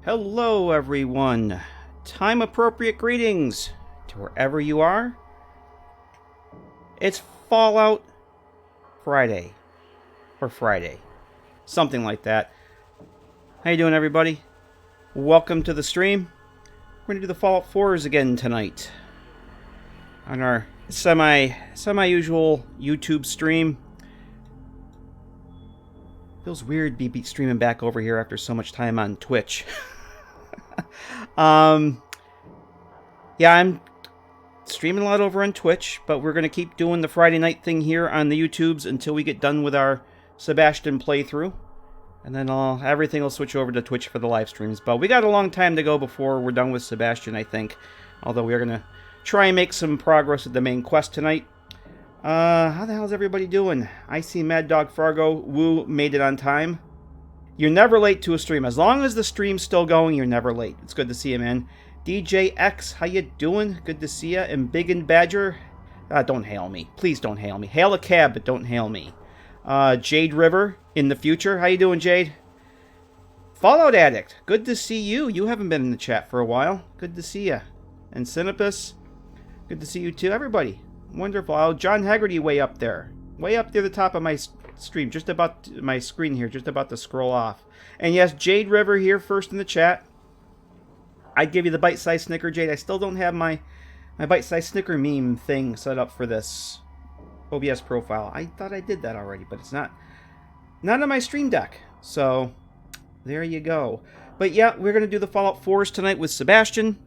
Hello everyone, time appropriate greetings to wherever you are. It's Fallout Friday, or Friday, something like that. How you doing everybody? Welcome to the stream. We're going to do the Fallout 4s again tonight on our semi-usual YouTube stream. Feels weird to be streaming back over here after so much time on Twitch. Yeah, I'm streaming a lot over on Twitch, but we're going to keep doing the Friday night thing here on the YouTubes until we get done with our Sebastian playthrough. And then everything will switch over to Twitch for the live streams. But we got a long time to go before we're done with Sebastian, I think. Although we're going to try and make some progress with the main quest tonight. How the hell is everybody doing? I see Mad Dog Fargo. Woo made it on time. You're never late to a stream. As long as the stream's still going, you're never late. It's good to see you, man. DJ X, how you doing? Good to see you. And Big and Badger, don't hail me. Please don't hail me. Hail a cab, but don't hail me. Jade River in the future. How you doing, Jade? Fallout Addict, good to see you. You haven't been in the chat for a while. Good to see you. And Cinepus, good to see you too. Everybody, wonderful. Oh, John Haggerty way up there. Way up near the top of my stream, just about my screen here, just about to scroll off. And yes, Jade River here first in the chat. I'd give you the bite-sized Snicker, Jade. I still don't have my bite-sized Snicker meme thing set up for this OBS profile. I thought I did that already, but it's not on my stream deck. So there you go. But yeah, we're gonna do the Fallout 4s tonight with Sebastian.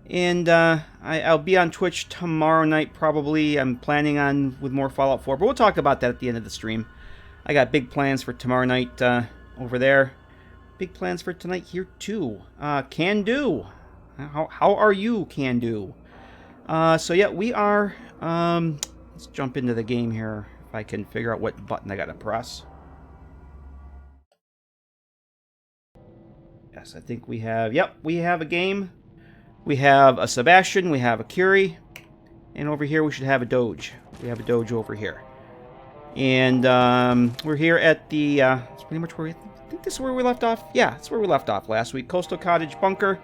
And I'll be on Twitch tomorrow night, probably. I'm planning on with more Fallout 4, but we'll talk about that at the end of the stream. I got big plans for tomorrow night over there. Big plans for tonight here, too. Can do. How are you, Can do? So, yeah, we are... let's jump into the game here, if I can figure out what button I gotta press. Yes, I think we have... Yep, we have a game. We have a Sebastian, we have a Curie, and over here we should have a Doge. We have a Doge over here. And we're here at the, it's pretty much where I think this is where we left off. Yeah, it's where we left off last week. Coastal Cottage Bunker.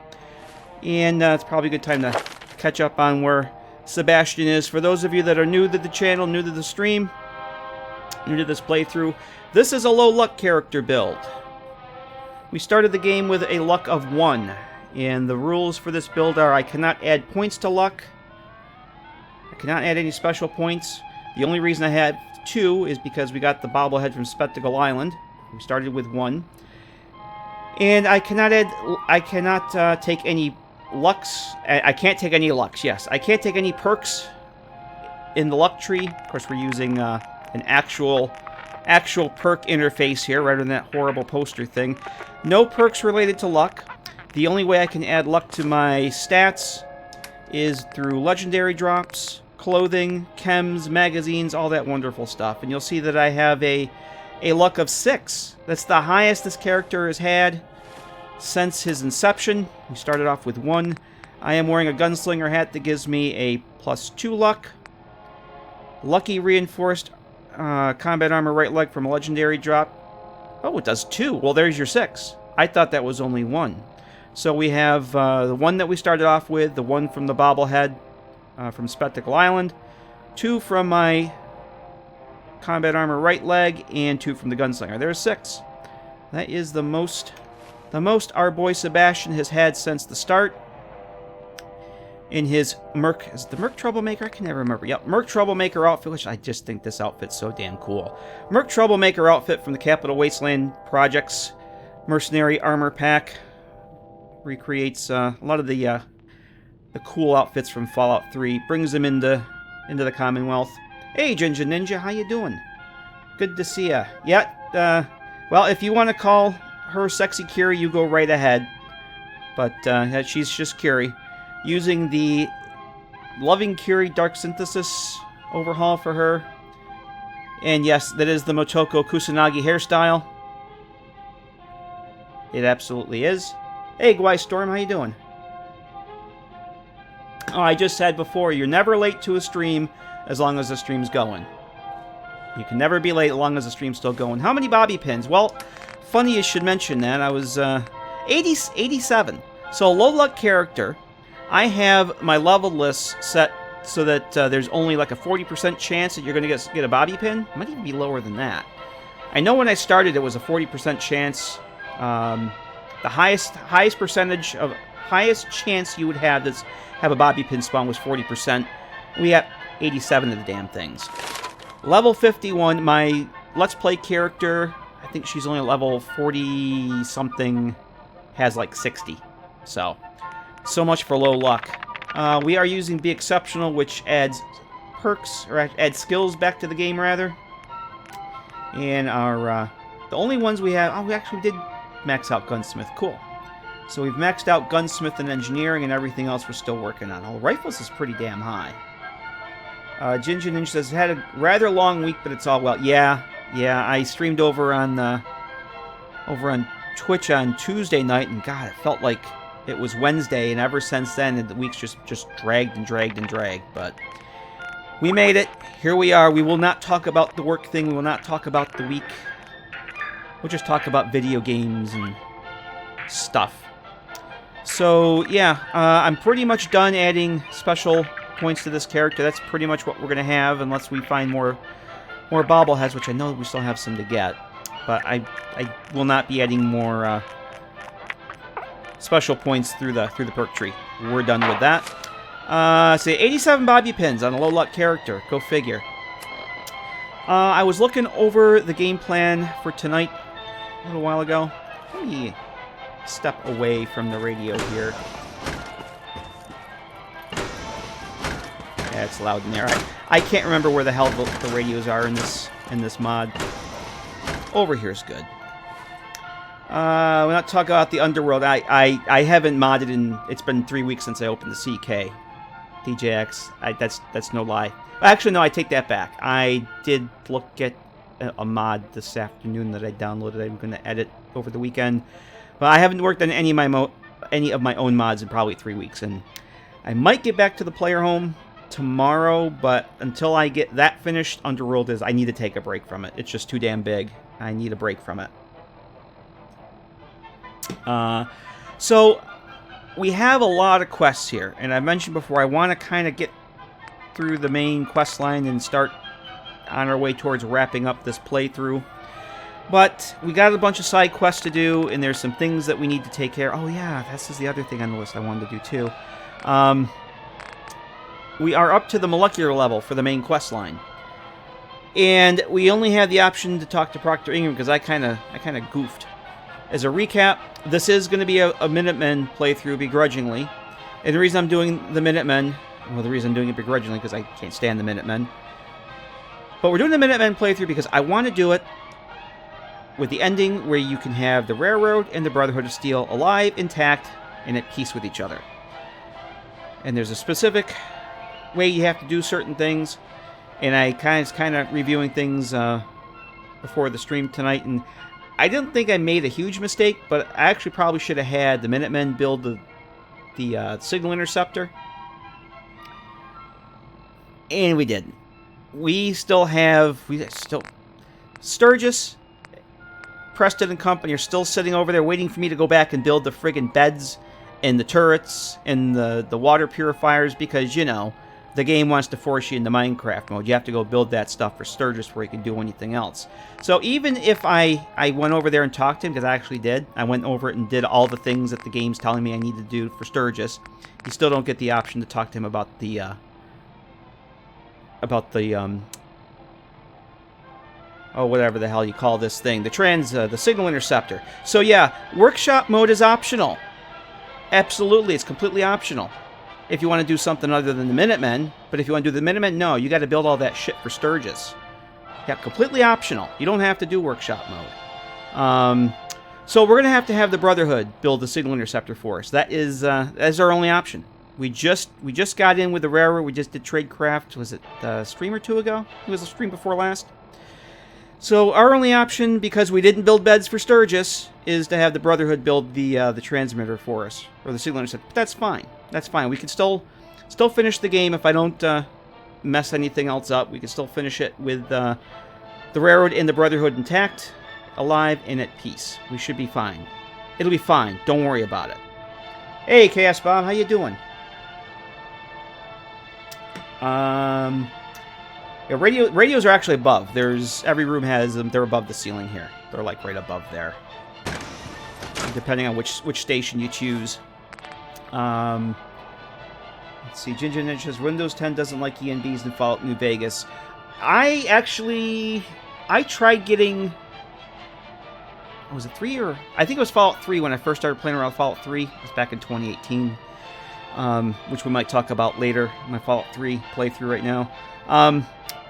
And it's probably a good time to catch up on where Sebastian is. For those of you that are new to the channel, new to the stream, new to this playthrough, this is a low luck character build. We started the game with a luck of 1. And the rules for this build are I cannot add points to luck. I cannot add any special points. The only reason I had 2 is because we got the Bobblehead from Spectacle Island. We started with 1. And I cannot take any lucks. I can't take any lucks, yes. I can't take any perks in the luck tree. Of course, we're using an actual perk interface here rather than that horrible poster thing. No perks related to luck. The only way I can add luck to my stats is through legendary drops, clothing, chems, magazines, all that wonderful stuff. And you'll see that I have a luck of 6. That's the highest this character has had since his inception. We started off with 1. I am wearing a gunslinger hat that gives me a +2 luck. Lucky reinforced combat armor right leg from a legendary drop. Oh, it does 2. Well, there's your 6. I thought that was only 1. So we have the 1 that we started off with, the 1 from the Bobblehead from Spectacle Island, 2 from my combat armor right leg, and 2 from the gunslinger. There's 6. That is the most our boy Sebastian has had since the start. In his Merc, is it the Merc Troublemaker? I can never remember. Yep, Merc Troublemaker outfit, which I just think this outfit's so damn cool. Merc Troublemaker outfit from the Capital Wasteland Projects Mercenary Armor Pack. Recreates a lot of the cool outfits from Fallout 3. Brings them into the Commonwealth. Hey, Ginger Ninja, how you doing? Good to see ya. Yeah, well, if you want to call her Sexy Curie, you go right ahead. But she's just Curie. Using the Loving Curie Dark Synthesis overhaul for her. And yes, that is the Motoko Kusanagi hairstyle. It absolutely is. Hey, Gwai Storm, how you doing? Oh, I just said before, you're never late to a stream as long as the stream's going. You can never be late as long as the stream's still going. How many bobby pins? Well, funny you should mention that. I was 87. So low luck character. I have my level list set so that there's only like a 40% chance that you're going to get a bobby pin. It might even be lower than that. I know when I started it was a 40% chance. The highest chance you would have a bobby pin spawn was 40%. We have 87 of the damn things. Level 51, my Let's Play character, I think she's only level 40 something, has like 60. So much for low luck. We are using Be Exceptional, which adds perks, or adds skills back to the game, rather. And our, the only ones we have, we actually did max out Gunsmith. Cool. So we've maxed out Gunsmith and Engineering, and everything else we're still working on. Oh, Rifles is pretty damn high. Ginger Ninja says, had a rather long week, but it's all well. Yeah, I streamed over on Twitch on Tuesday night, and God, it felt like it was Wednesday, and ever since then, the week's just dragged and dragged and dragged. But we made it. Here we are. We will not talk about the work thing. We will not talk about the week. We'll just talk about video games and stuff. So, yeah, I'm pretty much done adding special points to this character. That's pretty much what we're going to have, unless we find more bobbleheads, which I know we still have some to get. But I will not be adding more special points through the perk tree. We're done with that. So 87 bobby pins on a low luck character. Go figure. I was looking over the game plan for tonight a little while ago. Let me step away from the radio here. Yeah, it's loud in there. I can't remember where the hell the radios are in this mod. Over here is good. We're not talking about the Underworld. I haven't modded in. It's been 3 weeks since I opened the CK. DJX. That's no lie. Actually, no. I take that back. I did look at a mod this afternoon that I downloaded. I'm going to edit over the weekend. But I haven't worked on any of my own mods in probably 3 weeks, and I might get back to the player home tomorrow. But until I get that finished, Underworld I need to take a break from it. It's just too damn big. I need a break from it. So we have a lot of quests here, and I mentioned before I want to kind of get through the main quest line and start on our way towards wrapping up this playthrough. But we got a bunch of side quests to do, and there's some things that we need to take care of. Oh yeah, this is the other thing on the list I wanted to do too. We are up to the molecular level for the main quest line. And we only had the option to talk to Proctor Ingram because I kind of goofed. As a recap, this is going to be a Minutemen playthrough begrudgingly. And the reason I'm doing the Minutemen, well, the reason I'm doing it begrudgingly because I can't stand the Minutemen. But we're doing the Minutemen playthrough because I want to do it with the ending where you can have the Railroad and the Brotherhood of Steel alive, intact, and at peace with each other. And there's a specific way you have to do certain things. And I kind of reviewing things before the stream tonight, and I didn't think I made a huge mistake, but I actually probably should have had the Minutemen build the signal interceptor. And we didn't. We still Sturgis, Preston and company are still sitting over there waiting for me to go back and build the friggin' beds and the turrets and the water purifiers because, you know, the game wants to force you into Minecraft mode. You have to go build that stuff for Sturgis before you can do anything else. So even if I went over there and talked to him, because I actually did, I went over it and did all the things that the game's telling me I need to do for Sturgis, you still don't get the option to talk to him about the whatever the hell you call this thing, the signal interceptor. So yeah, workshop mode is optional. Absolutely, it's completely optional. If you want to do something other than the Minutemen, but if you want to do the Minutemen, no, you got to build all that shit for Sturgis. Yeah, completely optional. You don't have to do workshop mode. So we're going to have the Brotherhood build the signal interceptor for us. That is our only option. We just got in with the Railroad. We just did Tradecraft. Was it a stream or two ago? It was a stream before last. So our only option, because we didn't build beds for Sturgis, is to have the Brotherhood build the transmitter for us, or the signal interceptor. But that's fine. That's fine. We can still finish the game if I don't mess anything else up. We can still finish it with the Railroad and the Brotherhood intact, alive, and at peace. We should be fine. It'll be fine. Don't worry about it. Hey, Chaos Bob, how you doing? Yeah, radios are actually above. Every room has them. They're above the ceiling here. They're like right above there, depending on which station you choose. Let's see. Ginger Ninja says Windows 10 doesn't like ENBs in Fallout New Vegas. I tried getting. Was it 3 or I think it was Fallout 3 when I first started playing around with Fallout 3. It was back in 2018, which we might talk about later. My Fallout 3 playthrough right now.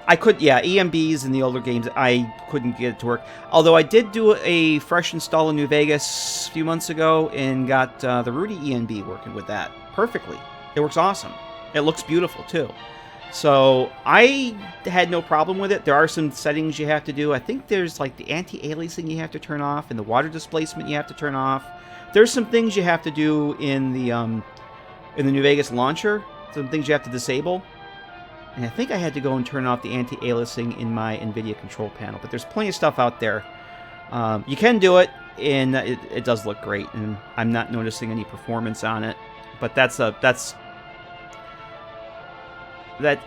EMBs in the older games, I couldn't get it to work. Although I did do a fresh install in New Vegas a few months ago and got the Rudy ENB working with that perfectly. It works awesome. It looks beautiful too. So I had no problem with it. There are some settings you have to do. I think there's like the anti-aliasing you have to turn off and the water displacement you have to turn off. There's some things you have to do in the New Vegas launcher. Some things you have to disable. And I think I had to go and turn off the anti-aliasing in my NVIDIA control panel. But there's plenty of stuff out there. You can do it, and it does look great. And I'm not noticing any performance on it. But that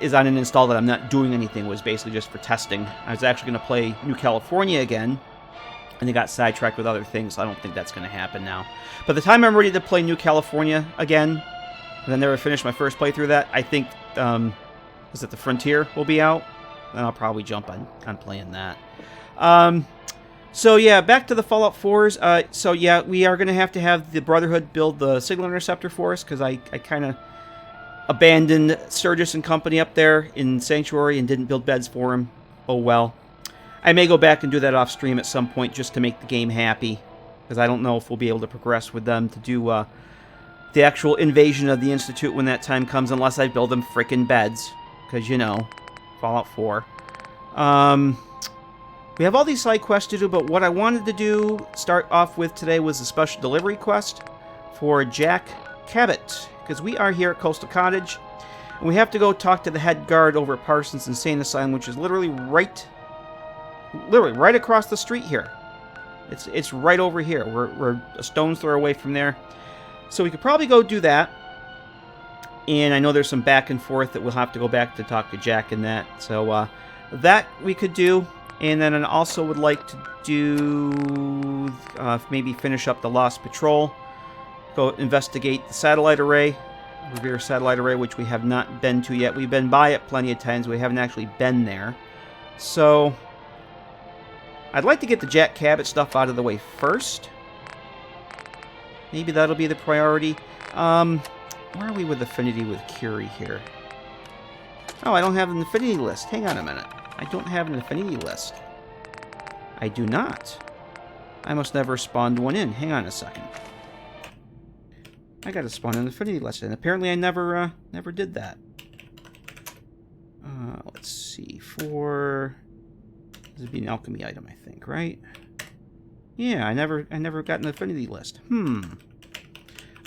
is on an install that I'm not doing anything. It was basically just for testing. I was actually going to play New California again, and they got sidetracked with other things. So I don't think that's going to happen now. By the time I'm ready to play New California again, and I never finished my first playthrough of that, I think... is that the Frontier will be out? Then I'll probably jump on playing that. So yeah, back to the Fallout 4s. So yeah, we are going to have the Brotherhood build the signal interceptor for us, because I kind of abandoned Sturgis and company up there in Sanctuary and didn't build beds for him. Oh well. I may go back and do that off stream at some point just to make the game happy, because I don't know if we'll be able to progress with them to do the actual invasion of the Institute when that time comes, unless I build them frickin' beds. Because, you know, Fallout 4. We have all these side quests to do, but what I wanted to start off with today was a special delivery quest for Jack Cabot. Because we are here at Coastal Cottage, and we have to go talk to the head guard over at Parsons Insane Asylum, which is literally right across the street here. It's right over here. We're a stone's throw away from there. So we could probably go do that. And I know there's some back and forth that we'll have to go back to talk to Jack and that. So that we could do. And then I also would like to do maybe finish up the Lost Patrol. Go investigate the satellite array. Revere satellite array, which we have not been to yet. We've been by it plenty of times. We haven't actually been there. So I'd like to get the Jack Cabot stuff out of the way first. Maybe that'll be the priority. Where are we with affinity with Curie here? Oh, I don't have an affinity list. Hang on a minute. I don't have an affinity list. I do not. I must never spawned one in. Hang on a second. I gotta spawn an affinity list, and apparently I never did that. Let's see. This would be an alchemy item, I think, right? Yeah, I never got an affinity list.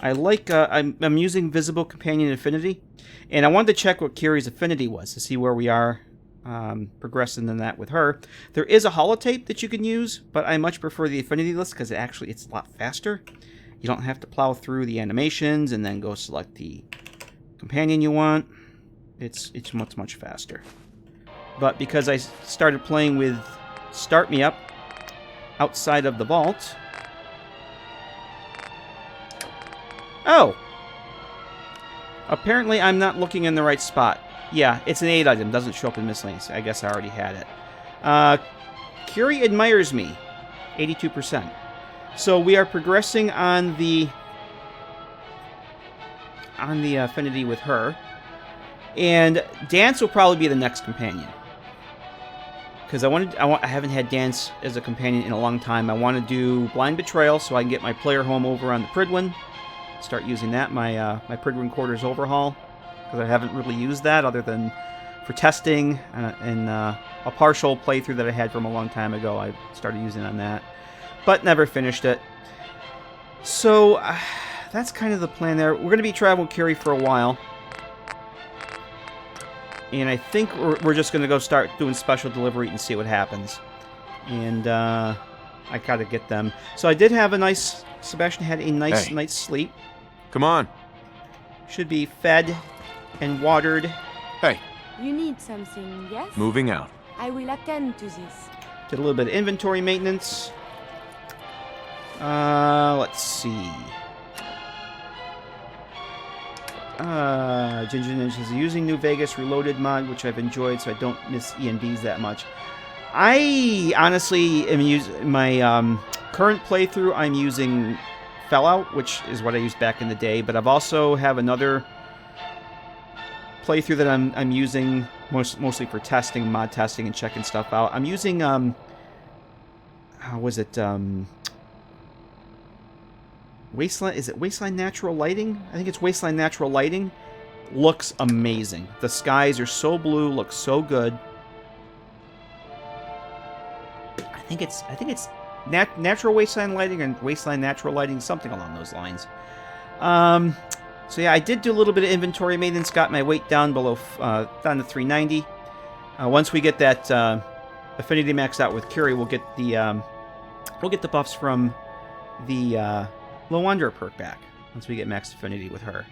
I like, I'm using Visible Companion Affinity, and I wanted to check what Curie's affinity was to see where we are progressing in that with her. There is a holotape that you can use, but I much prefer the affinity list because it's a lot faster. You don't have to plow through the animations and then go select the companion you want. It's much faster. But because I started playing with Start Me Up outside of the vault... Oh! Apparently I'm not looking in the right spot. Yeah, it's an 8 item. Doesn't show up in miscellaneous. I guess I already had it. Curie admires me. 82%. So we are progressing on the affinity with her. And Dance will probably be the next companion. Because I haven't had Dance as a companion in a long time. I want to do Blind Betrayal so I can get my player home over on the Pridwin. Start using that, my Pridwin Quarters overhaul, because I haven't really used that other than for testing and a partial playthrough that I had from a long time ago. I started using on that, but never finished it. So that's kind of the plan there. We're going to be traveling with Curie for a while, and I think we're just going to go start doing special delivery and see what happens. And I gotta get them. So I did have a nice Sebastian had a nice night's sleep. Come on. Should be fed and watered. Hey. You need something, yes? Moving out. I will attend to this. Did a little bit of inventory maintenance. Let's see. Ginger Ninja is using New Vegas Reloaded mod, which I've enjoyed, so I don't miss ENBs that much. I honestly am using my current playthrough. I'm using Fallout, which is what I used back in the day, but I've also have another playthrough that I'm using mostly for testing, mod testing, and checking stuff out. I'm using how was it? Wasteland, is it Wasteland Natural Lighting? I think it's Wasteland Natural Lighting. Looks amazing. The skies are so blue, looks so good. I think it's Natural Wasteland Lighting and Wasteland Natural Lighting, something along those lines. So yeah, I did do a little bit of inventory maintenance, got my weight down below down to 390. Once we get that affinity maxed out with Curie, we'll get the buffs from the Low Wanderer perk back once we get max affinity with her.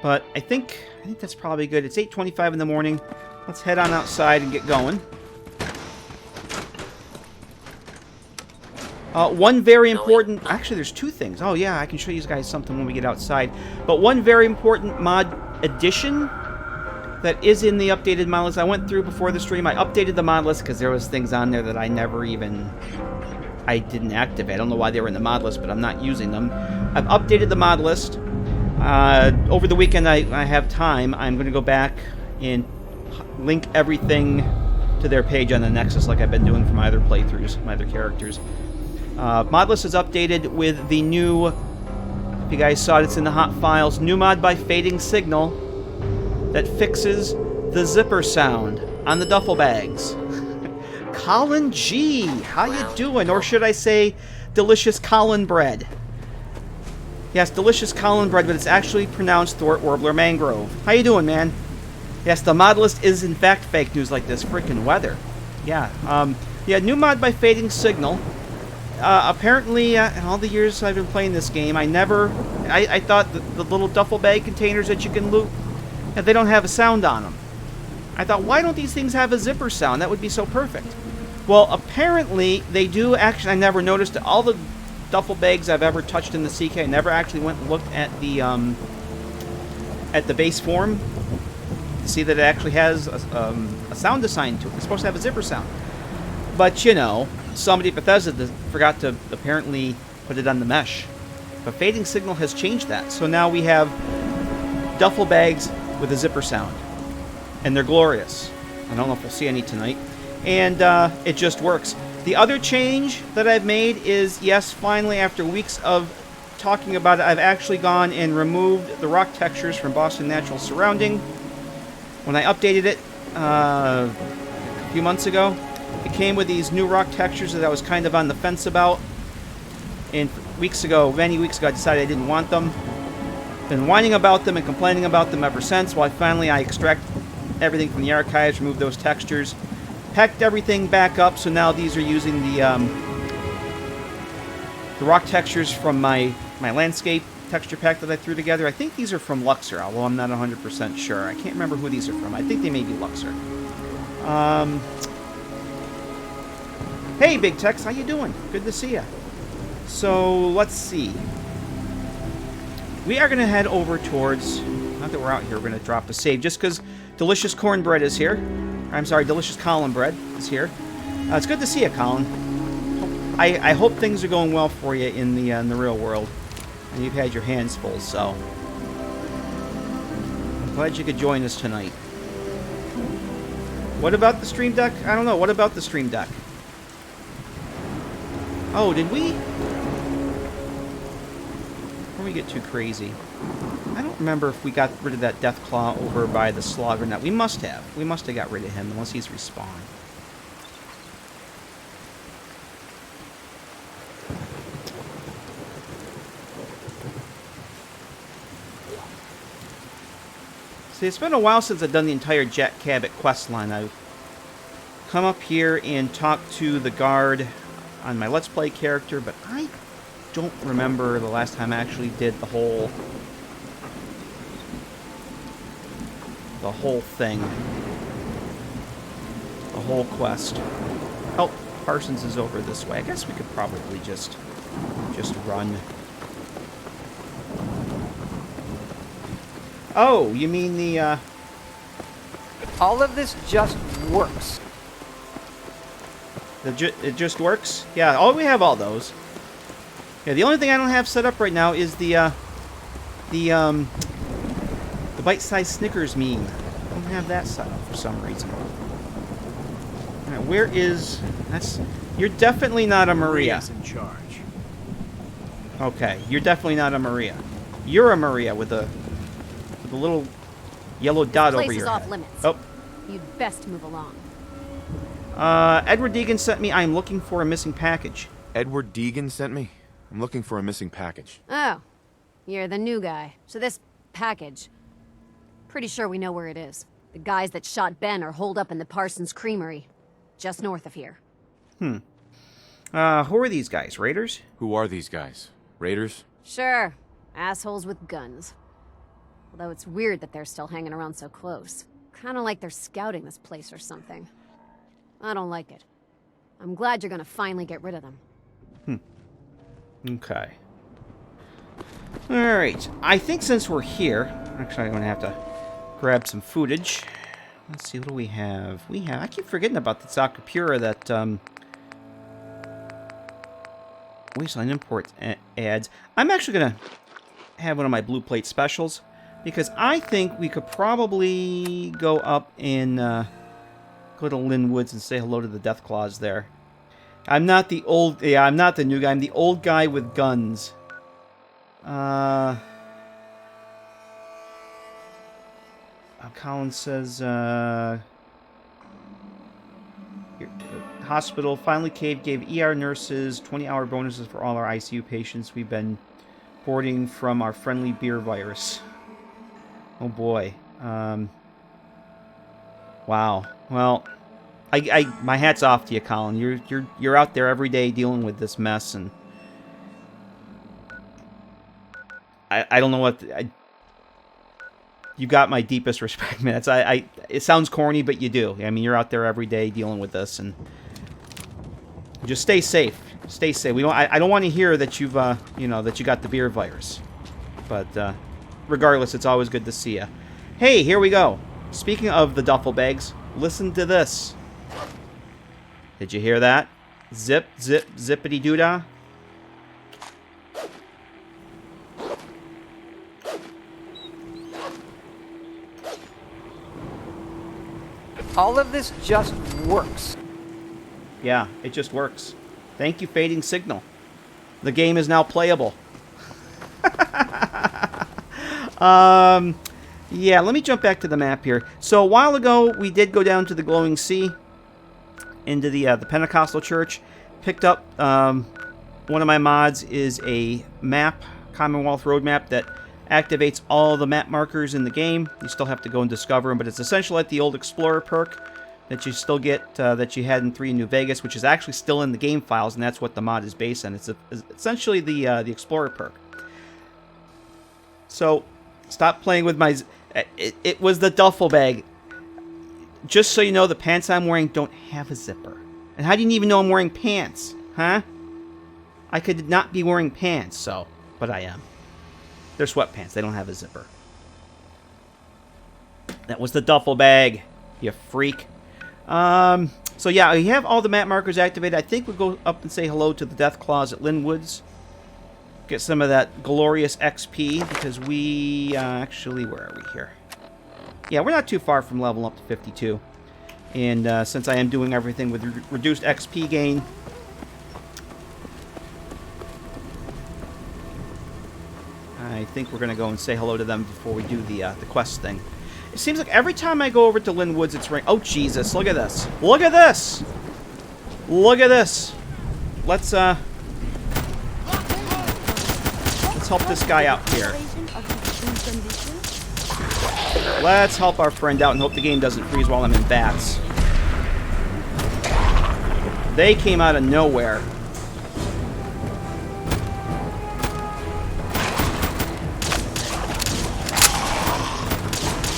But I think that's probably good. It's 8:25 in the morning. Let's head on outside and get going. One very important... Actually, there's two things. Oh, yeah, I can show you guys something when we get outside. But one very important mod addition that is in the updated mod list. I went through before the stream. I updated the mod list because there was things on there that I didn't activate. I don't know why they were in the mod list, but I'm not using them. I've updated the mod list. Over the weekend, I have time. I'm going to go back and link everything to their page on the Nexus like I've been doing for my other playthroughs, my other characters. Mod list is updated with the new, if you guys saw it, it's in the hot files, new mod by Fading Signal that fixes the zipper sound on the duffel bags. Colin G, how you doing? Or should I say, Delicious Colin Bread? Yes, Delicious Colin Bread, but it's actually pronounced Thwart Warbler Mangrove. How you doing, man? Yes, the mod list is in fact fake news like this freaking weather. Yeah, yeah, new mod by Fading Signal. Apparently, in all the years I've been playing this game, I thought the little duffel bag containers that you can loot, they don't have a sound on them. I thought, why don't these things have a zipper sound? That would be so perfect. Well, apparently, they do actually. I never noticed it. All the duffel bags I've ever touched in the CK, I never actually went and looked at the base form to see that it actually has a sound assigned to it. It's supposed to have a zipper sound. But, you know, somebody at Bethesda forgot to apparently put it on the mesh. But Fading Signal has changed that. So now we have duffel bags with a zipper sound. And they're glorious. I don't know if we'll see any tonight. And it just works. The other change that I've made is, yes, finally, after weeks of talking about it, I've actually gone and removed the rock textures from Boston Natural Surrounding. When I updated it a few months ago, it came with these new rock textures that I was kind of on the fence about. And many weeks ago, I decided I didn't want them. Been whining about them and complaining about them ever since. Well, finally, I extract everything from the archives, remove those textures, packed everything back up. So now these are using the rock textures from my landscape texture pack that I threw together. I think these are from Luxor, although I'm not 100% sure. I can't remember who these are from. I think they may be Luxor. Hey, Big Tex, how you doing? Good to see you. So, let's see. We are going to head over towards... Not that we're out here, we're going to drop a save, just because Delicious Cornbread is here. I'm sorry, Delicious Colin Bread is here. It's good to see you, Colin. I hope things are going well for you in the real world. And you've had your hands full, so... I'm glad you could join us tonight. What about the Stream Deck? I don't know. What about the Stream Deck? Oh, did we? Before we get too crazy, I don't remember if we got rid of that Deathclaw over by the slug or not. We must have. We must have got rid of him, unless he's respawned. See, it's been a while since I've done the entire Jack Cabot questline. I've come up here and talked to the guard on my Let's Play character, but I don't remember the last time I actually did the whole thing. The whole quest. Oh, Parsons is over this way. I guess we could probably just run. Oh, you mean the, All of this just works. it just works? Yeah, we have all those. Yeah, the only thing I don't have set up right now is the bite-sized Snickers meme. I don't have that set up for some reason. Alright, where is... You're definitely not a Maria. Maria's in charge. Okay, you're definitely not a Maria. You're a Maria with a little yellow dot over Place your is head. off limits. Oh. You'd best move along. Edward Deegan sent me. I am looking for a missing package. Edward Deegan sent me? I'm looking for a missing package. Oh, you're the new guy. So this package, pretty sure we know where it is. The guys that shot Ben are holed up in the Parsons Creamery, just north of here. Who are these guys? Raiders? Who are these guys? Raiders? Sure, assholes with guns. Although it's weird that they're still hanging around so close. Kinda like they're scouting this place or something. I don't like it. I'm glad you're gonna finally get rid of them. Okay. Alright. I think since we're here... Actually, I'm going to have to grab some footage. Let's see, what do we have? I keep forgetting about the Sakapura that, Wasteland Import ads. I'm actually going to have one of my blue plate specials, because I think we could probably go up and, go to Lynn Woods and say hello to the Death Claws there. I'm not the old... Yeah, I'm not the new guy. I'm the old guy with guns. Colin says, hospital, finally Cave gave ER nurses 20-hour bonuses for all our ICU patients. We've been boarding from our friendly beer virus. Oh boy. Wow. Well... my hat's off to you, Colin. You're out there every day dealing with this mess, and I don't know what you got my deepest respect, man. It sounds corny, but you do. I mean, you're out there every day dealing with this, and just stay safe. Stay safe. I don't want to hear that you've that you got the beer virus, but regardless, it's always good to see you. Hey, here we go. Speaking of the duffel bags, listen to this. Did you hear that? Zip, zip, zippity doodah. All of this just works. Yeah, it just works. Thank you, Fading Signal. The game is now playable. Yeah, let me jump back to the map here. So a while ago, we did go down to the Glowing Sea, into the Pentecostal Church. Picked up one of my mods is a map, Commonwealth road map, that activates all the map markers in the game. You still have to go and discover them, but it's essentially like the old Explorer perk that you still get, that you had in 3 in New Vegas, which is actually still in the game files, and that's what the mod is based on. It's essentially the Explorer perk. So, stop playing with my... It was the duffel bag. Just so you know, the pants I'm wearing don't have a zipper. And how do you even know I'm wearing pants? Huh? I could not be wearing pants, but I am. They're sweatpants. They don't have a zipper. That was the duffel bag, you freak. So yeah, we have all the map markers activated. I think we'll go up and say hello to the Death Claws at Linwoods. Get some of that glorious XP, because we... actually, where are we here? Yeah, we're not too far from level up to 52. And since I am doing everything with reduced XP gain... I think we're going to go and say hello to them before we do the quest thing. It seems like every time I go over to Lynn Woods, it's oh, Jesus, look at this. Look at this! Look at this! Let's help this guy out here. Let's help our friend out and hope the game doesn't freeze while I'm in bats. They came out of nowhere.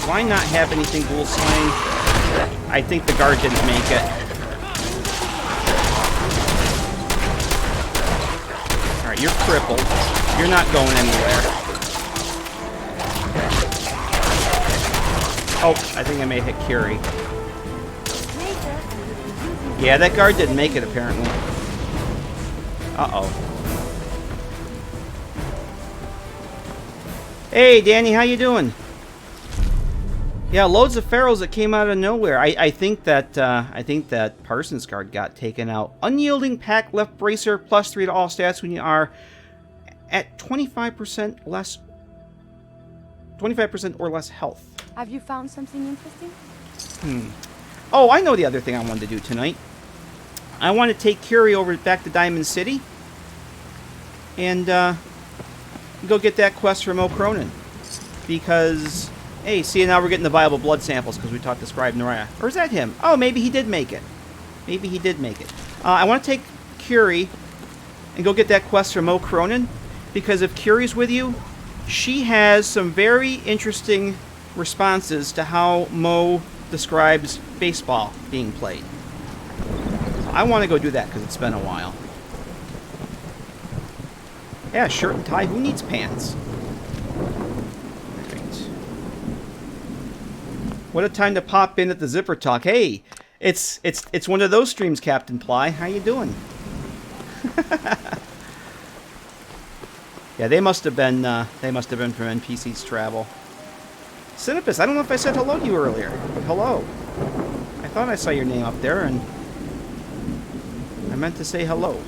Do I not have anything ghoul slaying? I think the guard didn't make it. Alright, you're crippled. You're not going anywhere. Oh, I think I may hit Curie. Yeah, that guard didn't make it, apparently. Uh-oh. Hey, Danny, how you doing? Yeah, loads of ferals that came out of nowhere. I think that Parsons card got taken out. Unyielding pack left bracer +3 to all stats when you are at 25% less, 25% or less health. Have you found something interesting? Oh, I know the other thing I wanted to do tonight. I want to take Curie over back to Diamond City and go get that quest from O'Cronin. Because, hey, see, now we're getting the viable blood samples because we talked to Scribe Noraya. Or is that him? Oh, maybe he did make it. Maybe he did make it. I want to take Curie and go get that quest from O'Cronin. Because if Curie's with you, she has some very interesting responses to how Mo describes baseball being played. So I want to go do that because it's been a while. Yeah, shirt and tie. Who needs pants? Alright. What a time to pop in at the Zipper Talk. Hey, it's one of those streams, Captain Ply. How you doing? Yeah, they must have been from NPC's Travel. Cinepus, I don't know if I said hello to you earlier, but hello. I thought I saw your name up there, and I meant to say hello.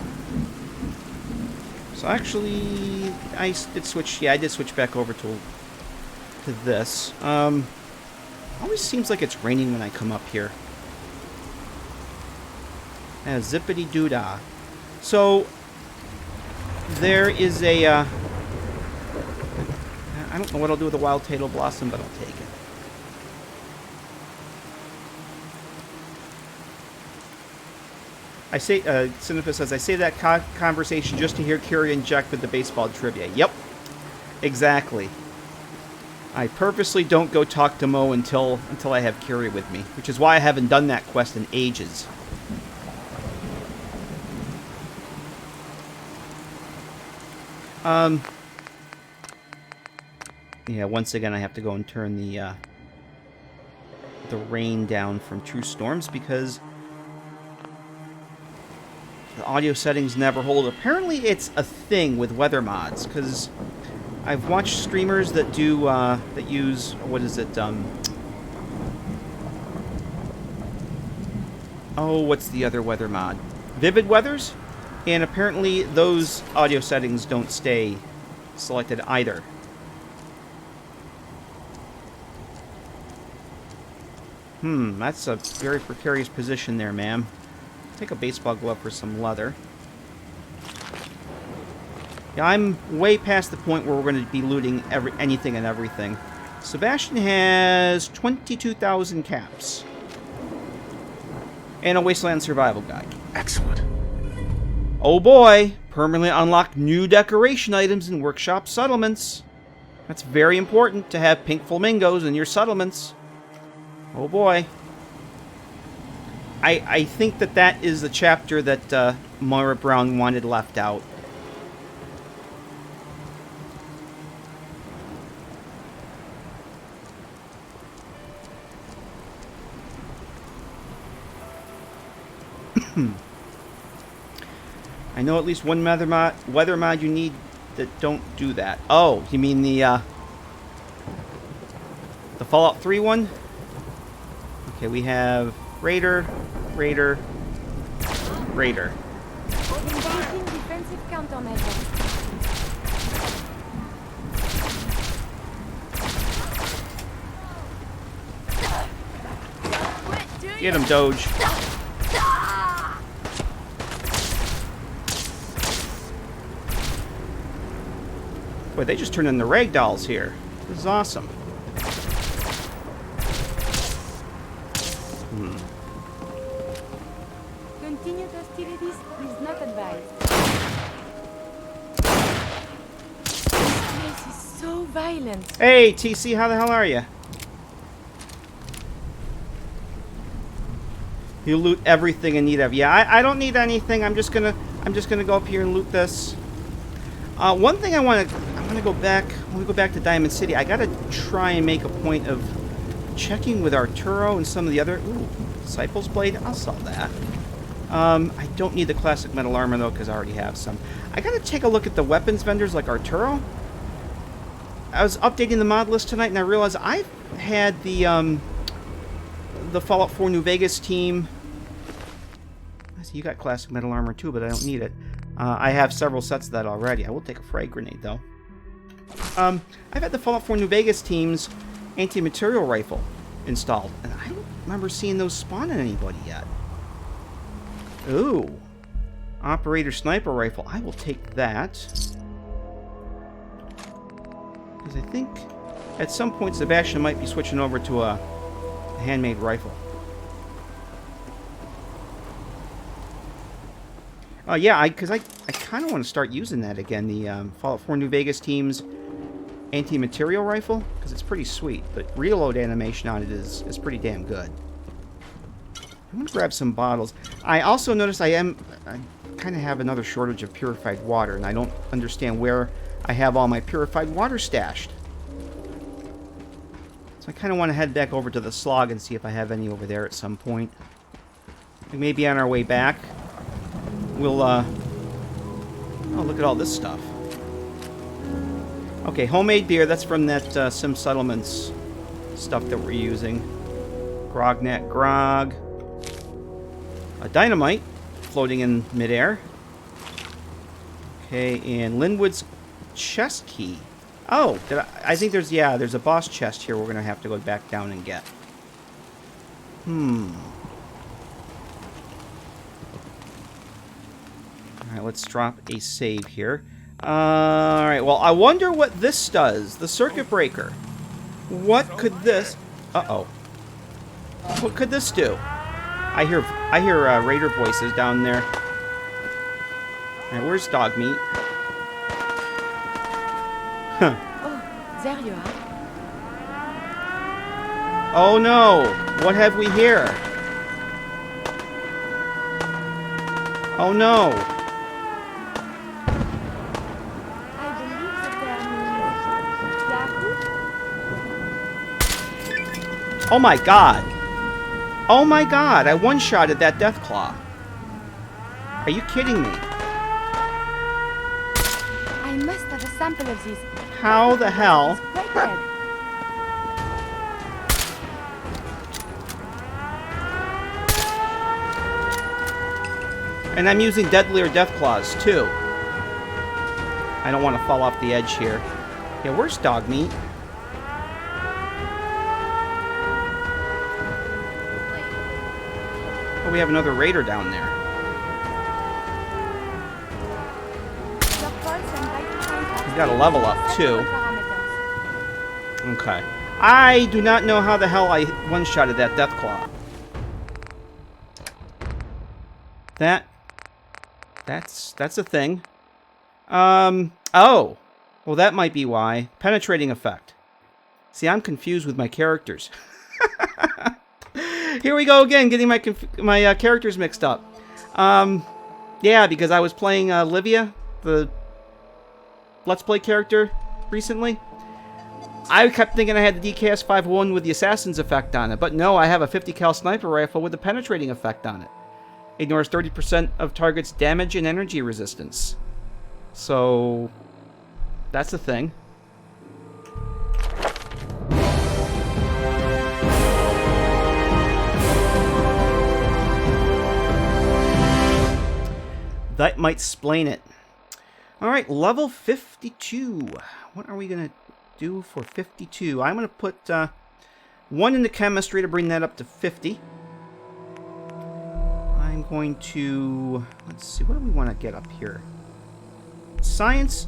So actually, I did switch. Yeah, I did switch back over to this. Always seems like it's raining when I come up here. Zippity doodah. So there is a. I don't know what I'll do with the wild Tato Blossom, but I'll take it. I say, Cinepus says, I say that conversation just to hear Curie inject with the baseball trivia. Yep, exactly. I purposely don't go talk to Mo until I have Curie with me, which is why I haven't done that quest in ages. Yeah, once again I have to go and turn the rain down from True Storms because the audio settings never hold. Apparently it's a thing with weather mods, because I've watched streamers that do, that use, what is it, oh, what's the other weather mod? Vivid Weathers? And apparently those audio settings don't stay selected either. That's a very precarious position there, ma'am. Take a baseball glove for some leather. Yeah, I'm way past the point where we're going to be looting anything and everything. Sebastian has 22,000 caps. And a Wasteland Survival Guide. Excellent. Oh boy! Permanently unlock new decoration items in workshop settlements. That's very important to have pink flamingos in your settlements. Oh boy. I think that is the chapter that Moira Brown wanted left out. I know at least one weather mod you need that don't do that. Oh, you mean the Fallout 3 one? Okay, we have Raider, Raider, Raider. Engaging defensive countermeasures. Get him, Doge. Boy, they just turned into ragdolls here. This is awesome. Continued hostilities is not advised. This place is so violent. Hey, TC, how the hell are you? You loot everything in need of. Yeah, I don't need anything. I'm just gonna go up here and loot this. One thing I want to go back. When we go back to Diamond City, I gotta try and make a point of checking with Arturo and some of the other. Ooh, Disciples Blade. I'll sell that. I don't need the classic metal armor though, because I already have some. I gotta take a look at the weapons vendors like Arturo. I was updating the mod list tonight, and I realized I had the Fallout 4 New Vegas team. I see you got classic metal armor too, but I don't need it. I have several sets of that already. I will take a frag grenade though. I've had the Fallout 4 New Vegas team's anti-material rifle installed, and I don't remember seeing those spawn on anybody yet. Ooh, operator sniper rifle. I will take that. Because I think at some point Sebastian might be switching over to a handmade rifle. Yeah, because I kind of want to start using that again, the Fallout 4 New Vegas team's anti-material rifle, because it's pretty sweet. The reload animation on it is pretty damn good. I'm going to grab some bottles. I also noticed I kind of have another shortage of purified water, and I don't understand where I have all my purified water stashed. So I kind of want to head back over to the slog and see if I have any over there at some point. Maybe on our way back, we'll, oh, look at all this stuff. Okay, homemade beer. That's from that Sim Settlements stuff that we're using. Grognet grog. A dynamite floating in midair. Okay, and Linwood's chest key. Oh, I think there's a boss chest here we're going to have to go back down and get. Alright, let's drop a save here. Alright, well, I wonder what this does. The circuit breaker. What could this... Uh-oh. What could this do? I hear raider voices down there. Alright, where's dog meat? Huh. Oh, there you are. Oh no! What have we here? Oh no! I believe that there is Yahoo. Oh my god! Oh my god! I one-shotted that Deathclaw. Are you kidding me? I must have a sample of this. How the hell? Quite dead. And I'm using deadlier Deathclaws too. I don't want to fall off the edge here. Yeah, where's dog meat? Oh, we have another raider down there. He's got a level up too. Okay. I do not know how the hell I one-shotted that Deathclaw. That's a thing. Oh. Well, that might be why. Penetrating effect. See, I'm confused with my characters. Here we go again, getting my characters mixed up. Yeah, because I was playing Livia, the Let's Play character, recently. I kept thinking I had the DKS 501 with the Assassin's effect on it, but no, I have a 50 cal sniper rifle with the penetrating effect on it. Ignores 30% of target's damage and energy resistance. So, that's the thing. That might explain it. Alright, level 52. What are we going to do for 52? I'm going to put 1 into chemistry to bring that up to 50. I'm going to... Let's see, what do we want to get up here? Science.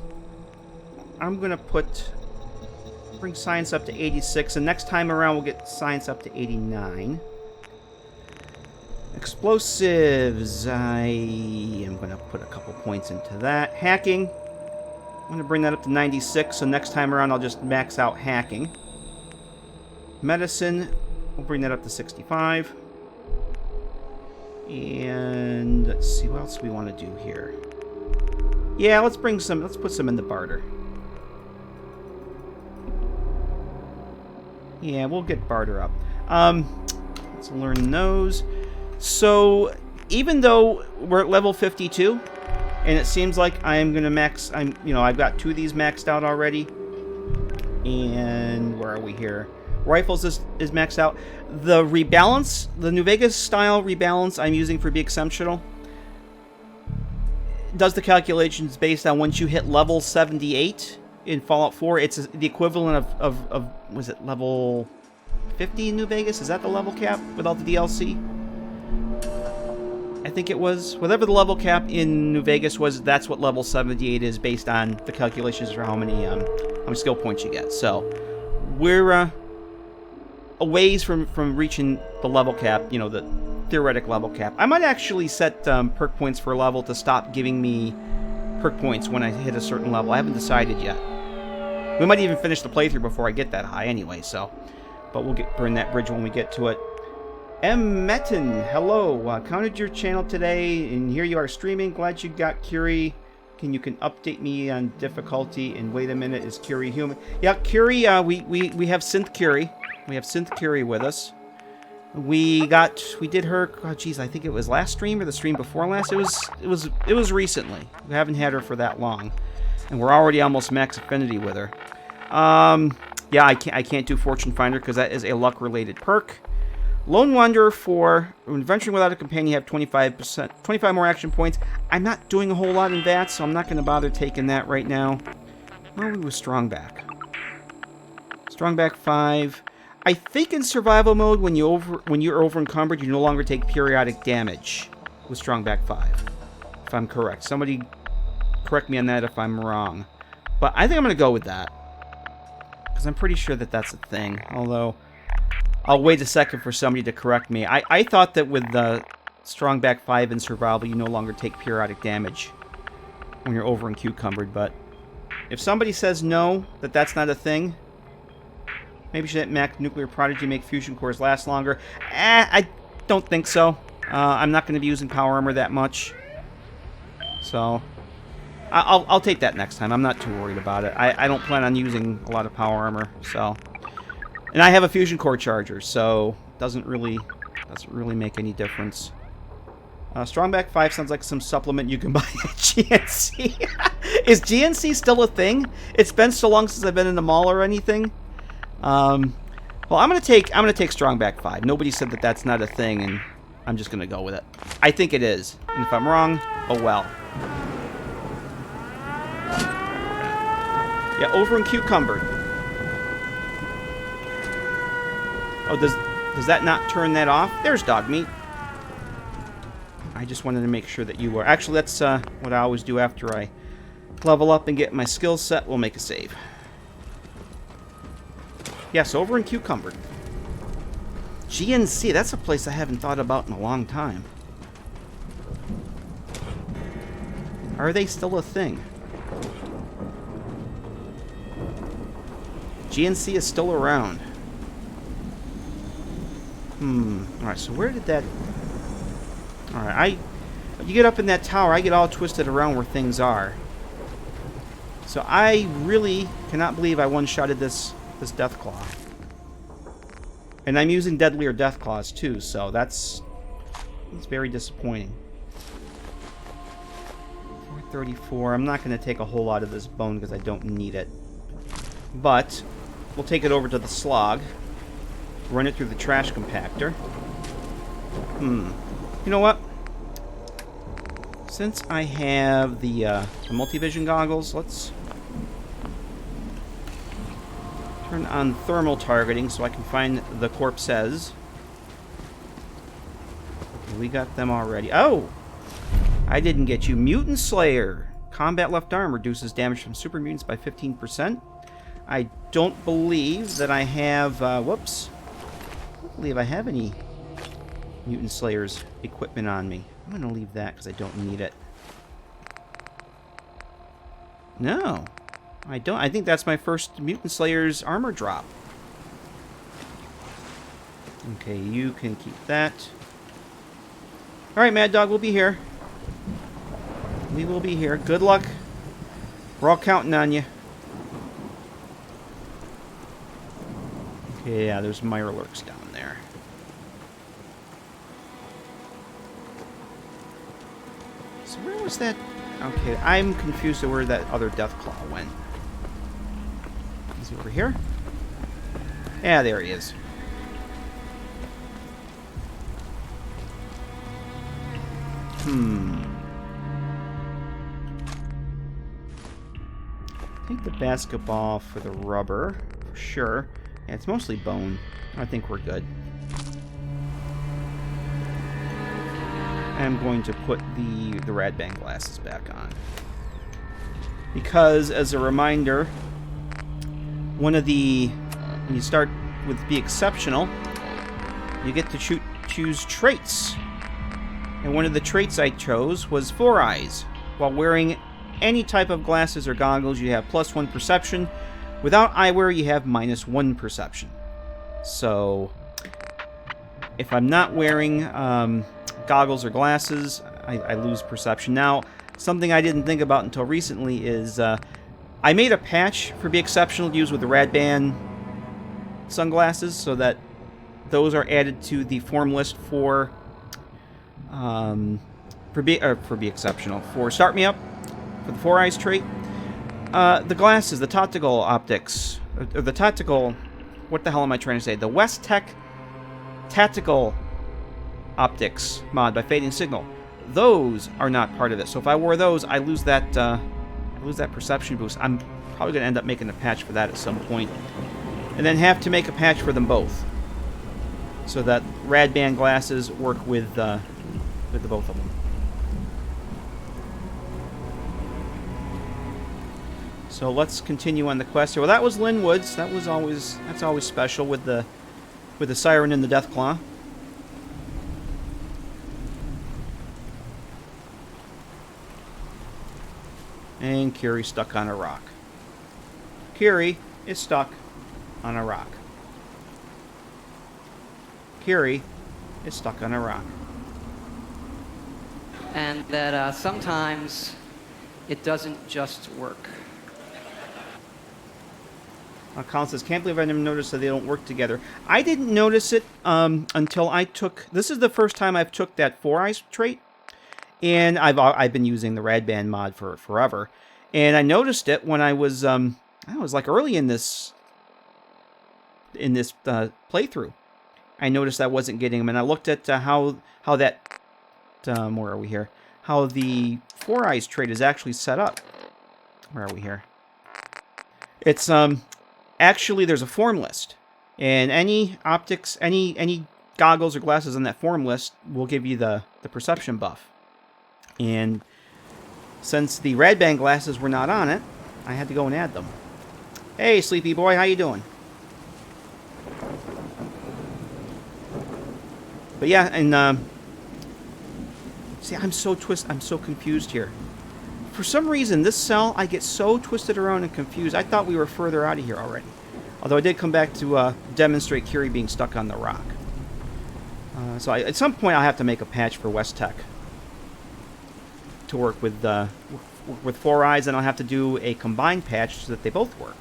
I'm going to bring science up to 86, and next time around we'll get science up to 89. Explosives, I am going to put a couple points into that. Hacking, I'm going to bring that up to 96, so next time around I'll just max out hacking. Medicine, we'll bring that up to 65. And let's see what else we want to do here. Yeah, let's put some in the barter. Yeah, we'll get barter up. Let's learn those. So, even though we're at level 52, and it seems like I'm gonna max, I've got 2 of these maxed out already. And where are we here? Rifles is maxed out. The rebalance, the New Vegas style rebalance I'm using for Be Exceptional, does the calculations based on once you hit level 78 in Fallout 4. It's the equivalent of was it level 50 in New Vegas? Is that the level cap without the DLC? I think it was. Whatever the level cap in New Vegas was, that's what level 78 is based on the calculations for how many skill points you get. So we're a ways from reaching the level cap, the theoretic level cap. I might actually set perk points for a level to stop giving me perk points when I hit a certain level. I haven't decided yet. We might even finish the playthrough before I get that high anyway, so. But we'll burn that bridge when we get to it. M. Metin, hello. Counted your channel today, and here you are streaming. Glad you got Curie. You can update me on difficulty. And wait a minute, is Curie human? Yeah, Curie. We have Synth Curie. We have Synth Curie with us. We did her. Oh, geez, I think it was last stream or the stream before last. It was recently. We haven't had her for that long, and we're already almost max affinity with her. Yeah, I can't do Fortune Finder because that is a luck-related perk. Lone Wanderer for when venturing without a companion, you have 25 more action points. I'm not doing a whole lot in that, so I'm not going to bother taking that right now. Where are we with Strongback? Strongback 5. I think in survival mode, when you're over encumbered, you no longer take periodic damage with Strongback 5. If I'm correct. Somebody correct me on that if I'm wrong. But I think I'm going to go with that. Because I'm pretty sure that that's a thing. Although, I'll wait a second for somebody to correct me. I thought that with the Strongback 5 in survival, you no longer take periodic damage when you're over encumbered. But if somebody says no, that that's not a thing, maybe should that Mac Nuclear Prodigy make fusion cores last longer? I don't think so. I'm not going to be using power armor that much. So, I'll take that next time. I'm not too worried about it. I don't plan on using a lot of power armor, so. And I have a fusion core charger, so doesn't really make any difference. Strongback 5 sounds like some supplement you can buy at GNC. Is GNC still a thing? It's been so long since I've been in the mall or anything. Well, I'm gonna take Strongback 5. Nobody said that that's not a thing, and I'm just gonna go with it. I think it is, and if I'm wrong, oh well. Yeah, over encumbered. Oh, does that not turn that off? There's dog meat. I just wanted to make sure that you were. Actually, that's what I always do after I level up and get my skill set. We'll make a save. Yes, over encumbered. GNC, that's a place I haven't thought about in a long time. Are they still a thing? GNC is still around. Alright, so where did that... Alright, you get up in that tower, I get all twisted around where things are. So I really cannot believe I one-shotted this Deathclaw. And I'm using deadlier Deathclaws too, so that's very disappointing. 434, I'm not going to take a whole lot of this bone because I don't need it. But we'll take it over to the slog. Run it through the trash compactor. You know what? Since I have the multivision goggles, let's turn on thermal targeting so I can find the corpses. We got them already. Oh! I didn't get you. Mutant Slayer. Combat left arm reduces damage from super mutants by 15%. I don't believe that I have... whoops. I don't believe I have any Mutant Slayer's equipment on me. I'm going to leave that because I don't need it. No. I don't. I think that's my first Mutant Slayer's armor drop. Okay, you can keep that. Alright, Mad Dog, we'll be here. We will be here. Good luck. We're all counting on you. Okay, yeah, there's Mirelurks down there. So where was that? Okay, I'm confused at where that other Deathclaw went. Is he over here? Yeah, there he is. Take the basketball for the rubber, for sure. Yeah, it's mostly bone. I think we're good. I'm going to put the rad band glasses back on. Because, as a reminder, one of the... when you start with Be Exceptional, you get to choose traits. And one of the traits I chose was Four Eyes. While wearing any type of glasses or goggles, you have +1 perception. Without eyewear, you have -1 perception. So, if I'm not wearing goggles or glasses, I lose perception. Now, something I didn't think about until recently is I made a patch for Be Exceptional to use with the rad band sunglasses so that those are added to the form list for Be Exceptional. For Start Me Up, for the Four Eyes trait. The glasses, the tactical optics, or the tactical, what the hell am I trying to say? The West Tech tactical optics mod by Fading Signal. Those are not part of it. So if I wore those, I lose that perception boost. I'm probably going to end up making a patch for that at some point, and then have to make a patch for them both, so that rad band glasses work with the both of them. So let's continue on the quest here. Well, that was Lynn Woods. That's always special with the siren and the Deathclaw. And Curie stuck on a rock. Curie is stuck on a rock. Curie is stuck on a rock. And that sometimes it doesn't just work. Colin says, can't believe I never noticed that they don't work together. I didn't notice it until I took... This is the first time I've took that Four Eyes trait. And I've been using the rad band mod for forever. And I noticed it when I was like early in this playthrough. I noticed I wasn't getting them, and I looked at how that where are we here? How the Four Eyes trait is actually set up. Where are we here? It's actually there's a form list, and any optics, any goggles or glasses on that form list will give you the perception buff. And since the rad band glasses were not on it, I had to go and add them. Hey, sleepy boy, how you doing? But yeah, and see, I'm so confused here. For some reason, this cell, I get so twisted around and confused. I thought we were further out of here already. Although I did come back to demonstrate Curie being stuck on the rock. So at some point, I'll have to make a patch for West Tech to work with Four Eyes, and I'll have to do a combined patch so that they both work.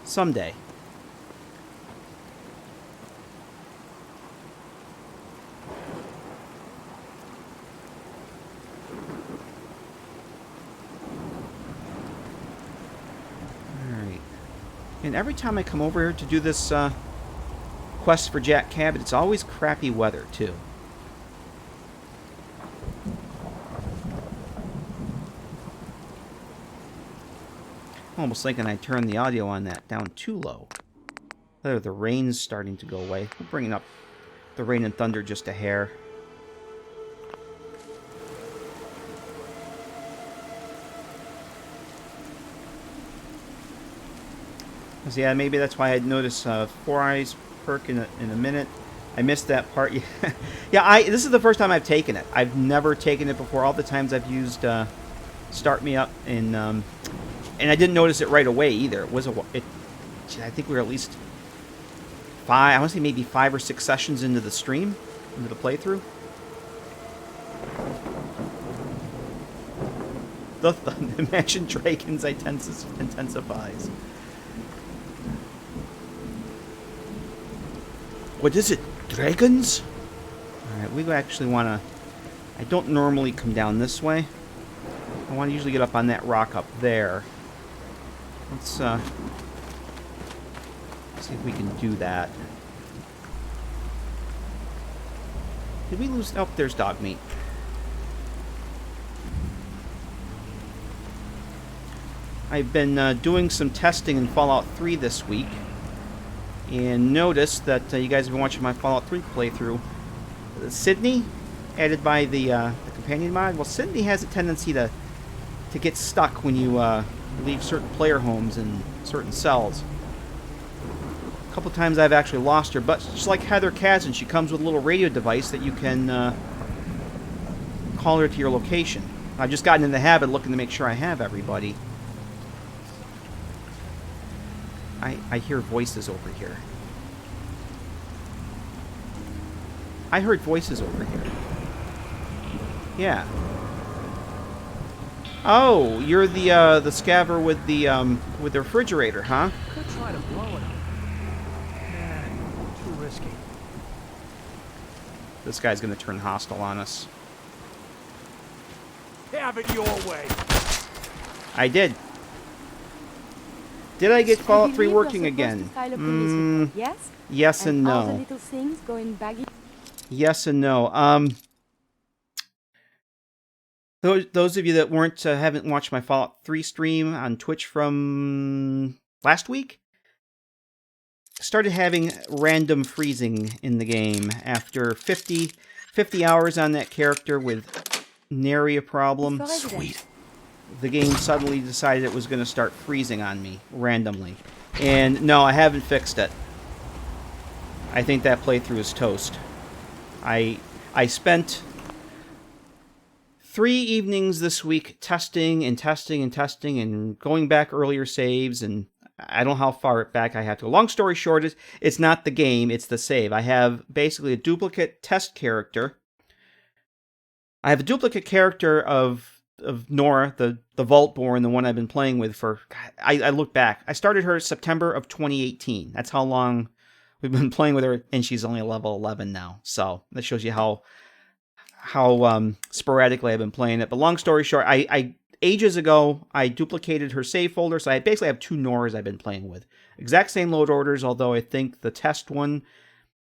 Someday. Alright. And every time I come over here to do this quest for Jack Cabot, it's always crappy weather, too. I'm almost thinking I turned the audio on that down too low. The rain's starting to go away. We're bringing up the rain and thunder just a hair. So yeah, maybe that's why I'd noticed Four Eyes perk in a minute. I missed that part. Yeah, this is the first time I've taken it. I've never taken it before. All the times I've used Start Me Up and I didn't notice it right away either. I think we were at least I want to say maybe 5 or 6 sessions into the stream into the playthrough. The Imagine Dragons intensifies. What is it? Dragons? Alright, we actually want to... I don't normally come down this way. I want to usually get up on that rock up there. Let's see if we can do that. Did we lose... Oh, there's dog meat. I've been doing some testing in Fallout 3 this week. And noticed that you guys have been watching my Fallout 3 playthrough. Sydney, added by the companion mod. Well, Sydney has a tendency to get stuck when you leave certain player homes and certain cells. A couple times I've actually lost her, but just like Heather Kazan, she comes with a little radio device that you can call her to your location. I've just gotten in the habit of looking to make sure I have everybody. I hear voices over here. I heard voices over here. Yeah. Oh, you're the scaver with the refrigerator, huh? Could try to blow it up. Nah, too risky. This guy's gonna turn hostile on us. Have it your way. I did. Did I get Fallout 3 I believe working you're supposed again? to file a police report, yes? Yes and all the no. little things going baggy. Yes and no. Those of you that haven't watched my Fallout 3 stream on Twitch from last week, started having random freezing in the game after 50 hours on that character with nary a problem. Sweet. The game suddenly decided it was going to start freezing on me randomly. And no, I haven't fixed it. I think that playthrough is toast. I spent 3 evenings this week testing and going back earlier saves, and I don't know how far back I have to go. Long story short, it's not the game, it's the save. I have basically a duplicate test character. I have a duplicate character of Nora, the Vaultborn, the one I've been playing with for... I look back. I started her September of 2018. That's how long we've been playing with her, and she's only level 11 now. So that shows you how sporadically I've been playing it. But long story short, I ages ago, I duplicated her save folder, so I basically have 2 Noras I've been playing with. Exact same load orders, although I think the test one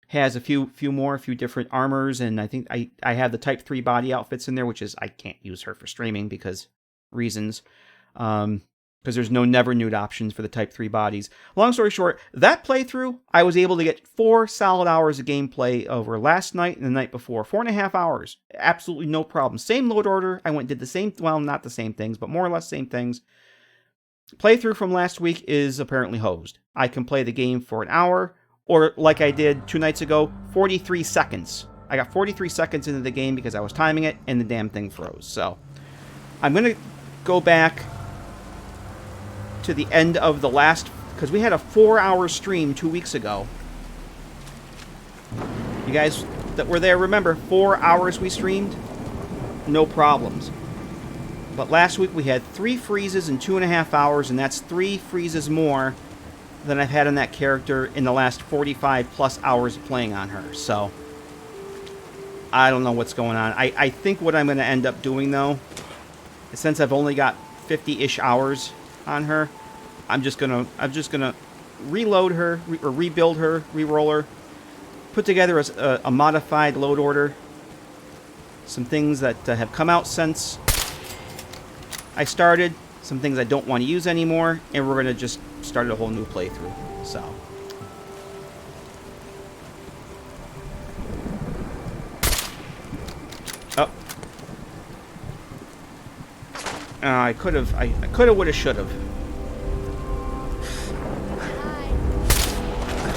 has a few different armors, and I think I have the Type 3 body outfits in there, which is, I can't use her for streaming because reasons. Because there's no never nude options for the Type 3 bodies. Long story short, that playthrough, I was able to get 4 solid hours of gameplay over last night and the night before. 4.5 hours. Absolutely no problem. Same load order. I went and did the same, well, not the same things, but more or less same things. Playthrough from last week is apparently hosed. I can play the game for an hour, or like I did 2 nights ago, 43 seconds. I got 43 seconds into the game because I was timing it, and the damn thing froze. So, I'm going to go back to the end of the last... Because we had a 4-hour stream 2 weeks ago. You guys that were there, remember, 4 hours we streamed? No problems. But last week we had 3 freezes in 2.5 hours, and that's 3 freezes more than I've had on that character in the last 45 plus hours of playing on her. So, I don't know what's going on. I think what I'm going to end up doing, though, is since I've only got 50-ish hours on her, I'm just gonna reload her, or rebuild her, re-roll her, put together a modified load order, some things that have come out since I started, some things I don't want to use anymore, and we're gonna just start a whole new playthrough. So. Oh. I could have, would have, should have.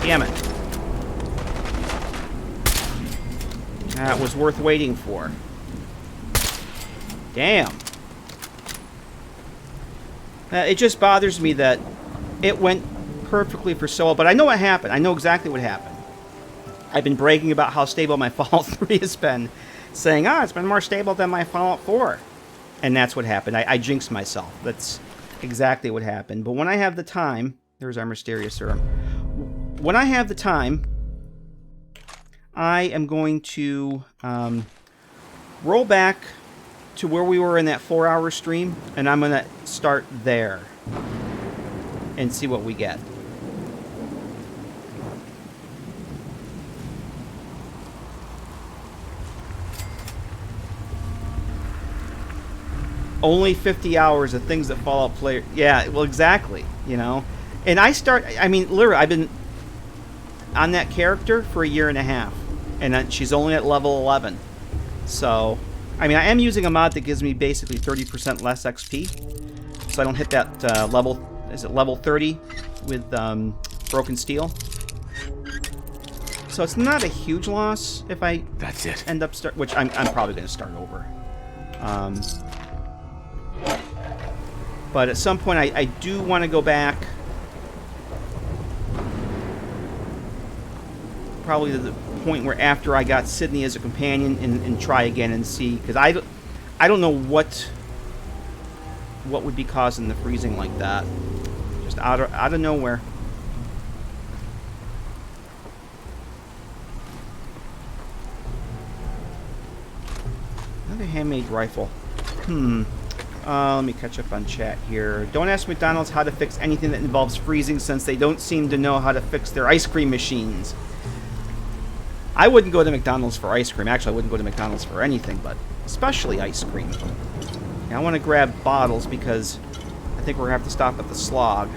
Damn it. That was worth waiting for. Damn. It just bothers me that it went perfectly for so long, but I know what happened. I know exactly what happened. I've been bragging about how stable my Fallout 3 has been, saying, it's been more stable than my Fallout 4. And that's what happened. I jinxed myself. That's exactly what happened. But when I have the time, there's our mysterious serum. When I have the time, I am going to roll back to where we were in that 4-hour stream, and I'm going to start there and see what we get. Only 50 hours of things that Fallout player... Yeah, well, exactly, you know. And I mean, literally, I've been on that character for a year and a half. And she's only at level 11. So, I mean, I am using a mod that gives me basically 30% less XP. So I don't hit that level... Is it level 30 with Broken Steel? So it's not a huge loss if I... That's it. End up start... Which I'm probably going to start over. But at some point, I do want to go back. Probably to the point where after I got Sydney as a companion and try again and see. Because I don't know what would be causing the freezing like that. Just out of nowhere. Another handmade rifle. Let me catch up on chat here. Don't ask McDonald's how to fix anything that involves freezing since they don't seem to know how to fix their ice cream machines. I wouldn't go to McDonald's for ice cream. Actually, I wouldn't go to McDonald's for anything, but especially ice cream. Now, I want to grab bottles because I think we're going to have to stop at the slog.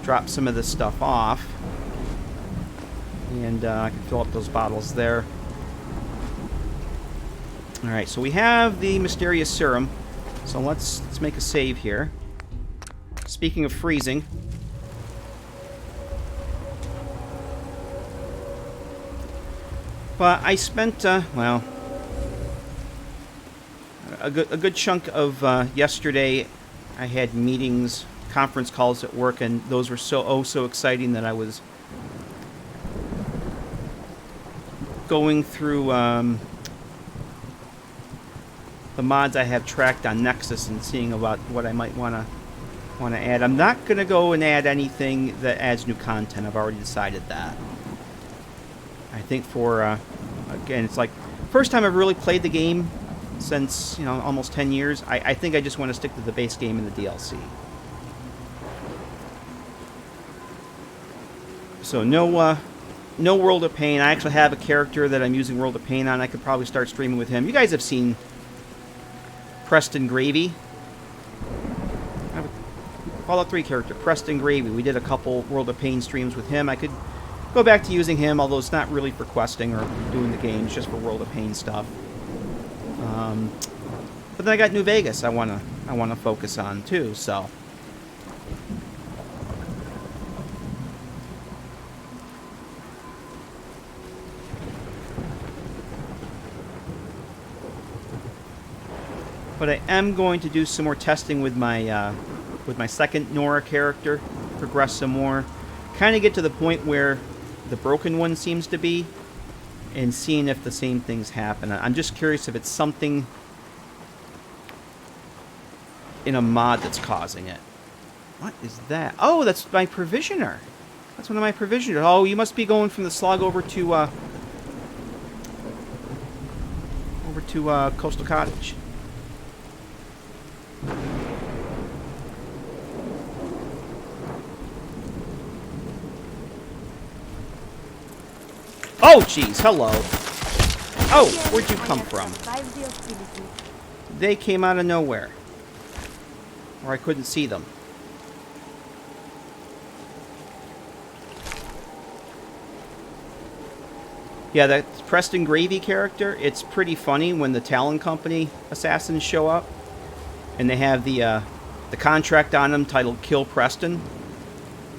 Drop some of this stuff off. And I can fill up those bottles there. Alright, so we have the mysterious serum. So let's make a save here. Speaking of freezing. But I spent, well, a good chunk of yesterday. I had meetings, conference calls at work, and those were so exciting that I was going through the mods I have tracked on Nexus and seeing about what I might want to add. I'm not going to go and add anything that adds new content. I've already decided that. I think for, again, it's like, first time I've really played the game since, you know, almost 10 years. I think I just want to stick to the base game and the DLC. So no World of Pain. I actually have a character that I'm using World of Pain on. I could probably start streaming with him. You guys have seen Preston Gravy. I have a Fallout 3 character, Preston Gravy. We did a couple World of Pain streams with him. I could go back to using him, although it's not really for questing or doing the game. It's just for World of Pain stuff. But then I got New Vegas I wanna focus on too, so. But I am going to do some more testing with my second Nora character, progress some more, kind of get to the point where the broken one seems to be, and seeing if the same things happen. I'm just curious if it's something in a mod that's causing it. What is that? Oh, that's my provisioner. That's one of my provisioners. Oh, you must be going from the slog over to Coastal Cottage. Oh, jeez, hello. Oh, where'd you come from? They came out of nowhere. Or I couldn't see them. Yeah, that Preston Gravy character, it's pretty funny when the Talon Company assassins show up. And they have the contract on them titled Kill Preston.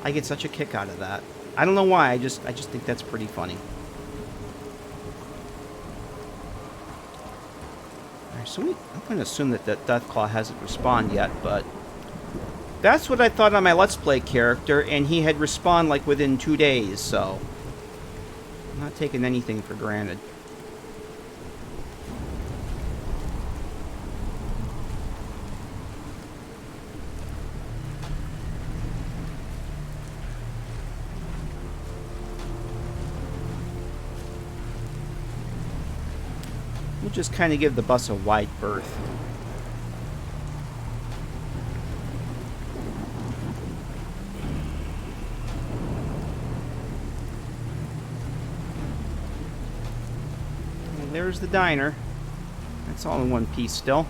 I get such a kick out of that. I don't know why, I just think that's pretty funny. So I'm going to assume that Deathclaw hasn't respawned yet, but that's what I thought on my Let's Play character, and he had respawned like within 2 days, so I'm not taking anything for granted. We'll just kind of give the bus a wide berth. And there's the diner. That's all in one piece still.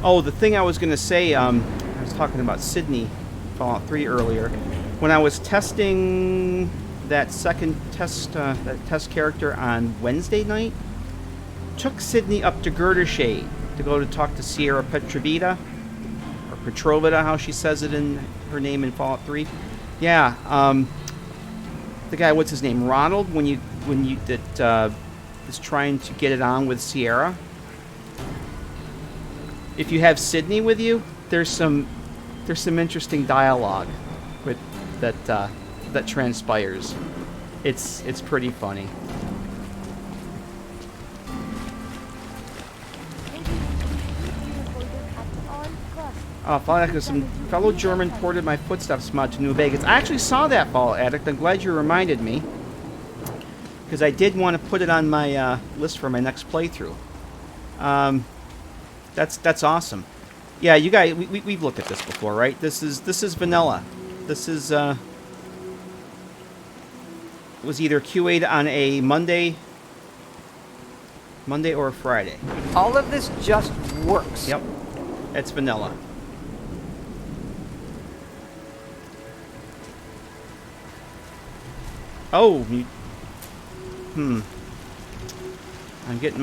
Oh, the thing I was going to say, I was talking about Sydney, Fallout 3 earlier. When I was testing that second test, that test character on Wednesday night, took Sydney up to Girdershade to go to talk to Sierra Petrovita, or Petrovita, how she says it in her name in Fallout 3. Yeah, the guy, what's his name, Ronald, that is trying to get it on with Sierra. If you have Sydney with you, there's some interesting dialogue with that transpires. It's pretty funny. Fallout Addict, some fellow German ported my footsteps mod to New Vegas. I actually saw that, Fallout Addict. I'm glad you reminded me, because I did want to put it on my list for my next playthrough. That's awesome. Yeah, you guys, we've looked at this before, right? This is vanilla. This is it was either QA'd on a Monday or a Friday. All of this just works. Yep, it's vanilla. Oh, I'm getting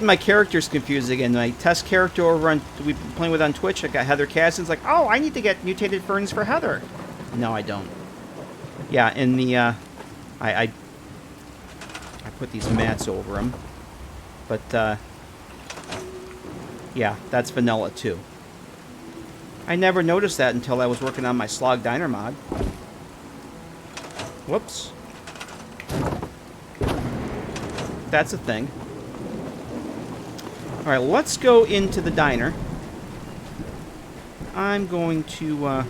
my characters confused again. My test character over on we've been playing with on Twitch, I got Heather Cassins. Like, oh, I need to get mutated ferns for Heather. No, I don't. Yeah, in the I put these mats over them, but yeah, that's vanilla too. I never noticed that until I was working on my Slog Diner mod. Whoops. That's a thing. Alright, let's go into the diner. I'm going to, I'm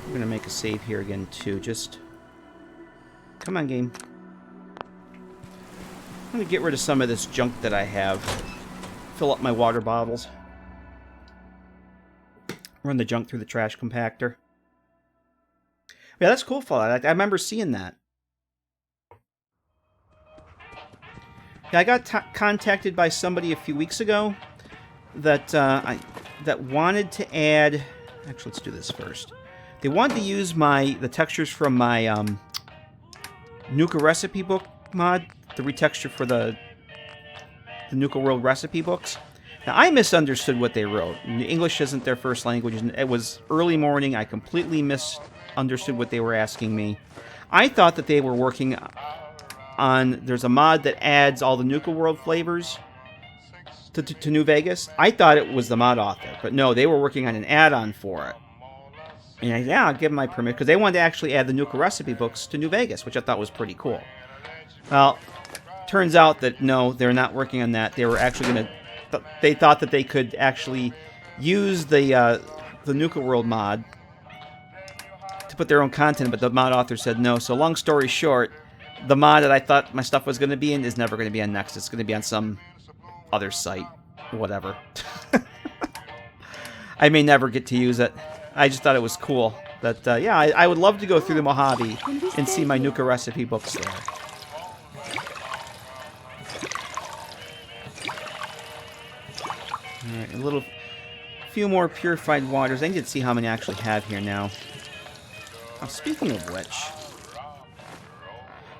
going to make a save here again, too. Just, come on, game. I'm going to get rid of some of this junk that I have. Fill up my water bottles. Run the junk through the trash compactor. Yeah, that's cool, Fallout. I remember seeing that. Yeah, I got contacted by somebody a few weeks ago that that wanted to add. Actually, let's do this first. They wanted to use the textures from my Nuka recipe book mod, the retexture for the Nuka World recipe books. Now, I misunderstood what they wrote. English isn't their first language. It was early morning. I completely misunderstood what they were asking me. I thought that they were working on, there's a mod that adds all the Nuka World flavors to New Vegas. I thought it was the mod author, but no, they were working on an add-on for it. And yeah, I'll give them my permission, because they wanted to actually add the Nuka recipe books to New Vegas, which I thought was pretty cool. Well, turns out that no, they're not working on that. They were actually going to, they thought that they could actually use the Nuka World mod to put their own content, but the mod author said no. So long story short, the mod that I thought my stuff was going to be in is never going to be on Next. It's going to be on some other site. Whatever. I may never get to use it. I just thought it was cool. That, yeah, I would love to go through the Mojave and see my Nuka recipe books there. Alright, few more purified waters. I need to see how many I actually have here now. Oh, speaking of which...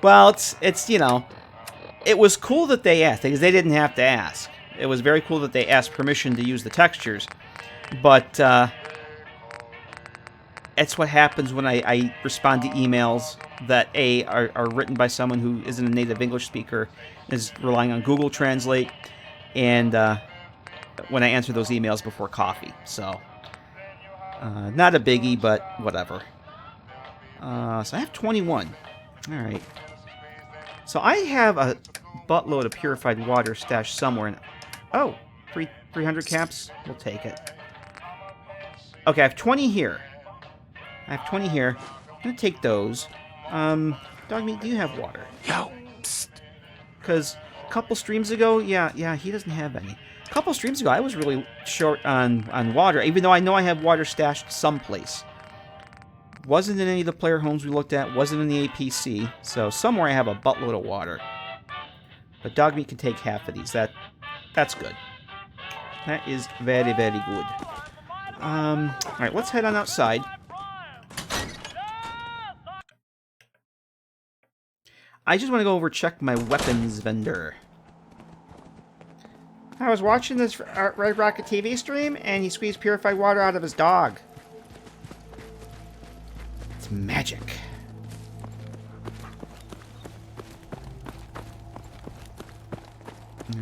Well, it's you know, it was cool that they asked, because they didn't have to ask. It was very cool that they asked permission to use the textures, but It's what happens when I respond to emails that are written by someone who isn't a native English speaker, is relying on Google Translate, and when I answer those emails before coffee. So, not a biggie, but whatever. So I have 21. All right. So I have a buttload of purified water stashed somewhere. Oh, 300 caps? We'll take it. Okay, I have 20 here. I'm going to take those. Dogmeat, do you have water? Yo, psst. Because a couple streams ago, yeah, he doesn't have any. A couple streams ago, I was really short on water, even though I know I have water stashed someplace. Wasn't in any of the player homes we looked at, wasn't in the APC, so somewhere I have a buttload of water. But Dogmeat can take half of these. That's good. That is very, very good. Alright, let's head on outside. I just want to go over check my weapons vendor. I was watching this Red Rocket TV stream, and he squeezed purified water out of his dog. It's magic.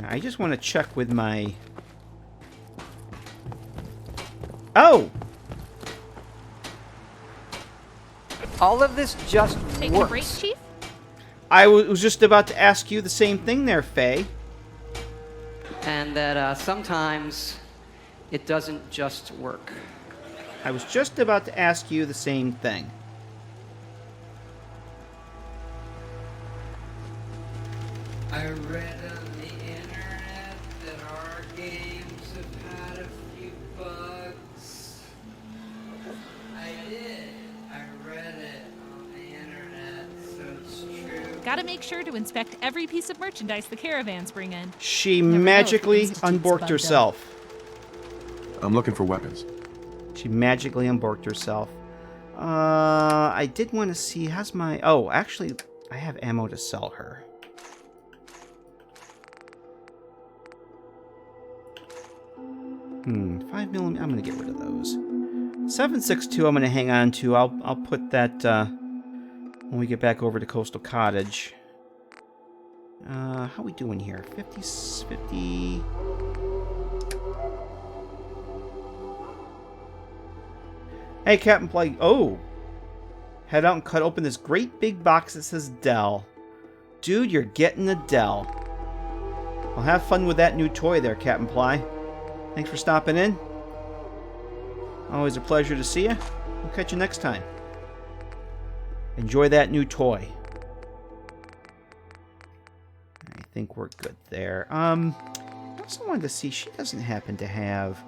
I just want to check with my... Oh! All of this just Taking a works. break, Chief? I was just about to ask you the same thing there, Faye. And that sometimes it doesn't just work. I was just about to ask you the same thing. I read on the internet that our games have had a few bugs. I did. I read it on the internet, so it's true. Gotta make sure to inspect every piece of merchandise the caravans bring in. She Never know if magically the Institute's unborked bugged herself. I'm looking for weapons. She magically unborked herself. I did want to see, how's my... Oh, actually, I have ammo to sell her. 5mm, I'm going to get rid of those. 7.62 I'm going to hang on to. I'll put that when we get back over to Coastal Cottage. How we doing here? 50... Hey, Captain Plague. Oh! Head out and cut open this great big box that says Dell. Dude, you're getting a Dell. Well, have fun with that new toy there, Captain Ply. Thanks for stopping in. Always a pleasure to see you. We'll catch you next time. Enjoy that new toy. I think we're good there. I also wanted to see, she doesn't happen to have...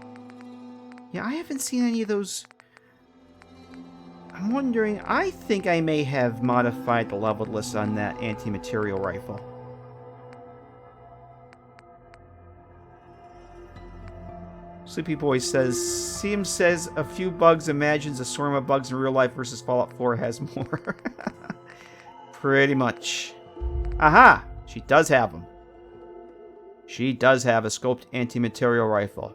Yeah, I haven't seen any of those... I'm wondering, I think I may have modified the leveled list on that anti-material rifle. Sleepy Boy says, Seems says a few bugs imagines a swarm of bugs in real life versus Fallout 4 has more. Pretty much. Aha! She does have them. She does have a scoped anti-material rifle.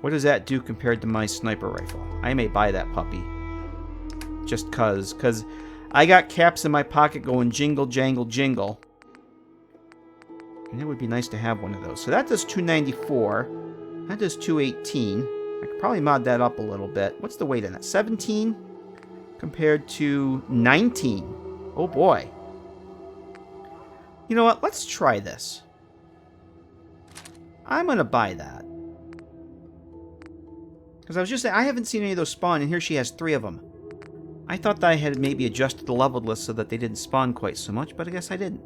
What does that do compared to my sniper rifle? I may buy that puppy. Just cause I got caps in my pocket going jingle, jangle, jingle. And it would be nice to have one of those. So that does 294. That does 218. I could probably mod that up a little bit. What's the weight on that? 17 compared to 19. Oh boy. You know what? Let's try this. I'm going to buy that. Because I was just saying, I haven't seen any of those spawn, and here she has 3 of them. I thought that I had maybe adjusted the leveled list so that they didn't spawn quite so much, but I guess I didn't.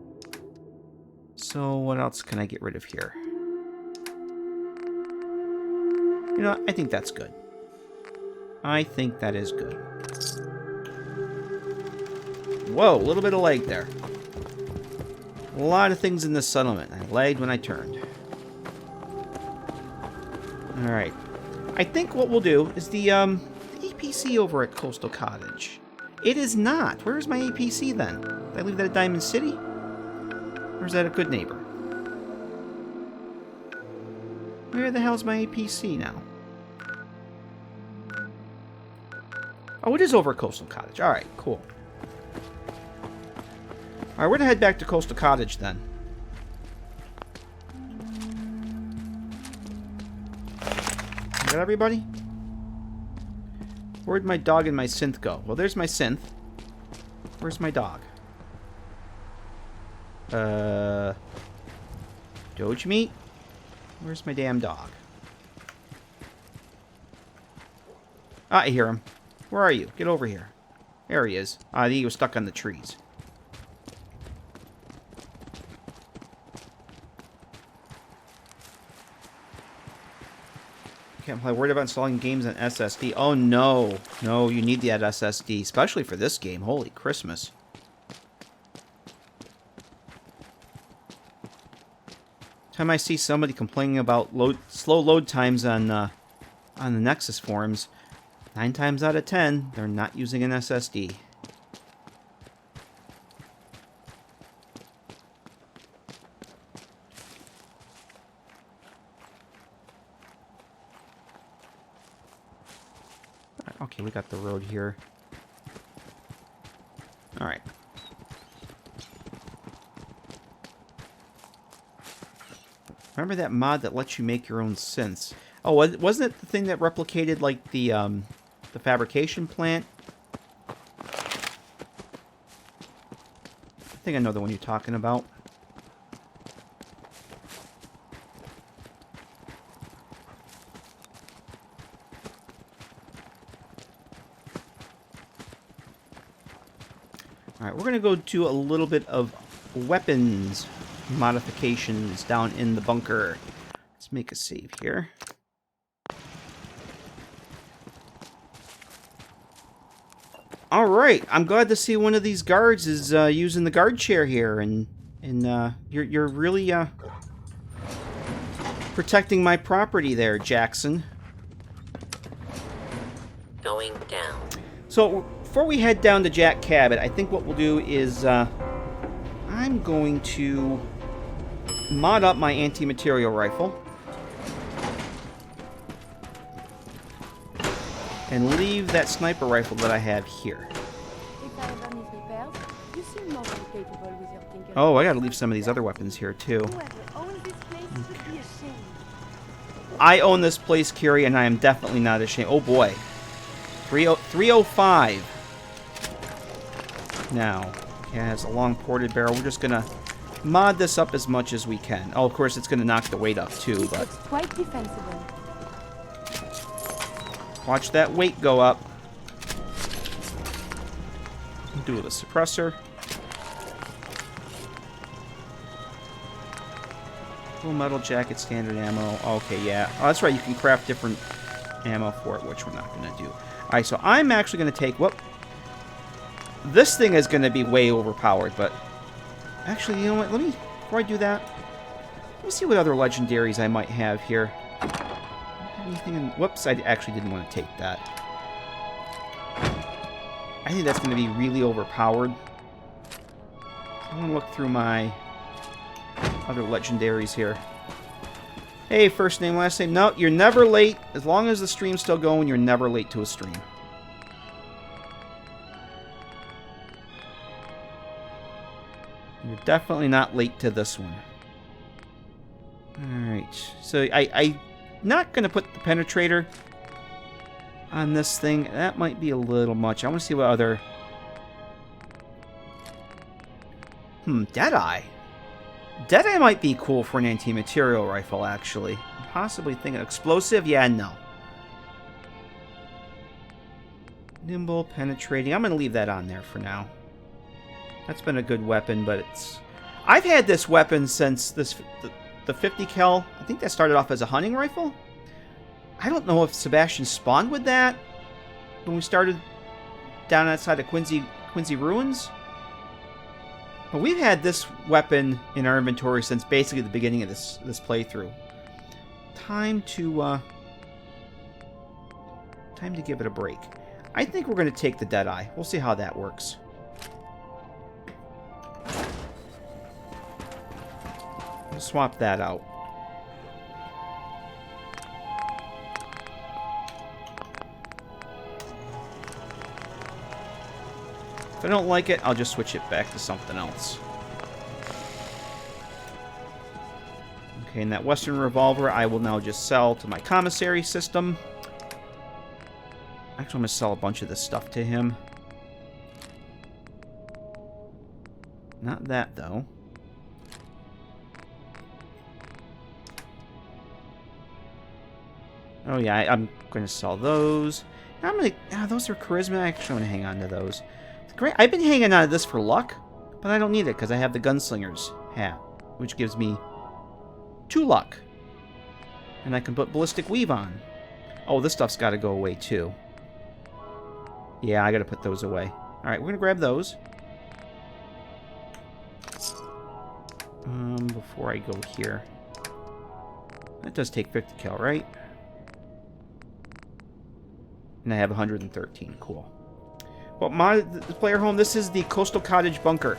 So what else can I get rid of here? You know, I think that's good. I think that is good. Whoa, a little bit of lag there. A lot of things in this settlement. I lagged when I turned. Alright. I think what we'll do is the APC over at Coastal Cottage. It is not. Where is my APC then? Did I leave that at Diamond City? Or is that a Goodneighbor? Where the hell's my APC now? Oh, it is over at Coastal Cottage. Alright, cool. Alright, we're gonna head back to Coastal Cottage then. Got everybody? Where'd my dog and my synth go? Well, there's my synth. Where's my dog? Doge meat? Where's my damn dog? Ah, I hear him. Where are you? Get over here. There he is. Ah, he was stuck on the trees. Can't play. Worried about installing games on SSD. Oh no. No, you need that SSD, especially for this game. Holy Christmas. Time I see somebody complaining about slow load times on the Nexus forums, 9 times out of 10, they're not using an SSD. Okay, we got the road here. Alright. Remember that mod that lets you make your own synths? Oh, wasn't it the thing that replicated, like, the fabrication plant? I think I know the one you're talking about. Alright, we're going to go do a little bit of weapons modifications down in the bunker. Let's make a save here. Alright, I'm glad to see one of these guards is using the guard chair here, and you're really protecting my property there, Jackson. Going down. So, before we head down to Jack Cabot, I think what we'll do is, I'm going to mod up my anti-material rifle. And leave that sniper rifle that I have here. Oh, I gotta leave some of these other weapons here, too. I own this place, Curie, and I am definitely not ashamed. Oh, boy. 305. Now, okay, it has a long ported barrel. We're just gonna mod this up as much as we can. Oh, of course, it's gonna knock the weight up too, but It's quite defensible. Watch that weight go up. Do the suppressor. Full metal jacket, standard ammo. Okay, yeah. Oh, that's right. You can craft different ammo for it, which we're not going to do. Alright, so I'm actually going to take... Whoop. This thing is going to be way overpowered, but... Actually, you know what? Let me... Before I do that, let me see what other legendaries I might have here. Anything in... Whoops, I actually didn't want to take that. I think that's going to be really overpowered. I want to look through my other legendaries here. Hey, first name, last name. No, you're never late. As long as the stream's still going, you're never late to a stream. You're definitely not late to this one. Alright, so I'm not going to put the penetrator on this thing. That might be a little much. I want to see what other... Deadeye. Deadeye might be cool for an anti-material rifle, actually. I'm possibly thinking explosive? Yeah, no. Nimble, penetrating. I'm going to leave that on there for now. That's been a good weapon, but it's... I've had this weapon since the 50 cal. I think that started off as a hunting rifle. I don't know if Sebastian spawned with that when we started down outside of Quincy Ruins. But we've had this weapon in our inventory since basically the beginning of this playthrough. Time to give it a break. I think we're going to take the Deadeye. We'll see how that works. We'll swap that out. If I don't like it, I'll just switch it back to something else. Okay, and that Western revolver I will now just sell to my commissary system. Actually, I'm going to sell a bunch of this stuff to him. Not that, though. Oh, yeah, I'm going to sell those. I'm going to... those are charisma. Actually, I'm going to hang on to those. Great. I've been hanging on to this for luck, but I don't need it because I have the gunslinger's hat, which gives me 2 luck. And I can put ballistic weave on. Oh, this stuff's got to go away, too. Yeah, I got to put those away. All right, we're going to grab those. Before I go here. That does take 50 cal, right? And I have 113. Cool. Well, the player home, this is the Coastal Cottage bunker.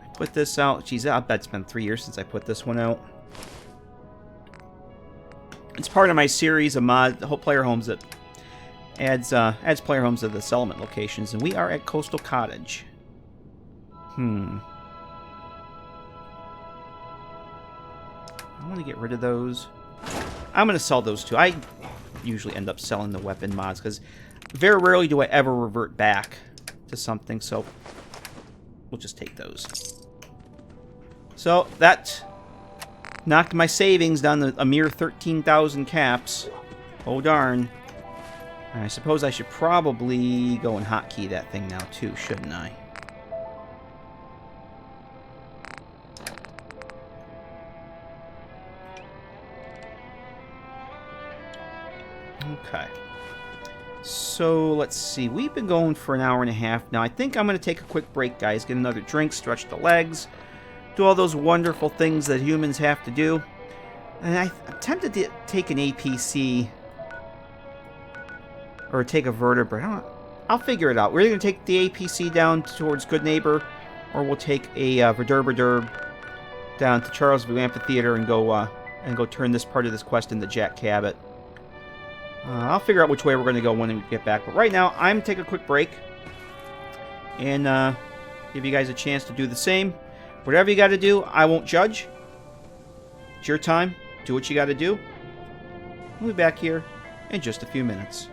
I put this out. Geez, I bet it's been 3 years since I put this one out. It's part of my series of the whole player homes that adds player homes to the settlement locations, and we are at Coastal Cottage. I want to get rid of those. I'm going to sell those too. I usually end up selling the weapon mods because very rarely do I ever revert back to something, so we'll just take those. So that knocked my savings down to a mere 13,000 caps. Oh darn. I suppose I should probably go and hotkey that thing now too, shouldn't I? Okay. So, let's see. We've been going for an hour and a half now. I think I'm going to take a quick break, guys. Get another drink, stretch the legs, do all those wonderful things that humans have to do. And I'm tempted to take an APC or take a vertebrate. I'll figure it out. We're either going to take the APC down towards Goodneighbor, or we'll take a vertebraderb down to Charlesville Amphitheater and go turn this part of this quest into Jack Cabot. I'll figure out which way we're going to go when we get back. But right now, I'm going to take a quick break and give you guys a chance to do the same. Whatever you got to do, I won't judge. It's your time. Do what you got to do. We'll be back here in just a few minutes.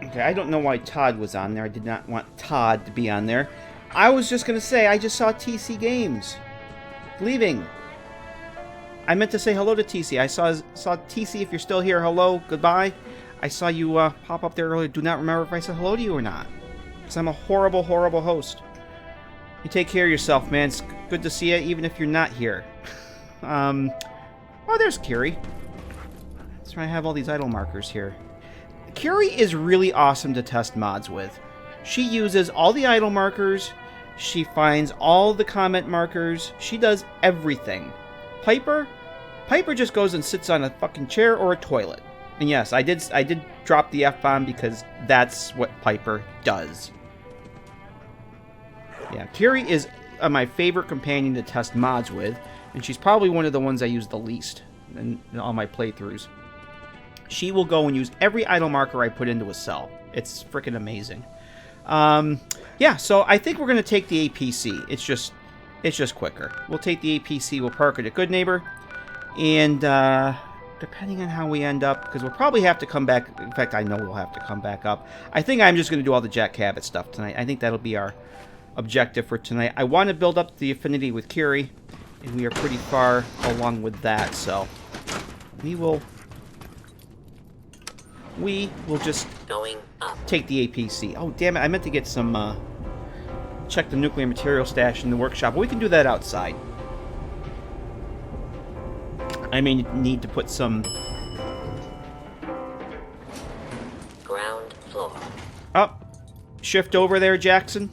Okay, I don't know why Todd was on there. I did not want Todd to be on there. I was just going to say, I just saw TC Games leaving. I meant to say hello to TC. I saw TC. If you're still here, hello, goodbye. I saw you pop up there earlier. Do not remember if I said hello to you or not. Because I'm a horrible, horrible host. You take care of yourself, man. It's good to see you, even if you're not here. Oh, there's Curie. That's right, I have all these idle markers here. Curie is really awesome to test mods with. She uses all the idle markers. She finds all the comment markers. She does everything. Piper just goes and sits on a fucking chair or a toilet. And yes, I did drop the F-bomb because that's what Piper does. Yeah, Curie is my favorite companion to test mods with, and she's probably one of the ones I use the least in all my playthroughs. She will go and use every idle marker I put into a cell. It's freaking amazing. Yeah, so I think we're going to take the APC. It's just quicker. We'll take the APC, we'll park it at Goodneighbor, and depending on how we end up, because we'll probably have to come back. In fact, I know we'll have to come back up. I think I'm just going to do all the Jack Cabot stuff tonight. I think that'll be our objective for tonight. I want to build up the affinity with Curie, and we are pretty far along with that, so we will just take the APC. Oh, damn it, I meant to get some, check the nuclear material stash in the workshop. But we can do that outside. I may need to put some... Ground floor. Up. Shift over there, Jackson.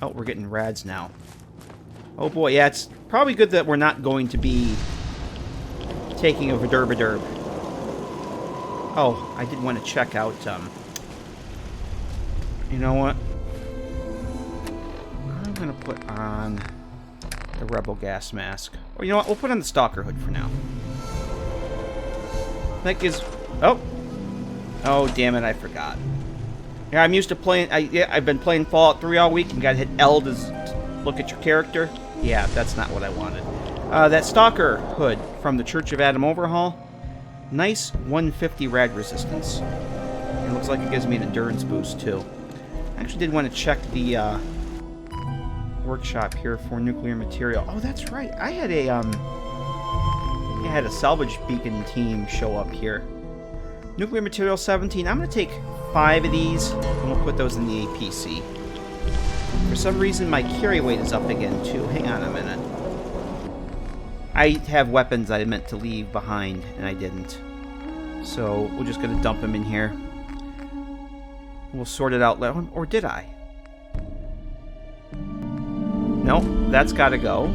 Oh, we're getting rads now. Oh boy, yeah, it's probably good that we're not going to be taking a Vidurbaderb. Oh, I did want to check out, you know what? I'm going to put on the Rebel Gas Mask. Or you know what? We'll put on the Stalker Hood for now. That gives... Oh! Oh, damn it, I forgot. Yeah, I'm used to playing... I've been playing Fallout 3 all week and got to hit L to look at your character. Yeah, that's not what I wanted. That Stalker Hood from the Church of Adam Overhaul. Nice 150 rad resistance. It looks like it gives me an endurance boost, too. I actually did want to check the workshop here for nuclear material. Oh, that's right. I had a salvage beacon team show up here. Nuclear material 17. I'm going to take 5 of these, and we'll put those in the APC. For some reason, my carry weight is up again, too. Hang on a minute. I have weapons I meant to leave behind, and I didn't. So, we're just going to dump them in here. We'll sort it out later. Or did I? Nope, that's got to go.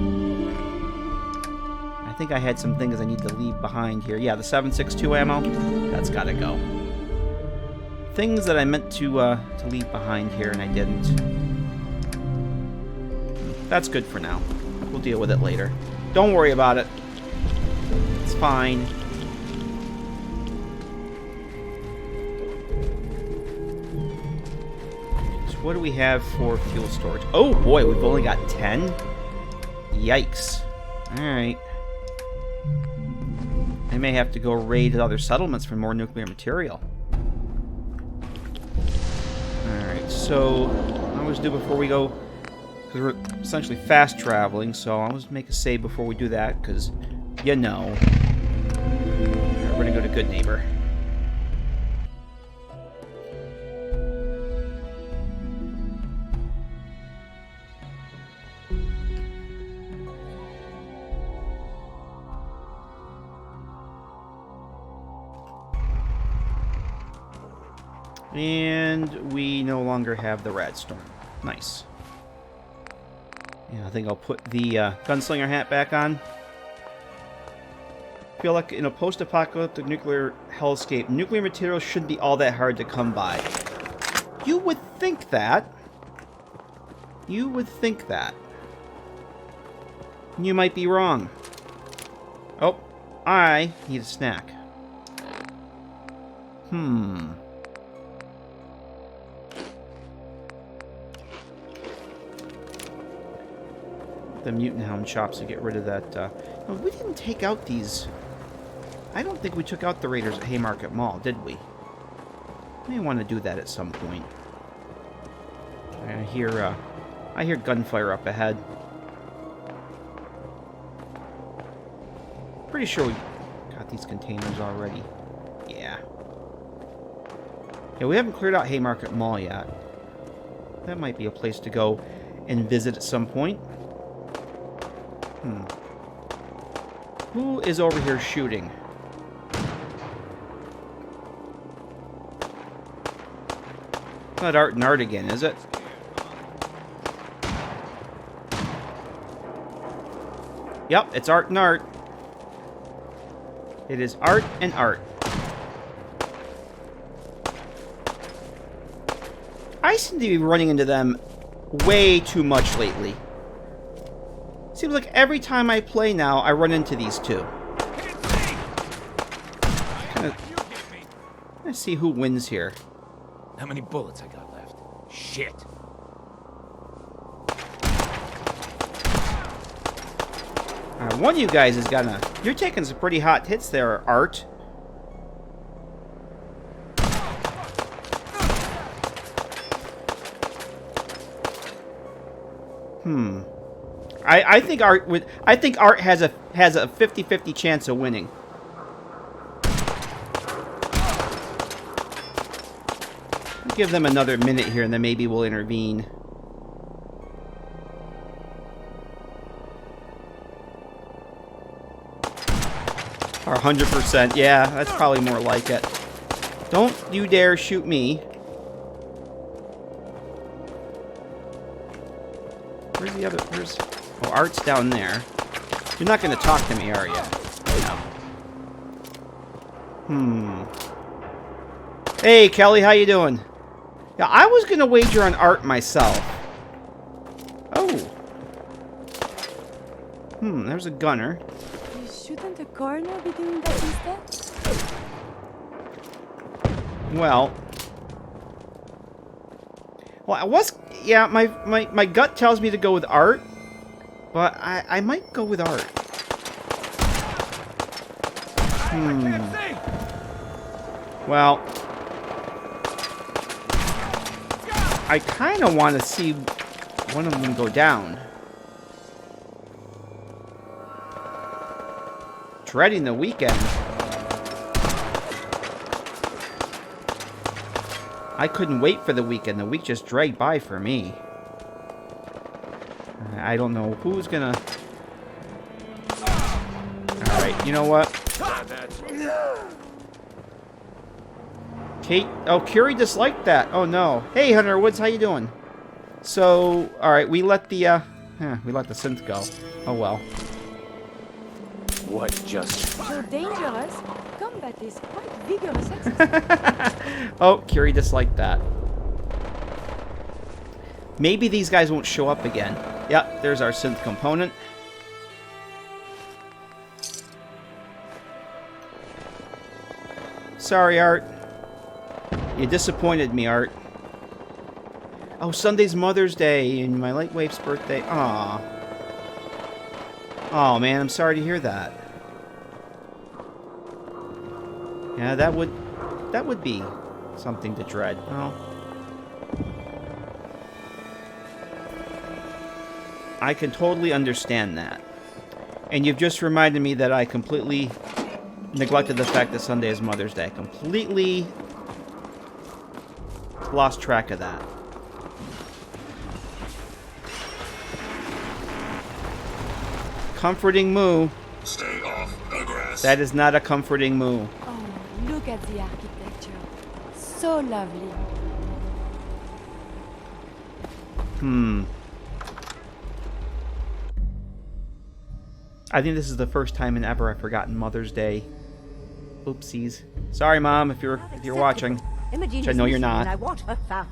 I think I had some things I need to leave behind here. Yeah, the 7.62 ammo, that's got to go. Things that I meant to leave behind here, and I didn't. That's good for now. We'll deal with it later. Don't worry about it. It's fine. So what do we have for fuel storage? Oh boy, we've only got 10? Yikes. Alright. I may have to go raid other settlements for more nuclear material. Alright, so I always do before we go... We're essentially fast traveling, so I'll just make a save before we do that, because, you know. We're going to go to Goodneighbor. And we no longer have the Radstorm. Nice. Yeah, I think I'll put the gunslinger hat back on. I feel like in a post-apocalyptic nuclear hellscape, nuclear materials shouldn't be all that hard to come by. You would think that. You would think that. You might be wrong. Oh, I need a snack. The mutant hound chops to get rid of that. No, we didn't take out these. I don't think we took out the raiders at Haymarket Mall, did we? may want to do that at some point. I hear gunfire up ahead. Pretty sure we got these containers already. Yeah. Yeah, we haven't cleared out Haymarket Mall yet. That might be a place to go and visit at some point. Who is over here shooting? Not Art and Art again, is it? Yep, it's Art and Art. It is Art and Art. I seem to be running into them way too much lately. Seems like every time I play now, I run into these two. Let's see who wins here. How many bullets I got left? Shit. One of you guys is gonna... You're taking some pretty hot hits there, Art. I think Art would... I think Art has a 50-50 chance of winning. Give them another minute here, and then maybe we'll intervene. Or 100%. Yeah, that's probably more like it. Don't you dare shoot me. Where's the other... Where's... Oh, Art's down there. You're not going to talk to me, are you? No. Hey, Kelly, how you doing? Yeah, I was going to wager on Art myself. Oh. There's a gunner. You shouldn't a coroner be doing that instead? Well, I was... Yeah, my gut tells me to go with Art, but I might go with Art. Well, I kind of want to see one of them go down. Dreading the weekend. I couldn't wait for the weekend. The week just dragged by for me. I don't know who's gonna... Alright, you know what? Kate... Oh, Curie disliked that. Oh, no. Hey, Hunter Woods, how you doing? So, alright, we let the synth go. Oh, well. What just... So dangerous. Combat is quite vigorous exercise. Oh, Curie disliked that. Maybe these guys won't show up again. Yep, there's our synth component. Sorry, Art. You disappointed me, Art. Oh, Sunday's Mother's Day and my Lightwave's birthday. Aw. Oh, man, I'm sorry to hear that. Yeah, that would be something to dread. Well, I can totally understand that. And you've just reminded me that I completely neglected the fact that Sunday is Mother's Day. Completely lost track of that. Comforting moo. Stay off the grass. That is not a comforting moo. Oh, look at the architecture. So lovely. I think this is the first time in ever I've forgotten Mother's Day. Oopsies. Sorry, Mom, if you're watching. Imogene Which I know you're not. And I want her found.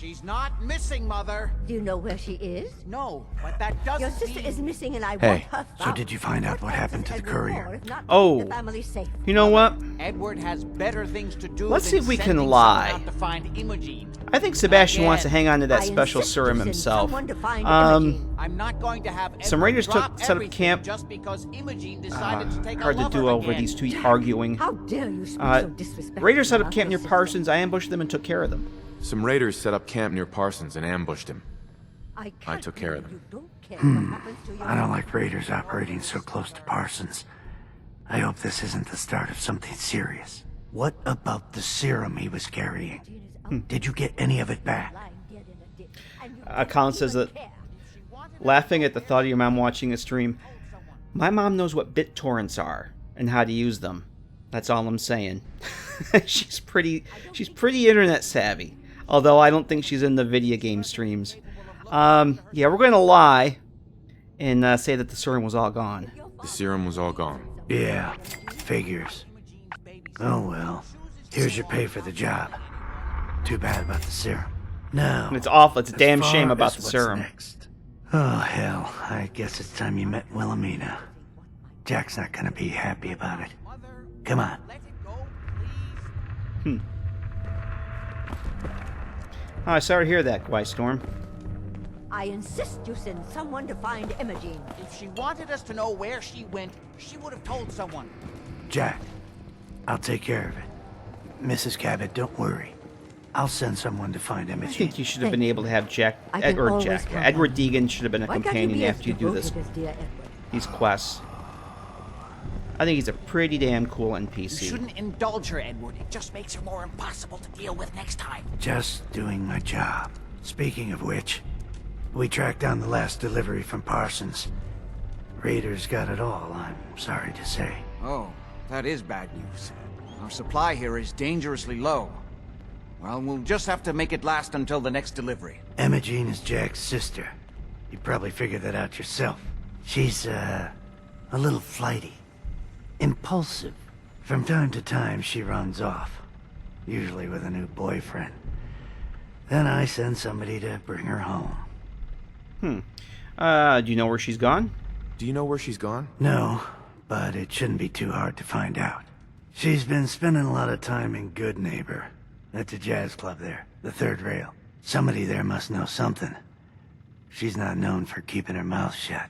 She's not missing, Mother. Do you know where she is? No, but that doesn't Your sister mean... is missing and I Hey, want her So found. did you find out what happened to the courier? Oh. The family's safe. You know what? Edward has better things to do Let's than see if we can sending lie. someone out to find Imogene. I think Sebastian wants to hang on to that I special insist serum you send himself. someone to find Imogene. I'm not going to have Some Edward raiders drop set up everything camp. just because Imogene decided to take Hard a to lover do over again. these two arguing. How dare you speak so disrespectfully? Raiders set up about camp near your sister? Parsons. I ambushed them and took care of them. Some raiders set up camp near Parsons and ambushed him. I took care of them. I don't like raiders operating so close to Parsons. I hope this isn't the start of something serious. What about the serum he was carrying? Did you get any of it back? Colin says that, laughing at the thought of your mom watching a stream. My mom knows what BitTorrents are and how to use them. That's all I'm saying. she's pretty internet savvy. Although I don't think she's in the video game streams. Yeah, we're going to lie and say that the serum was all gone. The serum was all gone. Yeah, figures. Oh well. Here's your pay for the job. Too bad about the serum. No. It's awful. It's a damn as shame far about as the what's serum. Next. Oh hell, I guess it's time you met Wilhelmina. Jack's not gonna be happy about it. Come on. Oh, sorry to hear that, Storm. I insist you send someone to find Imogene. If she wanted us to know where she went, she would have told someone. Jack, I'll take care of it. Mrs. Cabot, don't worry. I'll send someone to find I Imogene. think you should have been able to have I can always count on Edward Deegan should have been a Why can't you companion be as after you do this, devoted as dear Edward? these quests. I think he's a pretty damn cool You NPC. shouldn't indulge her, Edward. It just makes her more impossible to deal with next time. Just doing my job. Speaking of which, we tracked down the last delivery from Parsons. Raiders got it all, I'm sorry to say. Oh, that is bad news. Our supply here is dangerously low. Well, we'll just have to make it last until the next delivery. Imogene is Jack's sister. You probably figured that out yourself. She's, a little flighty. Impulsive. From time to time, she runs off. Usually with a new boyfriend. Then I send somebody to bring her home. Do you know where she's gone? Do you know where she's gone? No, but it shouldn't be too hard to find out. She's been spending a lot of time in Goodneighbor. That's a jazz club there, the third rail. Somebody there must know something. She's not known for keeping her mouth shut.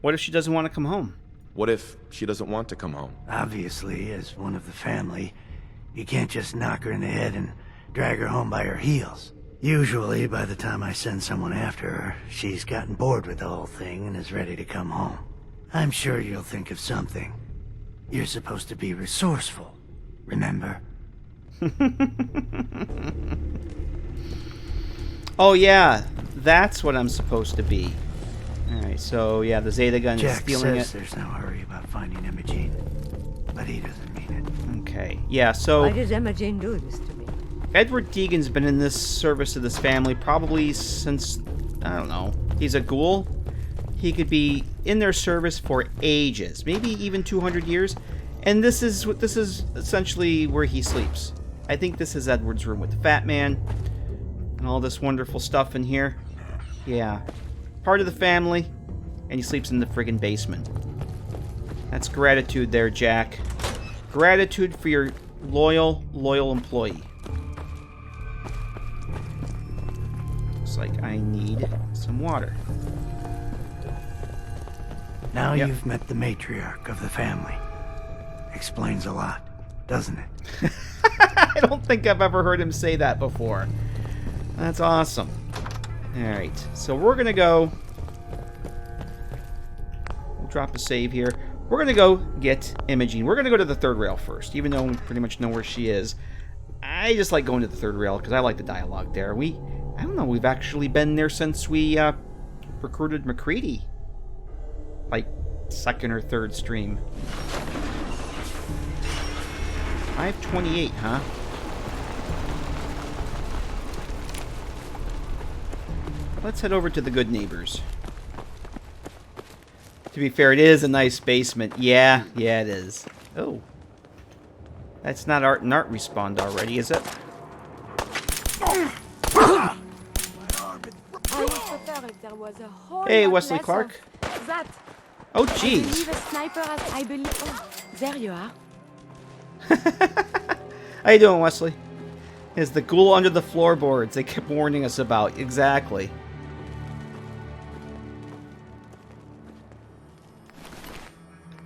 What if she doesn't want to come home? What if she doesn't want to come home? Obviously, as one of the family, you can't just knock her in the head and drag her home by her heels. Usually, by the time I send someone after her, she's gotten bored with the whole thing and is ready to come home. I'm sure you'll think of something. You're supposed to be resourceful, remember? Oh yeah, that's what I'm supposed to be. Alright, so yeah, the Zeta gun is Jack stealing says it. there's no hurry about finding Imogene, but he doesn't mean it. Okay, yeah, so Why does Imogene do this to me? Edward Deegan's been in this service of this family probably since, I don't know, he's a ghoul. He could be in their service for ages, maybe even 200 years. And this is essentially where he sleeps. I think this is Edward's room with the fat man and all this wonderful stuff in here. Yeah, part of the family, and he sleeps in the friggin' basement. That's gratitude there, Jack. Gratitude for your loyal employee. Looks like I need some water. Now Yep. you've met the matriarch of the family. Explains a lot, doesn't it? I don't think I've ever heard him say that before. That's awesome. Alright, so we're going to go... We'll drop a save here. We're going to go get Imogene. We're going to go to the third rail first, even though we pretty much know where she is. I just like going to the third rail because I like the dialogue there. I don't know, we've actually been there since we recruited McCready. Like, second or third stream. 528, huh? Let's head over to the Good Neighbors. To be fair, it is a nice basement. Yeah, it is. Oh. That's not art and art respawned already, is it? there was a whole Hey, lot Wesley less Clark. of that. Oh, I jeez. believe a sniper has, I believe. Oh, there you are. How you doing, Wesley? Is the ghoul under the floorboards they kept warning us about. Exactly.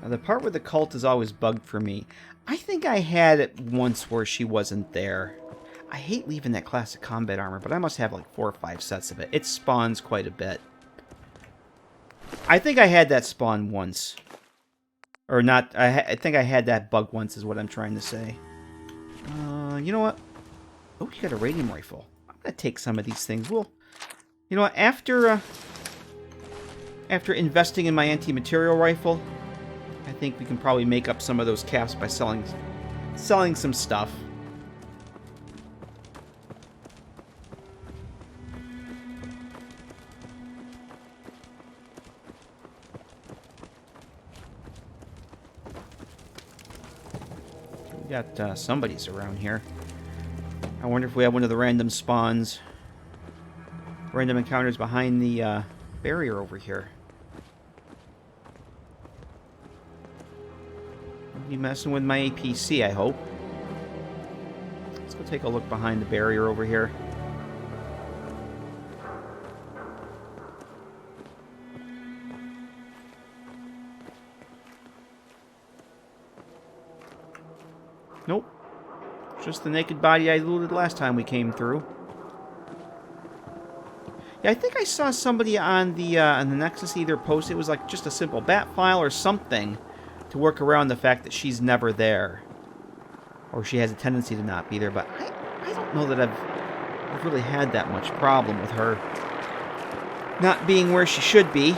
Now, the part where the cult is always bugged for me. I think I had it once where she wasn't there. I hate leaving that classic combat armor, but I must have like 4 or 5 sets of it. It spawns quite a bit. I think I had that spawn once. Or not, I think I had that bug once is what I'm trying to say. You know what? Oh, you got a radium rifle. I'm going to take some of these things. Well, you know what? After investing in my anti-material rifle, I think we can probably make up some of those caps by selling some stuff. We got somebody's around here. I wonder if we have one of the random spawns, random encounters behind the barrier over here. Be messing with my APC, I hope. Let's go take a look behind the barrier over here. Nope. Just the naked body I looted last time we came through. Yeah, I think I saw somebody on the Nexus either post it was like just a simple bat file or something to work around the fact that she's never there. Or she has a tendency to not be there, but I don't know that I've really had that much problem with her not being where she should be.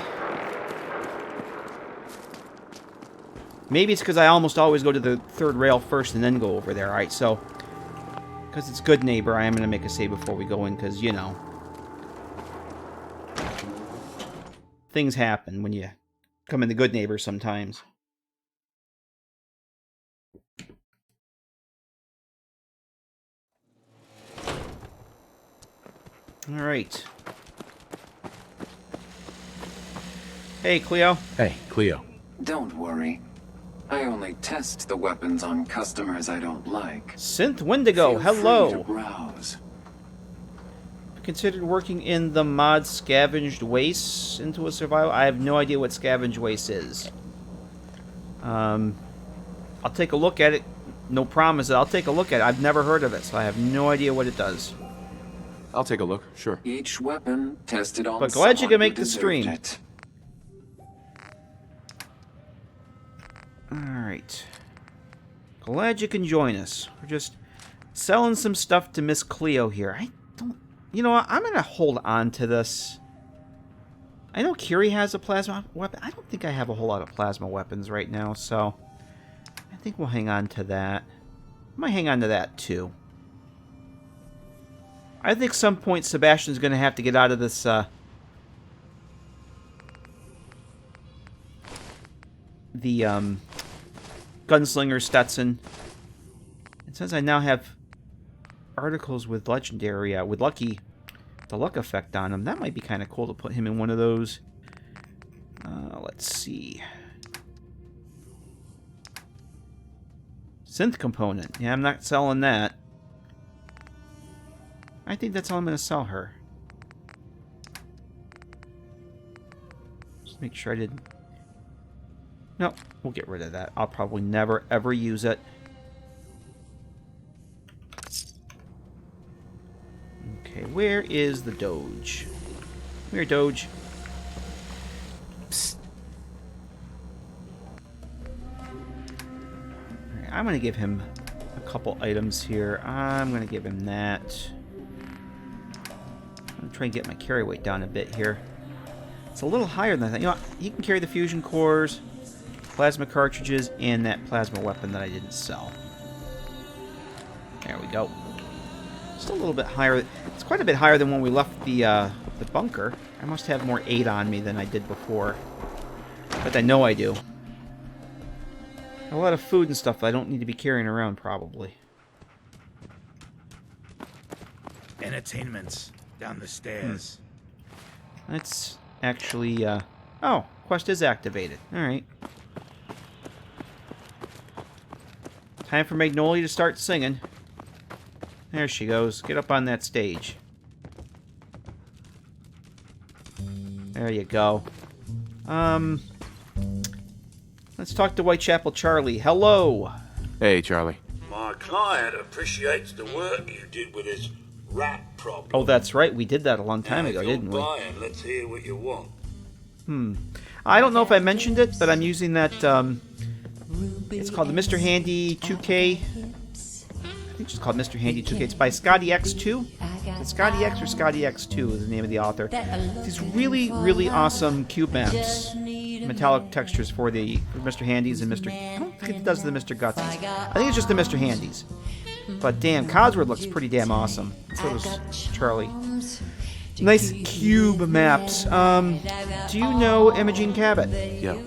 Maybe it's because I almost always go to the third rail first and then go over there. Alright, so because it's Goodneighbor, I am going to make a save before we go in, because, you know, things happen when you come into Goodneighbor sometimes. Alright. Hey, Cleo. Hey, Cleo. Don't worry. I only test the weapons on customers I don't like. Synth Wendigo, Feel hello. free to browse. Considered working in the mod Scavenged Wastes into a survival? I have no idea what Scavenged Waste is. I'll take a look at it. No promise. I'll take a look at it. I've never heard of it, so I have no idea what it does. I'll take a look, sure. Each weapon tested on But glad you someone can make who the stream. deserved it. Alright. Glad you can join us. We're just selling some stuff to Miss Cleo here. I don't... You know what? I'm going to hold on to this. I know Curie has a plasma weapon. I don't think I have a whole lot of plasma weapons right now, so... I think we'll hang on to that. I might hang on to that, too. I think some point Sebastian's going to have to get out of this, the Gunslinger Stetson. And since I now have articles with Legendary, with Lucky, the luck effect on him, that might be kind of cool to put him in one of those. Let's see. Synth component. Yeah, I'm not selling that. I think that's all I'm going to sell her. Just make sure I didn't... Nope, we'll get rid of that. I'll probably never, ever use it. Okay, where is the Doge? Come here, Doge. Psst. Alright, I'm going to give him a couple items here. I'm going to give him that. I'm going to try and get my carry weight down a bit here. It's a little higher than I thought. You know what? He can carry the fusion cores, plasma cartridges, and that plasma weapon that I didn't sell. There we go. Just a little bit higher. It's quite a bit higher than when we left the bunker. I must have more 8 on me than I did before. But I know I do. A lot of food and stuff that I don't need to be carrying around, probably. Entertainments down the stairs. Let's actually, oh, quest is activated. Alright. Time for Magnolia to start singing. There she goes. Get up on that stage. There you go. Let's talk to Whitechapel Charlie. Hello. Hey, Charlie. My client appreciates the work you did with his rat problem. Oh, that's right. We did that a long time ago, didn't we? Buying, let's hear what you want. I don't know if I mentioned it, but I'm using that, it's called the Mr. Handy 2K. I think it's called Mr. Handy 2K. It's by Scotty X2. Is it Scotty X or Scotty X2 is the name of the author. These really, really awesome cube maps. Metallic textures for the Mr. Handies and Mr. I don't think it does the Mr. Gutsies. I think it's just the Mr. Handies. But damn, Cosworth looks pretty damn awesome. So does Charlie. Nice cube maps. Do you know Imogene Cabot? Yeah.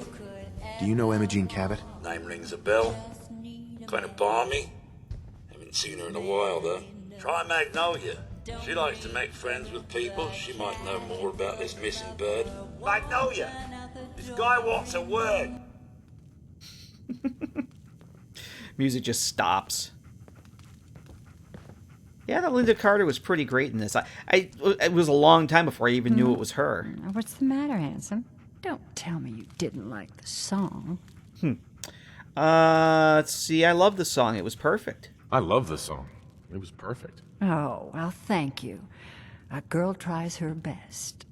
Do you know Imogene Cabot? Name rings a bell. Kind of balmy. Haven't seen her in a while, though. Try Magnolia. She likes to make friends with people. She might know more about this missing bird. Magnolia! This guy wants a word! Music just stops. Yeah, that Linda Carter was pretty great in this. It was a long time before I even knew it was her. What's the matter, handsome? Don't tell me you didn't like the song. Let's see. I love the song. It was perfect. I love the song. It was perfect. Oh, well, thank you. A girl tries her best.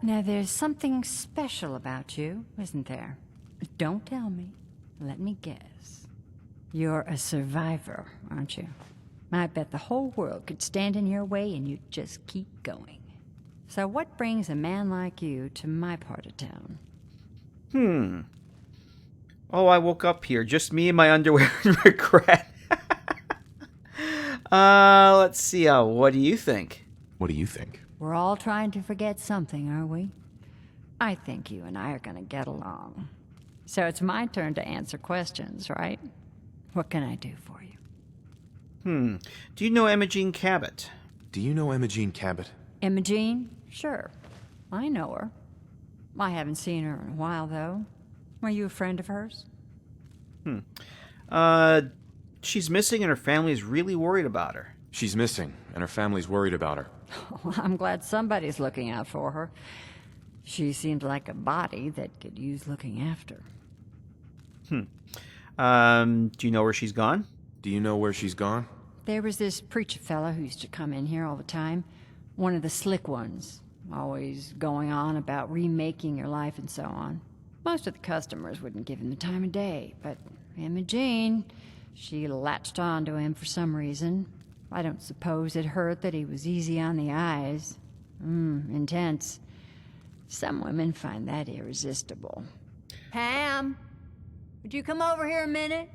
Now, there's something special about you, isn't there? Don't tell me. Let me guess. You're a survivor, aren't you? I bet the whole world could stand in your way and you'd just keep going. So what brings a man like you to my part of town? Oh, I woke up here. Just me and my underwear and regret. Let's see. What do you think? What do you think? We're all trying to forget something, are we? I think you and I are gonna get along. So it's my turn to answer questions, right? What can I do for you? Do you know Imogene Cabot? Do you know Imogene Cabot? Imogene? Sure. I know her. I haven't seen her in a while, though. Were you a friend of hers? She's missing and her family is really worried about her. She's missing, and her family's worried about her. Well, I'm glad somebody's looking out for her. She seemed like a body that could use looking after. Do you know where she's gone? Do you know where she's gone? There was this preacher fella who used to come in here all the time. One of the slick ones. Always going on about remaking your life and so on. Most of the customers wouldn't give him the time of day, but Imogene, she latched on to him for some reason. I don't suppose it hurt that he was easy on the eyes. Intense. Some women find that irresistible. Ham, would you come over here a minute?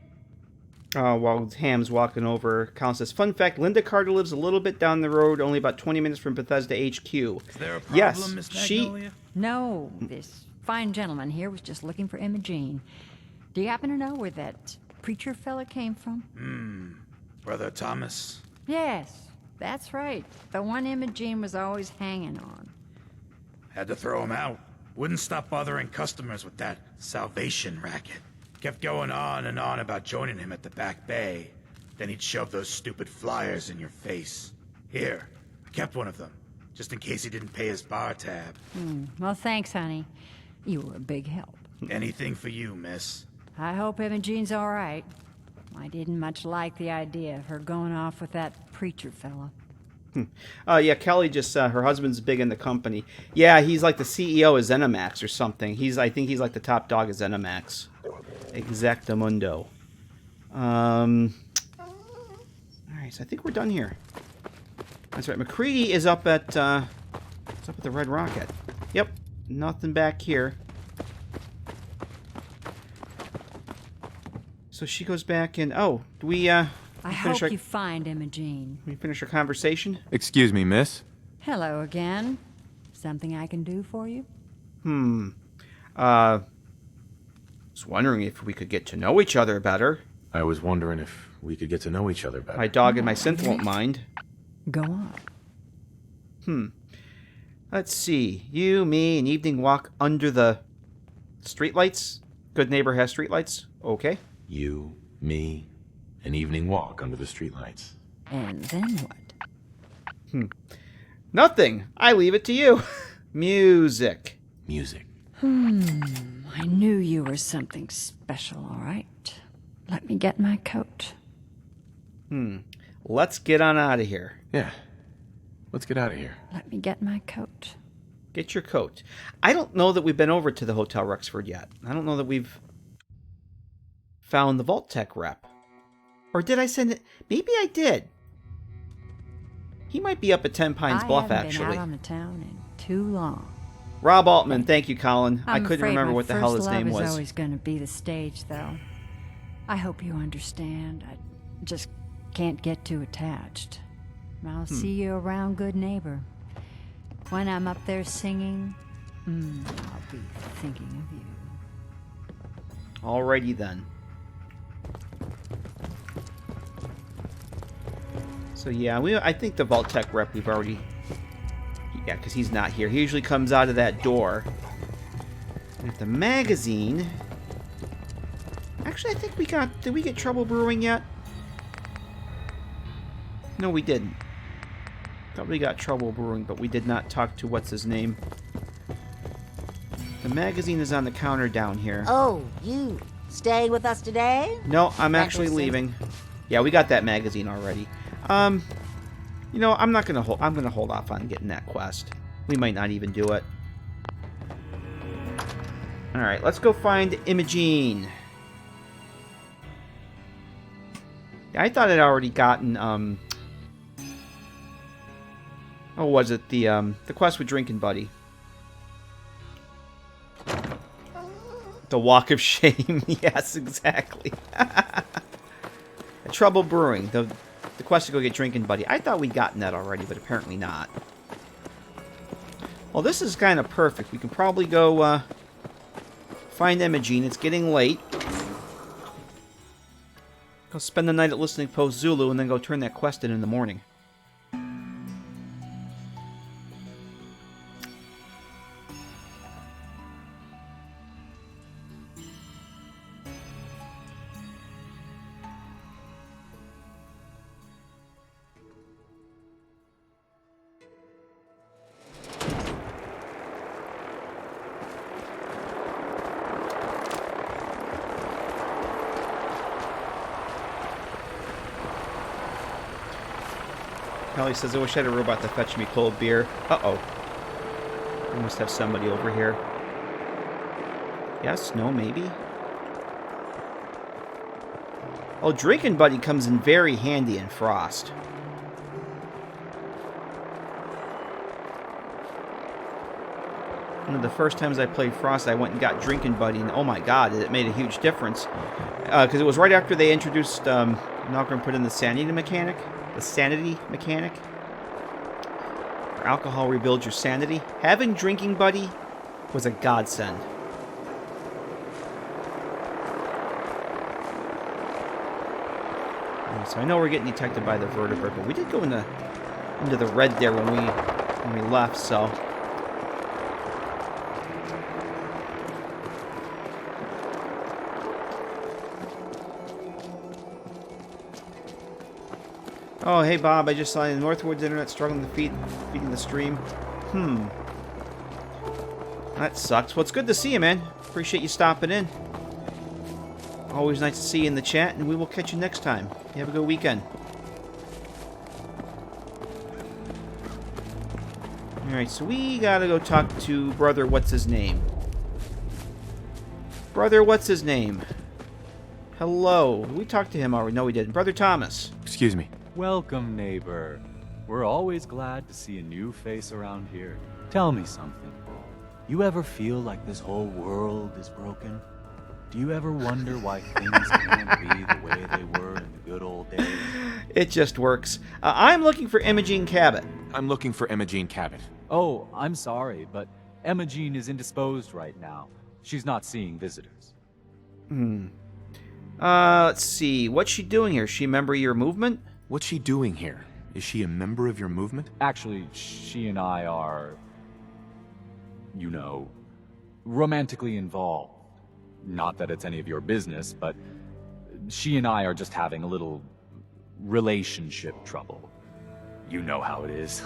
While Ham's walking over, Colin says, fun fact, Linda Carter lives a little bit down the road, only about 20 minutes from Bethesda HQ. Is there a problem, yes, Miss Magnolia? No, this fine gentleman here was just looking for Imogene. Do you happen to know where that preacher fella came from? Brother Thomas? Yes, that's right. The one Imogene was always hanging on. Had to throw him out. Wouldn't stop bothering customers with that salvation racket. Kept going on and on about joining him at the back bay. Then he'd shove those stupid flyers in your face. Here, I kept one of them, just in case he didn't pay his bar tab. Well, thanks, honey. You were a big help. Anything for you, miss. I hope Imogene's all right. I didn't much like the idea of her going off with that preacher fella. Yeah, Kelly just, her husband's big in the company. Yeah, he's like the CEO of ZeniMax or something. I think he's like the top dog of ZeniMax. Exactamundo. Alright, so I think we're done here. That's right, McCready is up at the Red Rocket. Yep, nothing back here. So she goes back and, do we, I hope you find Imogene. We finish our conversation? Excuse me, miss? Hello again. Something I can do for you? I was wondering if we could get to know each other better. I was wondering if we could get to know each other better. My dog and my synth won't mind. Go on. Let's see. You, me, an evening walk under the streetlights. Good neighbor has streetlights. Okay. You, me, an evening walk under the streetlights. And then what? Nothing. I leave it to you. Music. Music. I knew you were something special, all right. Let me get my coat. Let's get on out of here. Yeah. Let's get out of here. Let me get my coat. Get your coat. I don't know that we've been over to the Hotel Rexford yet. I don't know that we've found the Vault Tech rep. Or did I send it? Maybe I did. He might be up at 10 Pines Bluff, I haven't actually. been out on the town in too long. Rob Altman, thank you, Colin. I couldn't afraid remember my what the hell his first name love was. is always going to be the stage, though. I hope you understand. I just can't get too attached. I'll see you around, good neighbor. When I'm up there singing, I'll be thinking of you. Alrighty then. So yeah, I think the Vault Tech rep we've already... Yeah, because he's not here. He usually comes out of that door. And if the magazine... Actually, I think we got... Did we get Trouble Brewing yet? No, we didn't. Thought we got Trouble Brewing, but we did not talk to what's his name. The magazine is on the counter down here. Oh, you staying with us today? No, I'm actually leaving. Yeah, we got that magazine already. You know, I'm gonna hold off on getting that quest. We might not even do it. Alright, let's go find Imogene. Yeah, I thought I'd already gotten, oh, was it the quest with Drinking Buddy? The Walk of Shame. Yes, exactly. Trouble Brewing. The quest to go get Drinking Buddy. I thought we'd gotten that already, but apparently not. Well, this is kind of perfect. We can probably go find Imogene. It's getting late. Go spend the night at Listening Post Zulu and then go turn that quest in the morning. Kelly says, I wish I had a robot to fetch me cold beer. Uh-oh. We must have somebody over here. Yes? No? Maybe? Oh, Drinking Buddy comes in very handy in Frost. One of the first times I played Frost, I went and got Drinking Buddy, and oh my god, it made a huge difference. Because it was right after they introduced, I'm not going to put in the sanity mechanic. The sanity mechanic. Where alcohol rebuilds your sanity. Having Drinking Buddy was a godsend. So I know we're getting detected by the vertebrate, but we did go into the red there when we left, so. Oh, hey Bob, I just saw the Northwoods internet struggling to feeding the stream. That sucks. Well, it's good to see you, man. Appreciate you stopping in. Always nice to see you in the chat, and we will catch you next time. You have a good weekend. Alright, so we gotta go talk to Brother What's His Name. Brother What's His Name? Hello. We talked to him already. No, we didn't. Brother Thomas. Excuse me. Welcome, neighbor. We're always glad to see a new face around here. Tell me something. You ever feel like this whole world is broken? Do you ever wonder why things can't be the way they were in the good old days? It just works. I'm looking for Imogene Cabot. I'm looking for Imogene Cabot. Oh, I'm sorry, but Imogene is indisposed right now. She's not seeing visitors. Let's see. What's she doing here? Is she a member of your movement? What's she doing here? Is she a member of your movement? Actually, she and I are you know, romantically involved. Not that it's any of your business, but she and I are just having a little relationship trouble. You know how it is.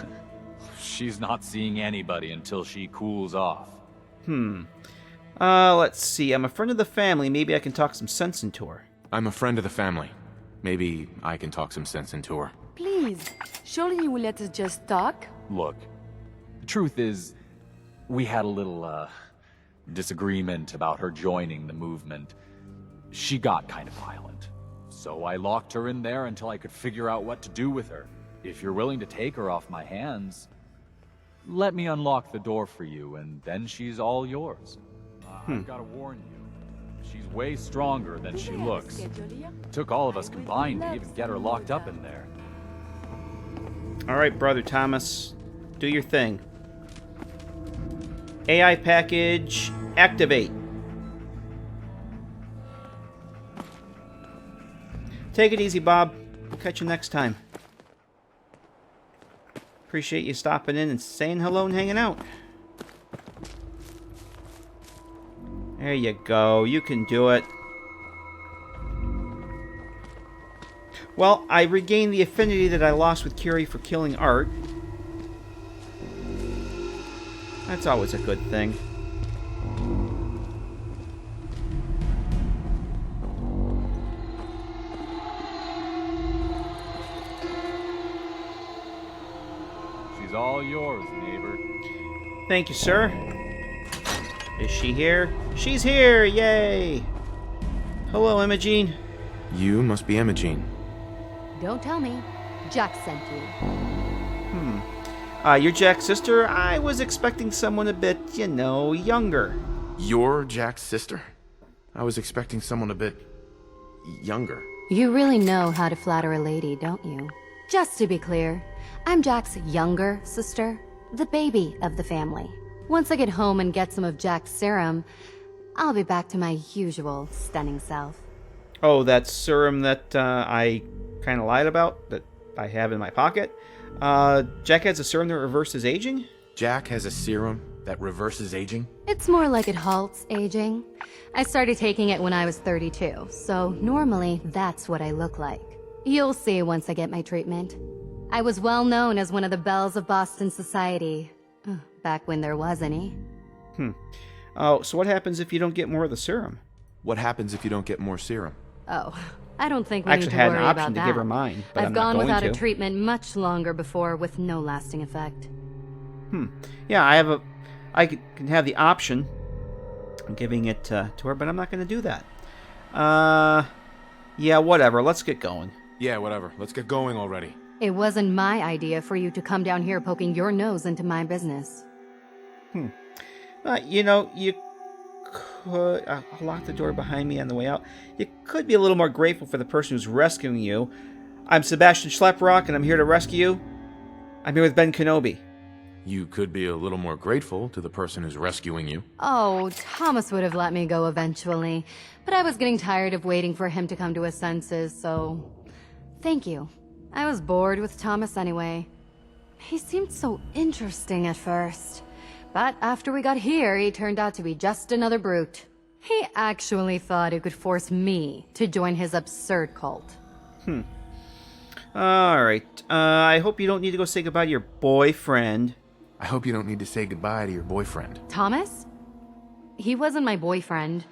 She's not seeing anybody until she cools off. Let's see. I'm a friend of the family. Maybe I can talk some sense into her. I'm a friend of the family. Maybe I can talk some sense into her. Please, surely you will let us just talk? Look, the truth is, we had a little, disagreement about her joining the movement. She got kind of violent. So I locked her in there until I could figure out what to do with her. If you're willing to take her off my hands, let me unlock the door for you, and then she's all yours. I've got to warn you, she's way stronger than she looks. Took all of us combined to even get her locked up in there. Alright, Brother Thomas. Do your thing. AI package, activate. Take it easy, Bob. We'll catch you next time. Appreciate you stopping in and saying hello and hanging out. There you go. You can do it. Well, I regained the affinity that I lost with Curie for killing Art. That's always a good thing. She's all yours, neighbor. Thank you, sir. Is she here? She's here! Yay! Hello, Imogene. You must be Imogene. Don't tell me. Jack sent you. You're Jack's sister? I was expecting someone a bit, you know, younger. You're Jack's sister? I was expecting someone a bit... younger. You really know how to flatter a lady, don't you? Just to be clear, I'm Jack's younger sister, the baby of the family. Once I get home and get some of Jack's serum, I'll be back to my usual stunning self. Oh, that serum that I kind of lied about, that I have in my pocket? Jack has a serum that reverses aging? Jack has a serum that reverses aging? It's more like it halts aging. I started taking it when I was 32, so normally that's what I look like. You'll see once I get my treatment. I was well known as one of the belles of Boston society, back when there was any. Oh, so what happens if you don't get more of the serum? What happens if you don't get more serum? Oh, I don't think we I need actually to had an worry option about to that. give her mine, but I've I'm not gone going without to. a treatment much longer before with no lasting effect. Yeah, I can have the option of giving it to her, but I'm not going to do that. Yeah, whatever. Let's get going. Yeah, whatever. Let's get going already. It wasn't my idea for you to come down here poking your nose into my business. You know, you could... I'll lock the door behind me on the way out. You could be a little more grateful for the person who's rescuing you. I'm Sebastian Schleprock, and I'm here to rescue you. I'm here with Ben Kenobi. You could be a little more grateful to the person who's rescuing you. Oh, Thomas would have let me go eventually, but I was getting tired of waiting for him to come to his senses, so... Thank you. I was bored with Thomas anyway. He seemed so interesting at first. But after we got here, he turned out to be just another brute. He actually thought he could force me to join his absurd cult. Alright. I hope you don't need to go say goodbye to your boyfriend. I hope you don't need to say goodbye to your boyfriend. Thomas? He wasn't my boyfriend.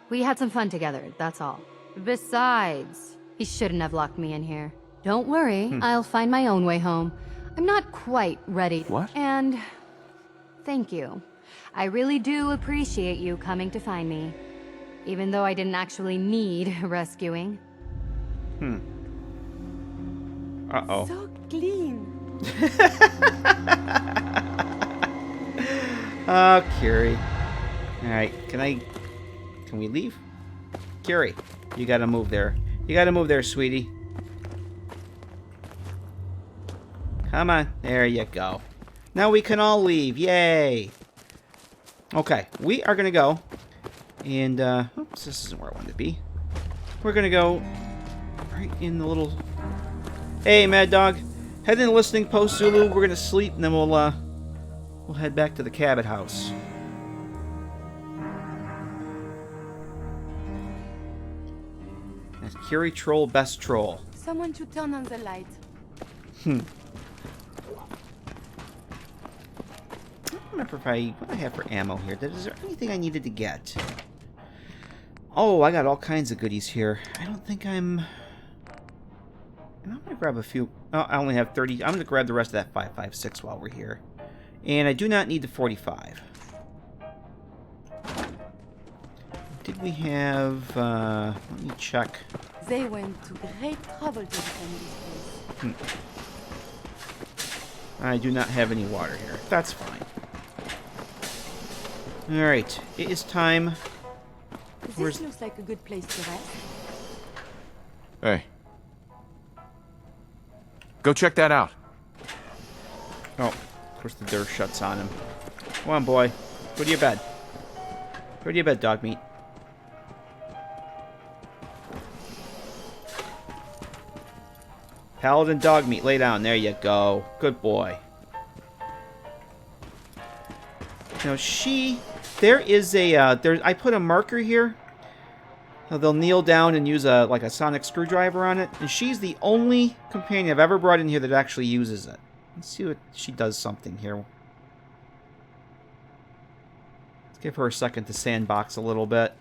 We had some fun together, that's all. Besides, he shouldn't have locked me in here. Don't worry, I'll find my own way home. I'm not quite ready. What? And... thank you. I really do appreciate you coming to find me. Even though I didn't actually need rescuing. Uh-oh. So clean. Oh, Curie. Alright, can we leave? Curie, you gotta move there. You gotta move there, sweetie. Come on. There you go. Now we can all leave. Yay! Okay, we are gonna go. And, oops, this isn't where I wanted to be. We're gonna go right in the little... Hey, Mad Dog. Head in the listening post, Zulu. We're gonna sleep, and then we'll head back to the Cabot house. Curie troll, best troll. Someone to turn on the light. I don't remember if what I have for ammo here. Is there anything I needed to get? Oh, I got all kinds of goodies here. I don't think I'm gonna grab a few. Oh, I only have 30. I'm gonna grab the rest of that 5.56 while we're here. And I do not need the 45. Did we have, let me check. They went to great trouble to defend this place. I do not have any water here. That's fine. Alright, it is time. This looks like a good place to rest. Hey. Go check that out. Oh, of course the door shuts on him. Come on, boy. Go to your bed. Go to your bed, dog meat. Paladin dog meat, lay down. There you go. Good boy. Now there is a, I put a marker here. Now they'll kneel down and use like a sonic screwdriver on it. And she's the only companion I've ever brought in here that actually uses it. Let's see what she does something here. Let's give her a second to sandbox a little bit.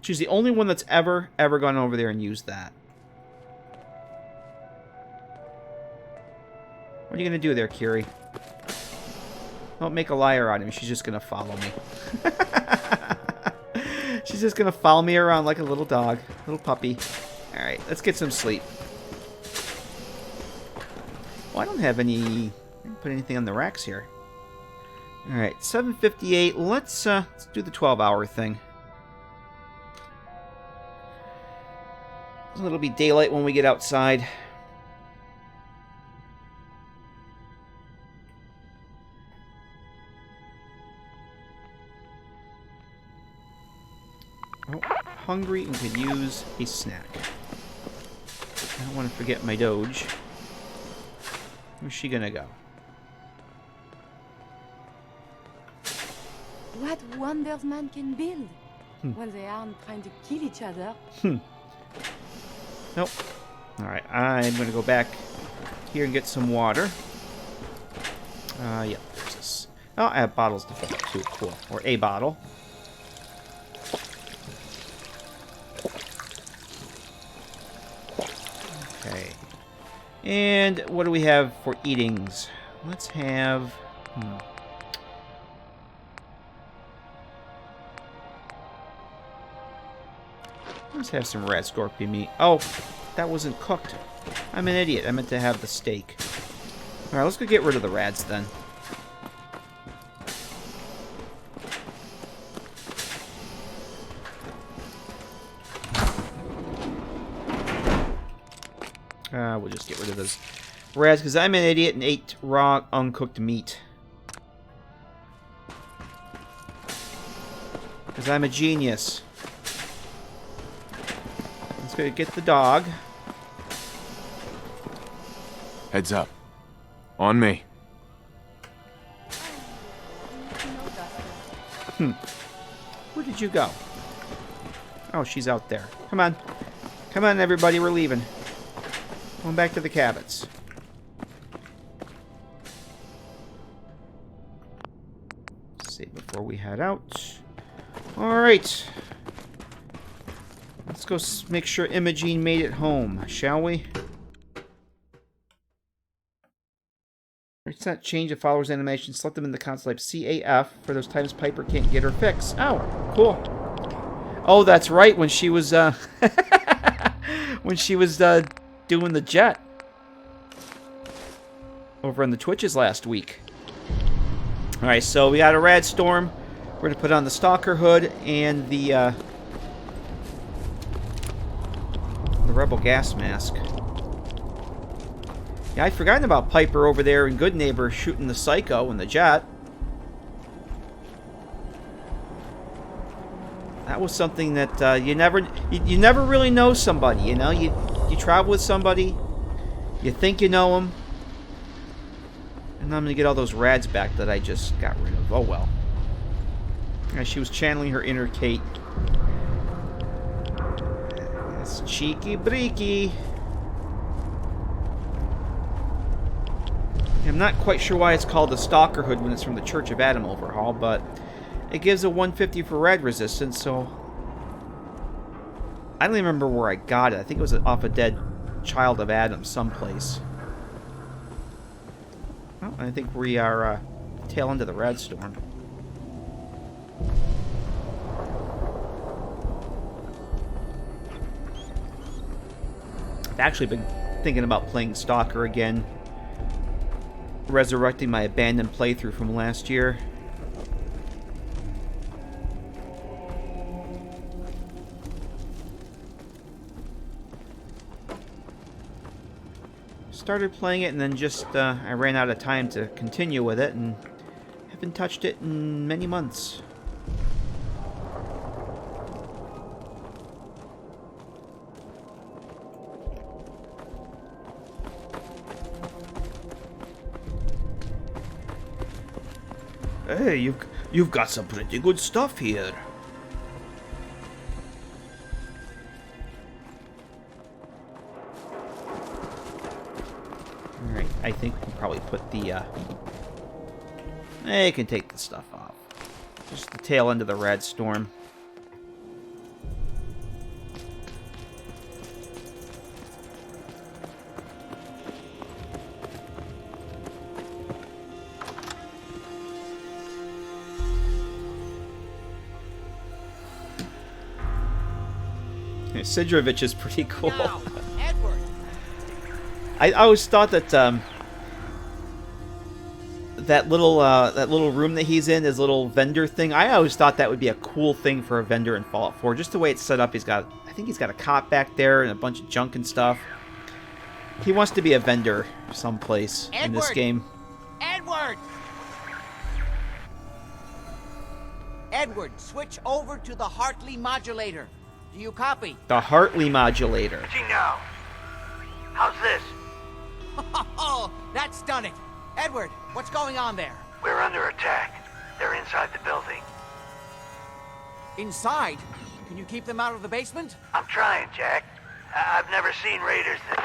She's the only one that's ever gone over there and used that. What are you going to do there, Curie? Don't make a liar out of me. She's just going to follow me. She's just going to follow me around like a little dog. Little puppy. Alright, let's get some sleep. Well, I don't have any... I didn't put anything on the racks here. Alright, 7:58. Let's do the 12-hour thing. It'll be daylight when we get outside. Oh, hungry and could use a snack. I don't want to forget my Doge. Where's she gonna go? What wonders man can build when they aren't trying to kill each other. Nope. Alright, I'm gonna go back here and get some water. Yeah, there's this. Oh, I have bottles to fill up too. Cool. Or a bottle. Okay. And what do we have for eatings? Let's have... Let's have some red scorpion meat. Oh, that wasn't cooked. I'm an idiot. I meant to have the steak. Alright, let's go get rid of the rads then. We'll just get rid of those rads because I'm an idiot and ate raw, uncooked meat. Because I'm a genius. Let's go get the dog. Heads up. On me. Where did you go? Oh, she's out there. Come on. Come on, everybody. We're leaving. Going back to the Cabots. Save before we head out. Alright. Let's go make sure Imogene made it home, shall we? Let's not change the follower's animation. Select them in the console type CAF for those times Piper can't get her fix. Oh, cool. Oh, that's right. When she was when she was doing the jet over on the Twitches last week. All right, so we got a rad storm. We're gonna put on the stalker hood and the rebel gas mask. Yeah, I'd forgotten about Piper over there in Goodneighbor shooting the psycho in the jet. That was something that you never really know somebody, you know? You travel with somebody, you think you know them, and I'm going to get all those rads back that I just got rid of. Oh, well. Yeah, she was channeling her inner Kate. cheeky breaky. I'm not quite sure why it's called the Stalker Hood when it's from the Church of Adam overhaul, but it gives a 150 for rad resistance, so I don't even remember where I got it. I think it was off a dead Child of Adam someplace. Oh, I think we are tail end of the Red Storm. I've actually been thinking about playing Stalker again. Resurrecting my abandoned playthrough from last year. Started playing it and then just I ran out of time to continue with it and haven't touched it in many months. Hey, you've got some pretty good stuff here. Alright, I think we can probably put the, you can take the stuff off. Just the tail end of the Red Storm. Sidrovich is pretty cool. Now, Edward. I always thought that that little room that he's in, his little vendor thing, I always thought that would be a cool thing for a vendor in Fallout 4. Just the way it's set up, I think he's got a cot back there and a bunch of junk and stuff. He wants to be a vendor someplace in this game. Edward! Edward, switch over to the Hartley modulator. Do you copy? The Hartley modulator. Now, how's this? Oh, that's done it. Edward, what's going on there? We're under attack. They're inside the building. Inside? Can you keep them out of the basement? I'm trying, Jack. I've never seen raiders that...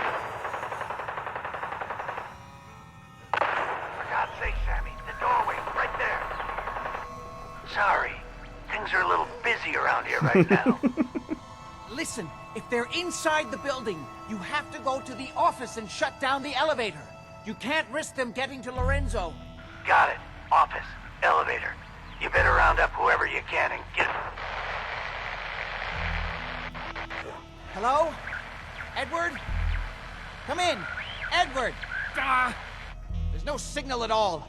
For God's sake, Sammy, the doorway, right there. Sorry, things are a little busy around here right now. Listen, if they're inside the building, you have to go to the office and shut down the elevator. You can't risk them getting to Lorenzo. Got it. Office, elevator. You better round up whoever you can and get... Hello? Edward? Come in. Edward! There's no signal at all.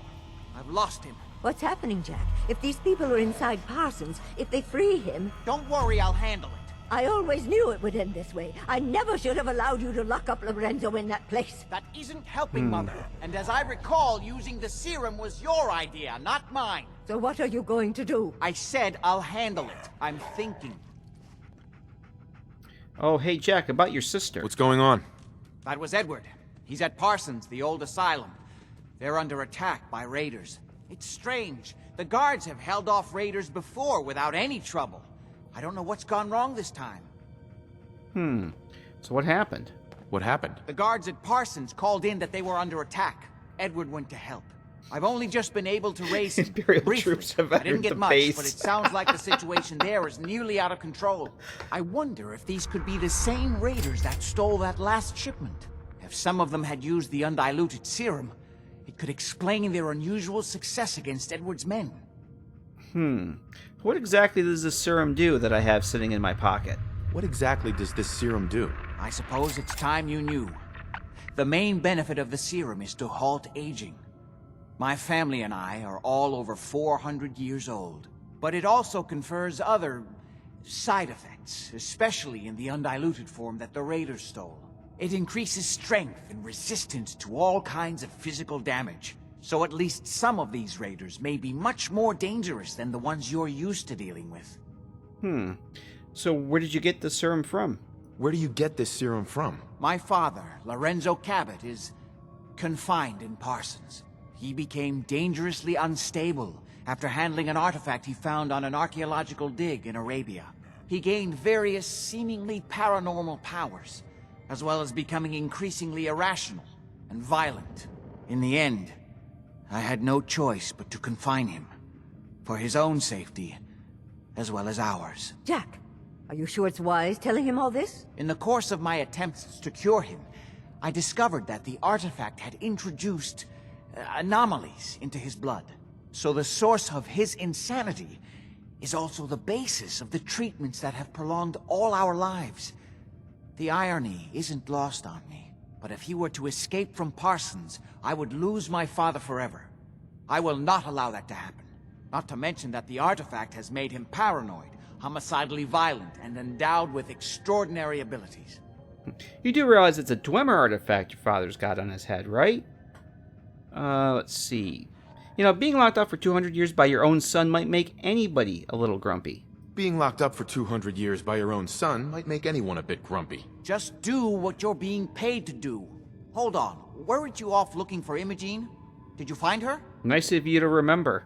I've lost him. What's happening, Jack? If these people are inside Parsons, if they free him... Don't worry, I'll handle it. I always knew it would end this way. I never should have allowed you to lock up Lorenzo in that place. That isn't helping, Mother. And as I recall, using the serum was your idea, not mine. So what are you going to do? I said I'll handle it. I'm thinking. Oh, hey, Jack, about your sister. What's going on? That was Edward. He's at Parsons, the old asylum. They're under attack by raiders. It's strange. The guards have held off raiders before without any trouble. I don't know what's gone wrong this time. So what happened? What happened? The guards at Parsons called in that they were under attack. Edward went to help. I've only just been able to raise him Imperial briefly. troops have I didn't entered get the much, base. but it sounds like the situation there is nearly out of control. I wonder if these could be the same raiders that stole that last shipment. If some of them had used the undiluted serum, it could explain their unusual success against Edward's men. What exactly does this serum do that I have sitting in my pocket? What exactly does this serum do? I suppose it's time you knew. The main benefit of the serum is to halt aging. My family and I are all over 400 years old. But it also confers other side effects, especially in the undiluted form that the raiders stole. It increases strength and resistance to all kinds of physical damage. So at least some of these raiders may be much more dangerous than the ones you're used to dealing with. So where did you get the serum from? Where do you get this serum from? My father, Lorenzo Cabot, is confined in Parsons. He became dangerously unstable after handling an artifact he found on an archaeological dig in Arabia. he gained various seemingly paranormal powers, as well as becoming increasingly irrational and violent. In the end, I had no choice but to confine him, for his own safety, as well as ours. Jack, are you sure it's wise telling him all this? In the course of my attempts to cure him, I discovered that the artifact had introduced anomalies into his blood. So the source of his insanity is also the basis of the treatments that have prolonged all our lives. The irony isn't lost on me, but if he were to escape from Parsons, I would lose my father forever. I will not allow that to happen. Not to mention that the artifact has made him paranoid, homicidally violent, and endowed with extraordinary abilities. You do realize it's a Dwemer artifact your father's got on his head, right? Let's see. You know, being locked up for 200 years by your own son might make anybody a little grumpy. Being locked up for 200 years by your own son might make anyone a bit grumpy. Just do what you're being paid to do. Hold on, weren't you off looking for Imogene? Did you find her? Nice of you to remember.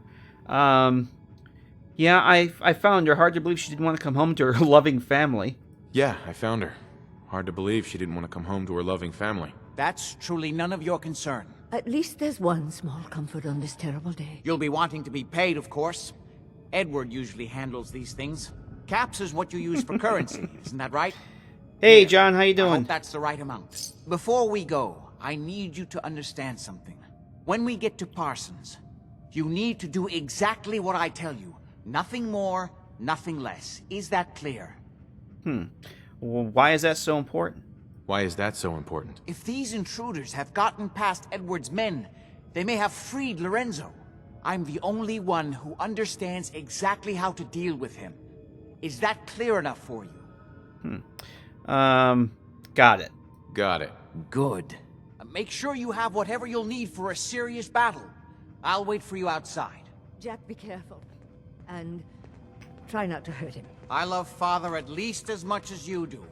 Yeah, I found her. Hard to believe she didn't want to come home to her loving family. Yeah, I found her. Hard to believe she didn't want to come home to her loving family. That's truly none of your concern. At least there's one small comfort on this terrible day. You'll be wanting to be paid, of course. Edward usually handles these things. Caps is what you use for currency, isn't that right? Hey, John, how you doing? I hope that's the right amount. Before we go, I need you to understand something. When we get to Parsons, you need to do exactly what I tell you. Nothing more, nothing less. Is that clear? Well, why is that so important? Why is that so important? If these intruders have gotten past Edward's men, they may have freed Lorenzo. I'm the only one who understands exactly how to deal with him. Is that clear enough for you? Got it. Got it. Good. Make sure you have whatever you'll need for a serious battle. I'll wait for you outside. Jack, be careful. And try not to hurt him. I love Father at least as much as you do.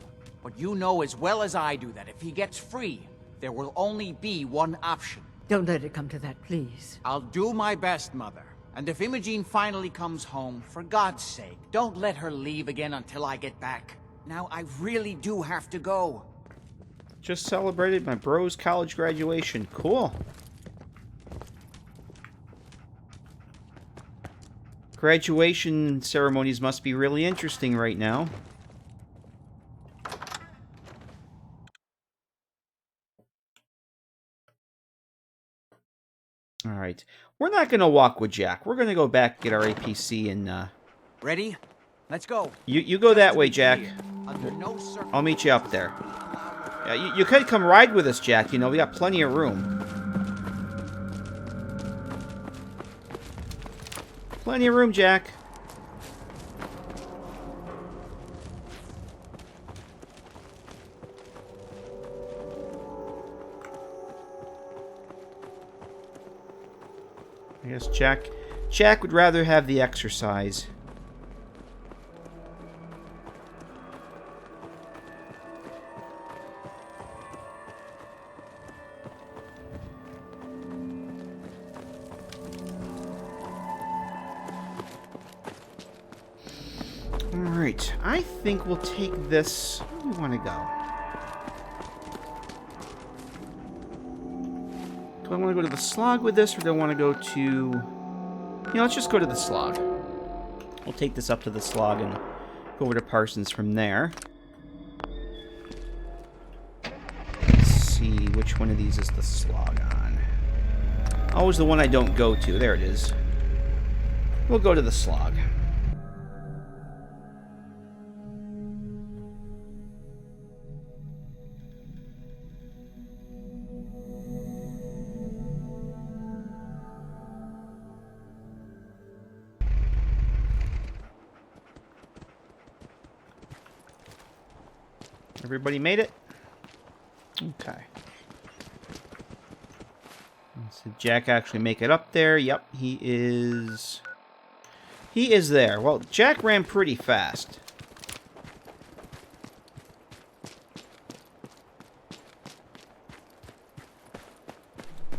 But you know as well as I do that if he gets free, there will only be one option. Don't let it come to that, please. I'll do my best, Mother. And if Imogene finally comes home, for God's sake, don't let her leave again until I get back. Now, I really do have to go. Just celebrated my bro's college graduation. Cool. Graduation ceremonies must be really interesting right now. Alright. We're not going to walk with Jack. We're going to go back, get our APC, and... Ready? Let's go. You go that way, Jack. Under no I'll meet you up there. Yeah, you could come ride with us, Jack. You know, we got plenty of room. Plenty of room, Jack. I guess Jack would rather have the exercise. Alright, I think we'll take this. Where do we want to go? Do I want to go to the slog with this, or do I want to go to... You know, let's just go to the slog. We'll take this up to the slog and go over to Parsons from there. Let's see, which one of these is the slog on? Always the one I don't go to. There it is. We'll go to the slog. Everybody made it? Okay. Did Jack actually make it up there? Yep, he is... He is there. Well, Jack ran pretty fast.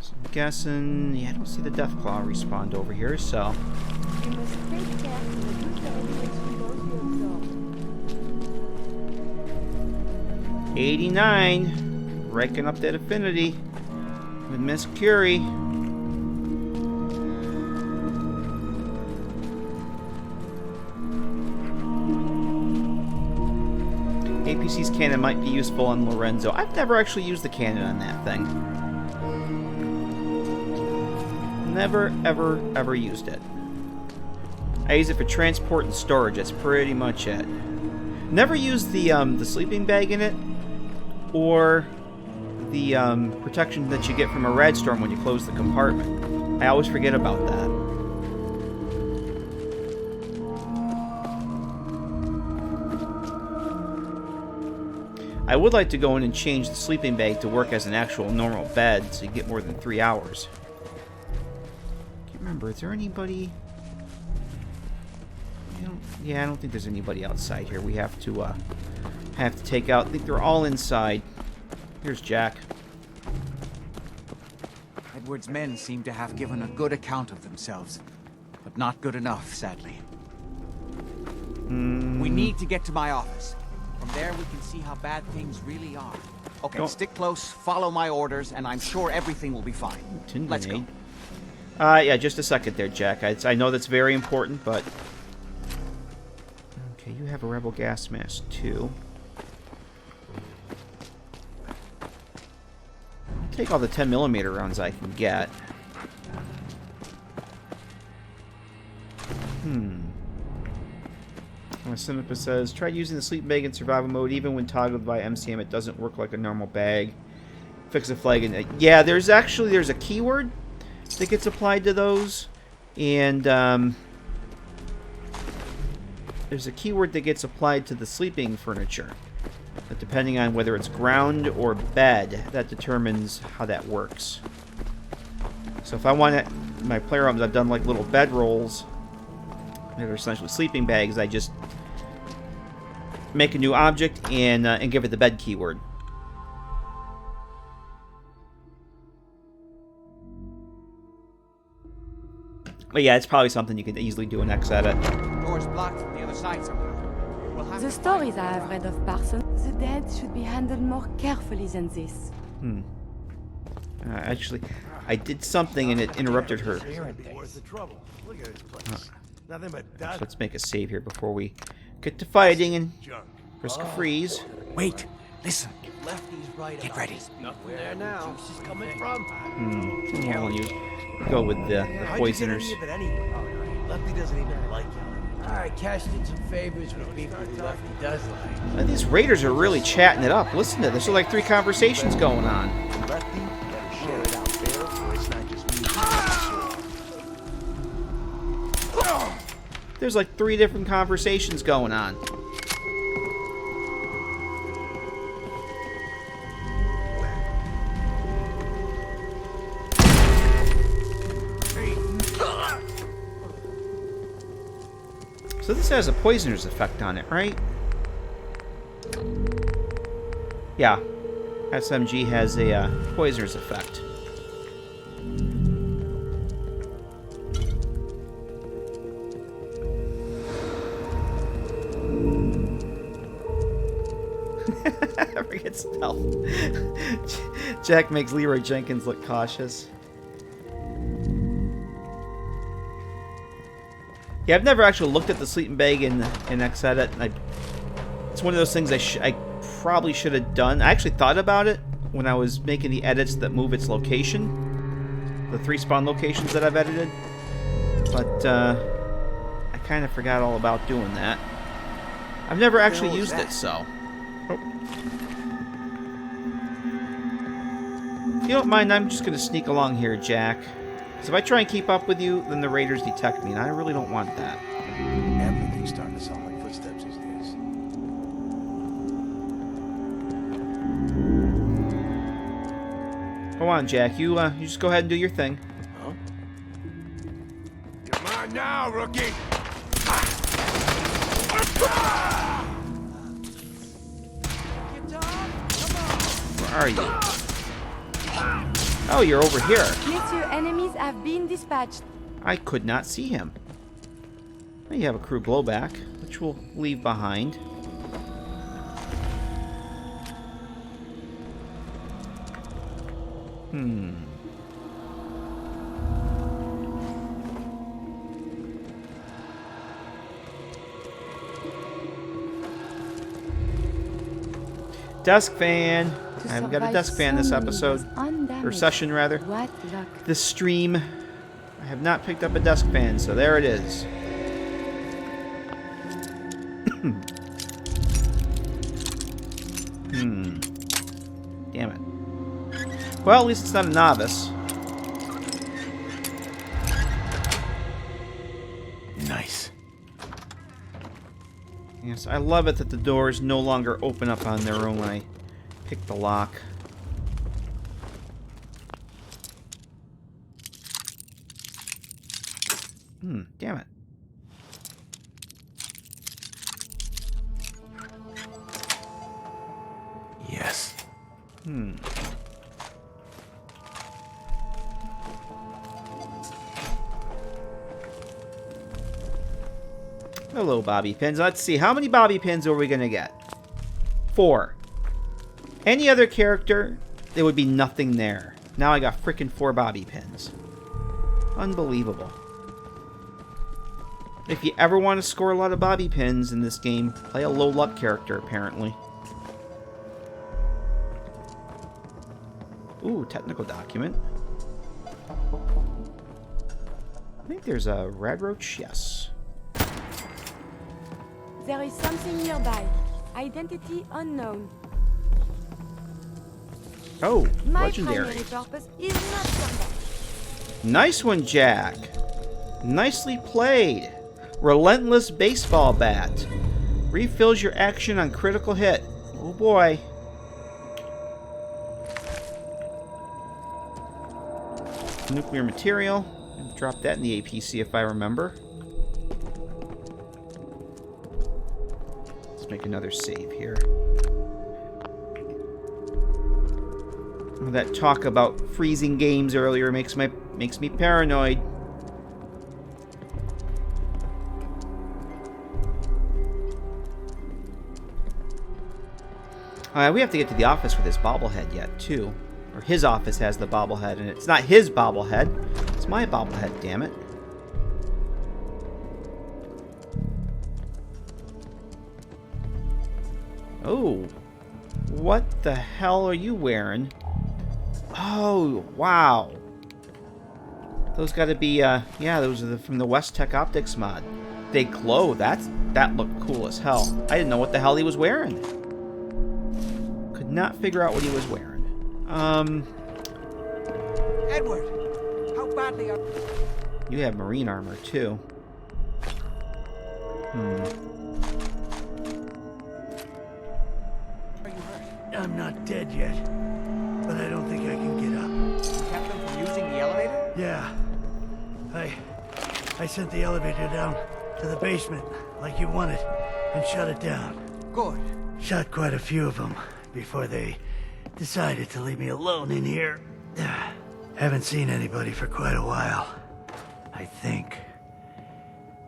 So I'm guessing... Yeah, I don't see the Deathclaw respawned over here, so... You must take care to the good enemies from those you absorb. 89. Ranking up that affinity with Miss Curie. APC's cannon might be useful on Lorenzo. I've never actually used the cannon on that thing. Never, ever, ever used it. I use it for transport and storage. That's pretty much it. Never used the sleeping bag in it, or the protection that you get from a rad storm when you close the compartment. I always forget about that. I would like to go in and change the sleeping bag to work as an actual normal bed, so you get more than 3 hours. Can't remember. Is there anybody? Yeah, I don't think there's anybody outside here. We have to take out. I think they're all inside. Here's Jack. Edward's men seem to have given a good account of themselves, but not good enough, sadly. We need to get to my office. From there, we can see how bad things really are. Okay, stick close, follow my orders, and I'm sure everything will be fine. Let's go. Yeah, just a second there, Jack. I know that's very important, but... Okay, you have a rebel gas mask, too. I'll take all the 10mm rounds I can get. Cinepus says, try using the sleep bag in survival mode. Even when toggled by MCM, it doesn't work like a normal bag. Fix a flag in it. Yeah, there's a keyword that gets applied to those. And, there's a keyword that gets applied to the sleeping furniture. But depending on whether it's ground or bed, that determines how that works. So if I want it, my player rooms, I've done like little bed rolls that are essentially sleeping bags. I just make a new object and give it the bed keyword. But yeah, it's probably something you can easily do in ex-edit. Door's blocked from the other side somehow. The stories I have read of Parsons, the dead should be handled more carefully than this. Actually, I did something and it interrupted her. Let's make a save here before we get to fighting and risk a freeze. Wait, listen. Get ready. Nothing there now. She's coming from. Well, you go with the poisoners. Lefty doesn't even like you. I cashed in some favors with people who Lefty does like. These raiders are really chatting it up. Listen to this. There's like 3 conversations going on. Lefty, better share it out there, so it's not just me. There's like 3 different conversations going on. So this has a poisoner's effect on it, right? Yeah. SMG has a poisoner's effect. Forget stealth. Jack makes Leroy Jenkins look cautious. Yeah, I've never actually looked at the sleeping bag in ex-edit. It's one of those things I probably should have done. I actually thought about it when I was making the edits that move its location. The 3 spawn locations that I've edited. But, I kind of forgot all about doing that. I've never actually used it, so... Oh. If you don't mind, I'm just going to sneak along here, Jack. Because if I try and keep up with you, then the raiders detect me, and I really don't want that. Everything's starting to sound like footsteps these days. Go on, Jack. You just go ahead and do your thing. Huh? Come on now, rookie! Where are you? Oh, you're over here. Your enemies have been dispatched. I could not see him. Now you have a crew blowback, which we'll leave behind. Desk fan. I haven't got a desk fan this episode. Or session, rather. This stream. I have not picked up a desk fan, so there it is. Damn it. Well, at least it's not a novice. Nice. Yes, I love it that the doors no longer open up on their own when I pick the lock. Damn it. Yes. Hello, bobby pins. Let's see. How many bobby pins are we going to get? 4. Any other character, there would be nothing there. Now I got frickin' 4 bobby pins. Unbelievable. If you ever want to score a lot of bobby pins in this game, play a low luck character, apparently. Ooh, technical document. I think there's a red roach. Yes. There is something nearby. Identity unknown. Oh, My legendary. primary purpose is not combat. Nice one, Jack. Nicely played. Relentless baseball bat. Refills your action on critical hit. Oh boy. Nuclear material. Drop that in the APC if I remember. Let's make another save here. That talk about freezing games earlier makes me paranoid. We have to get to the office with his bobblehead yet, too. Or his office has the bobblehead, and it's not his bobblehead. It's my bobblehead, damn it. Oh. What the hell are you wearing? Oh, wow. Those gotta be, yeah, those are from the West Tech Optics mod. They glow. That looked cool as hell. I didn't know what the hell he was wearing. Could not figure out what he was wearing. Edward, how badly are... You have marine armor, too. Are you hurt? I'm not dead yet, but I don't think I can get up. You kept them from using the elevator? Yeah. I sent the elevator down to the basement, like you wanted, and shut it down. Good. Shot quite a few of them before they decided to leave me alone in here. Haven't seen anybody for quite a while. I think.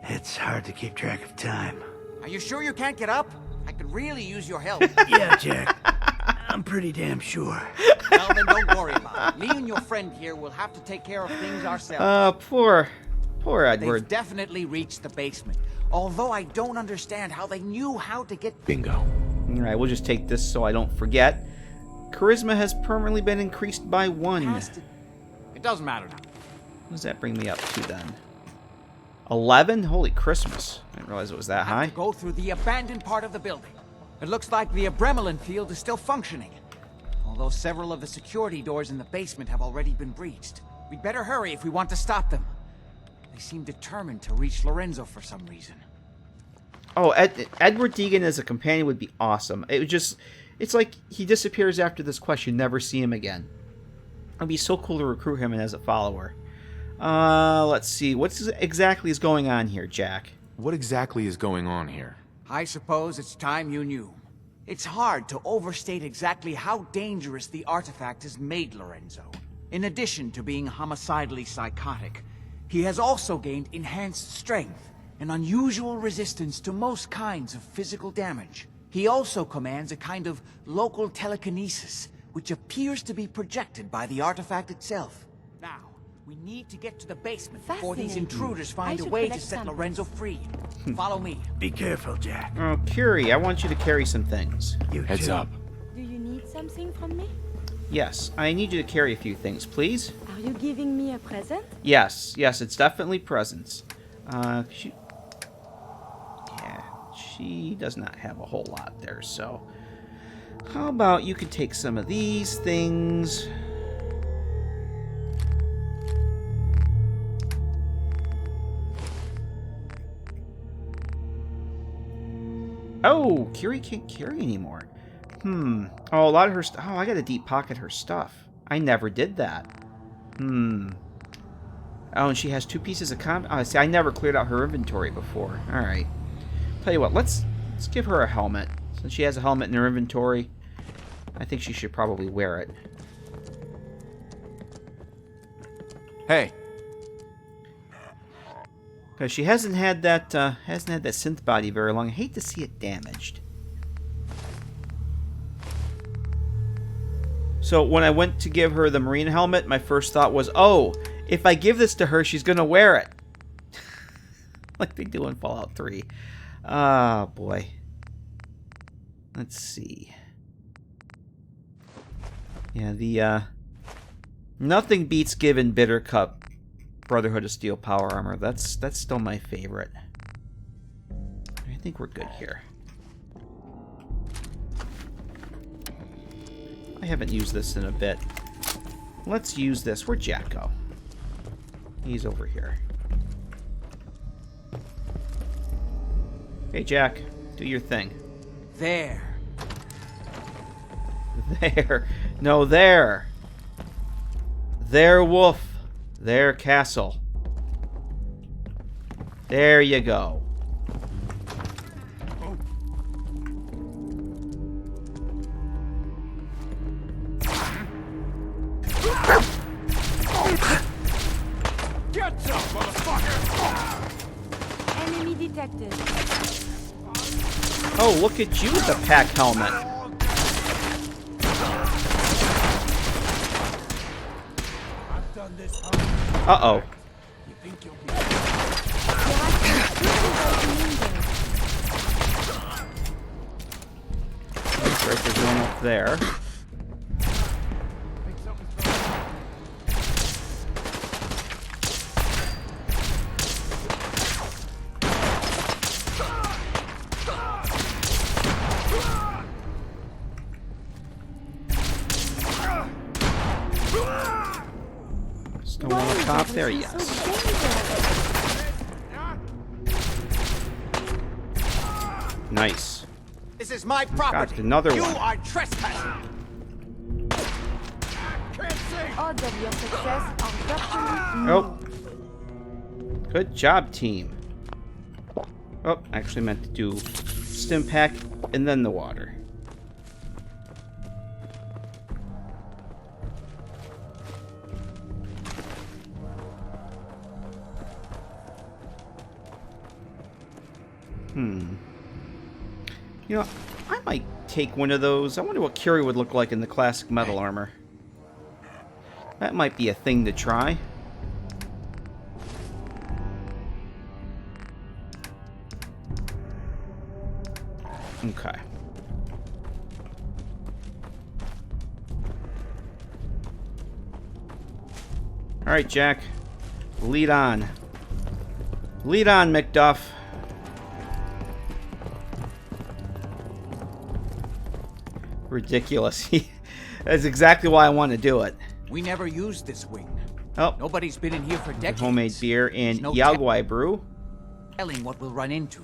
It's hard to keep track of time. Are you sure you can't get up? I could really use your help. Yeah, Jack. I'm pretty damn sure. Well, then don't worry about it. Me and your friend here will have to take care of things ourselves. Poor Edward. They've definitely reached the basement. Although I don't understand how they knew how to get... Bingo. Alright, we'll just take this so I don't forget. Charisma has permanently been increased by 1. It doesn't matter now. What does that bring me up to then? 11? Holy Christmas. I didn't realize it was that high. Have to go through the abandoned part of the building. It looks like the Adrenaline field is still functioning. Although several of the security doors in the basement have already been breached. We'd better hurry if we want to stop them. They seem determined to reach Lorenzo for some reason. Oh, Edward Deegan as a companion would be awesome. It's like he disappears after this quest. You never see him again. It'd be so cool to recruit him as a follower. Let's see. What exactly is going on here, Jack? What exactly is going on here? I suppose it's time you knew. It's hard to overstate exactly how dangerous the artifact has made Lorenzo. In addition to being homicidally psychotic, he has also gained enhanced strength and unusual resistance to most kinds of physical damage. He also commands a kind of local telekinesis, which appears to be projected by the artifact itself. Now, we need to get to the basement before these intruders find a way to set Lorenzo free. Follow me. Be careful, Jack. Oh, Curie, I want you to carry some things. Heads up. Do you need something from me? Yes, I need you to carry a few things, please. Are you giving me a present? Yes, it's definitely presents. She does not have a whole lot there, so how about you could take some of these things. Oh, Curie can't carry anymore. Oh, a lot of her stuff. Oh, I gotta deep pocket her stuff. I never did that. Oh, and she has 2 pieces of Oh, see, I never cleared out her inventory before. Alright. Tell you what, let's give her a helmet. Since she has a helmet in her inventory, I think she should probably wear it. Hey. Because she hasn't had that synth body very long. I hate to see it damaged. So when I went to give her the marine helmet, my first thought was, oh, if I give this to her, she's going to wear it. Like they do in Fallout 3. Ah, boy. Let's see. Yeah, nothing beats giving Bitter Cup Brotherhood of Steel power armor. That's still my favorite. I think we're good here. I haven't used this in a bit. Let's use this. Where'd Jack go? He's over here. Hey, Jack. Do your thing. There. There. No, there. There, wolf. There, castle. There you go. Get some, motherfucker! Enemy detected. Oh, look at you with the pack helmet. Uh-oh. That's right, there's one up there. Still on the top there, yes. Nice. This is my property. Got another you one. are trespassing. Odds of your success are virtually Oh. Good job, team. Oh, actually meant to do stim pack and then the water. You know, I might take one of those. I wonder what Curie would look like in the classic metal armor. That might be a thing to try. Okay. Alright, Jack. Lead on. Lead on, McDuff. Ridiculous. That's exactly why I want to do it. We never used this wing. Oh. Nobody's been in here for decades. Homemade beer and No Yaguai brew. Telling what we'll run into.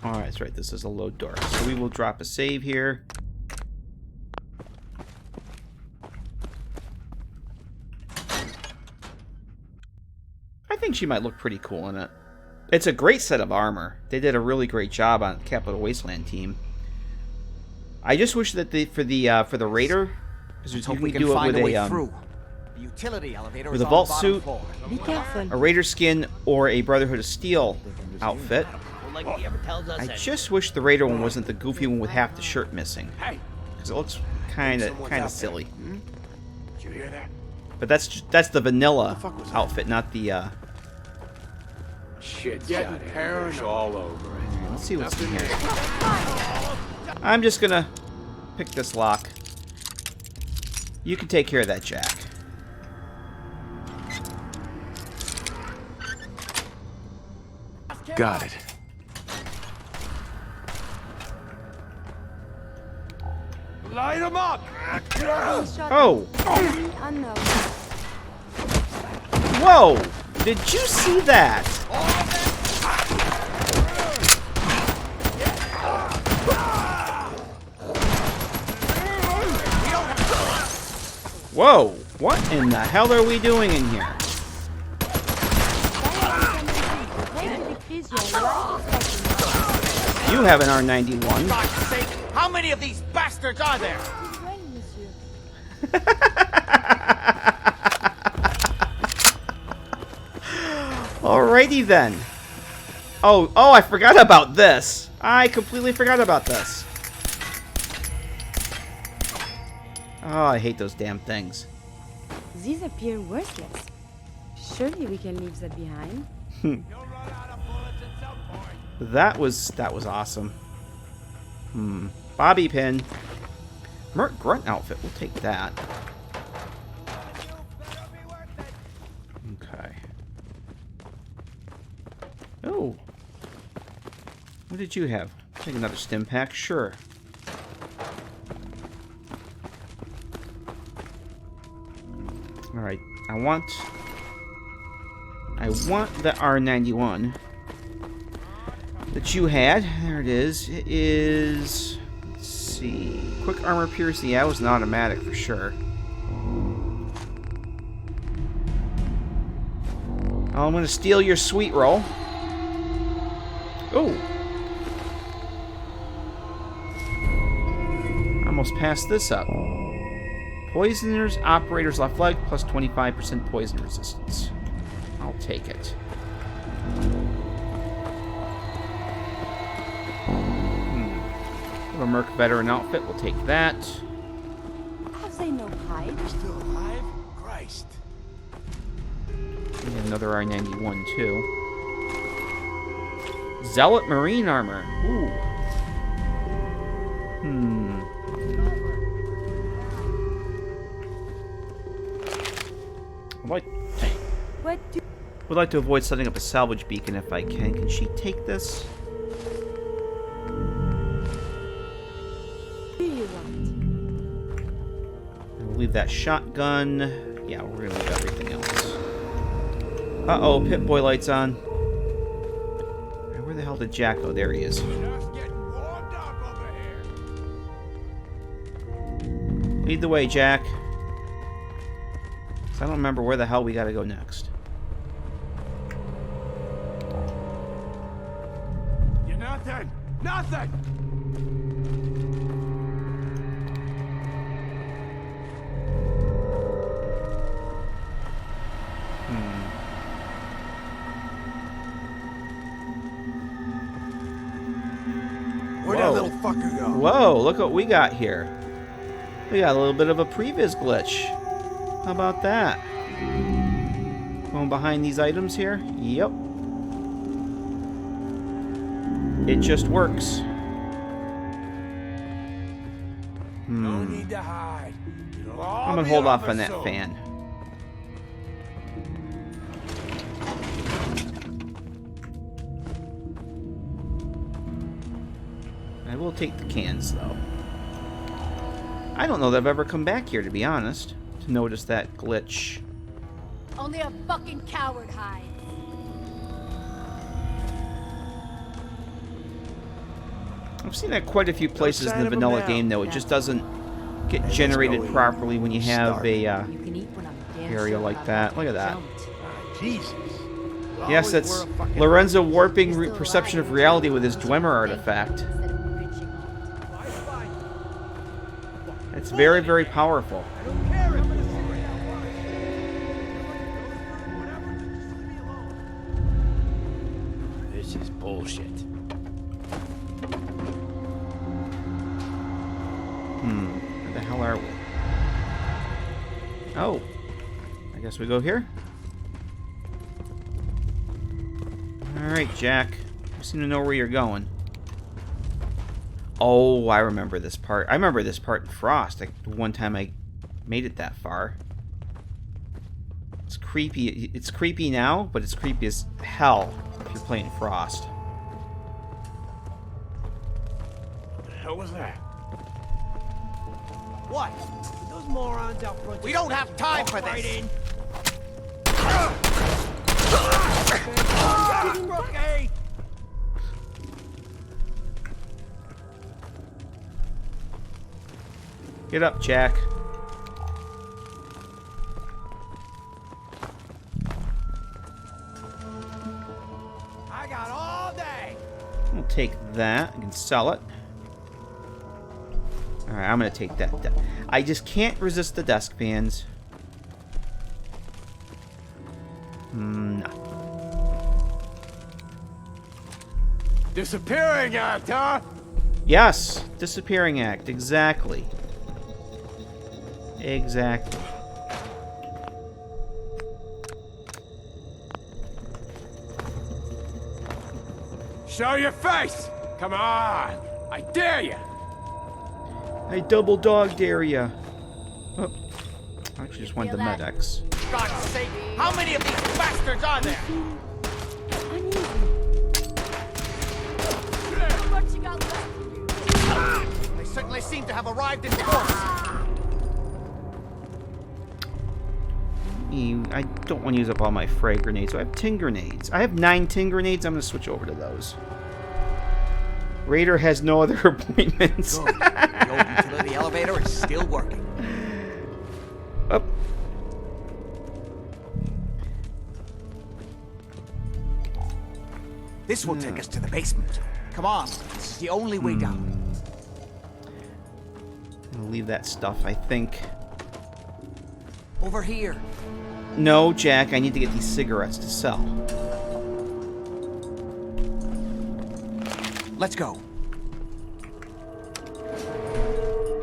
Alright, that's right. This is a load door. So we will drop a save here. I think she might look pretty cool in it. It's a great set of armor. They did a really great job on the Capital Wasteland team. I just wish that for the Raider, because Hope we can find a way through. The utility elevator with is a on vault the bottom suit, floor. Be careful. a Raider skin, or a Brotherhood of Steel outfit. I just wish the Raider one wasn't the goofy one with half the shirt missing, because it looks kind of silly. Did you hear that? But that's the vanilla outfit, not the. Shit, getting paranoid all over it. Let's see what's in here. I'm just gonna pick this lock. You can take care of that, Jack. Got it. Light him up! Oh! Whoa! Did you see that? Whoa! What in the hell are we doing in here? You have an R91. How many of these bastards are there? Alrighty then. Oh, I forgot about this. I completely forgot about this. Oh, I hate those damn things. These appear worthless. Surely we can leave that behind. That was awesome. Bobby pin. Merc grunt outfit. We'll take that. Okay. Oh. What did you have? Take another stim pack. Sure. All right. I want the R91 that you had. There it is. It is. Let's see. Quick armor pierce. Yeah, it was an automatic for sure. I'm going to steal your sweet roll. Oh. Almost passed this up. Poisoners, operators left leg, plus 25% poison resistance. I'll take it. A Merc veteran outfit, we'll take that. Have they no hide? Still alive? Christ. We have another R91 too. Zealot marine armor. Ooh. Would like to avoid setting up a salvage beacon if I can. Can she take this? We'll leave that shotgun. Yeah, we're gonna leave everything else. Uh-oh, Pip-Boy lights on. Where the hell did Jack go? There he is. Lead the way, Jack. 'Cause I don't remember where the hell we gotta go next. You're nothing! Nothing! Where'd that little fucker go? Whoa, look what we got here. We got a little bit of a previs glitch. How about that? Going behind these items here? Yep. It just works. No need to hide. I'm gonna hold off on that fan. I will take the cans, though. I don't know that I've ever come back here, to be honest, to notice that glitch. Only a fucking coward hides. I've seen that quite a few places in the vanilla game, though. It just doesn't get generated properly when you have a area like that. Look at that. Jesus. Yes, that's Lorenzo warping perception of reality with his Dwemer artifact. It's very, very powerful. bullshit. Where the hell are we? Oh. I guess we go here? Alright, Jack. You seem to know where you're going. Oh, I remember this part. I remember this part in Frost. Like, one time I made it that far. It's creepy. It's creepy now, but it's creepy as hell if you're playing Frost. What the hell was that? What? Those morons out front. We don't have time for this. Get up, Jack. I got all day. We'll take that. I can sell it. Alright, I'm gonna take that. I just can't resist the desk fans. No. Disappearing act, huh? Yes, disappearing act. Exactly. Exactly. Show your face! Come on! I dare you! I double dog dare ya. Oh, I actually just wanted the medics. God's sake, how many of these bastards are there? They certainly seem to have arrived in force. I don't want to use up all my frag grenades, so I have tin grenades. I have 9 tin grenades. I'm going to switch over to those. Raider has no other appointments. Good. The old utility elevator is still working. Up. This will take us to the basement. Come on, this is the only way down. I'll leave that stuff, I think. Over here. No, Jack, I need to get these cigarettes to sell. Let's go.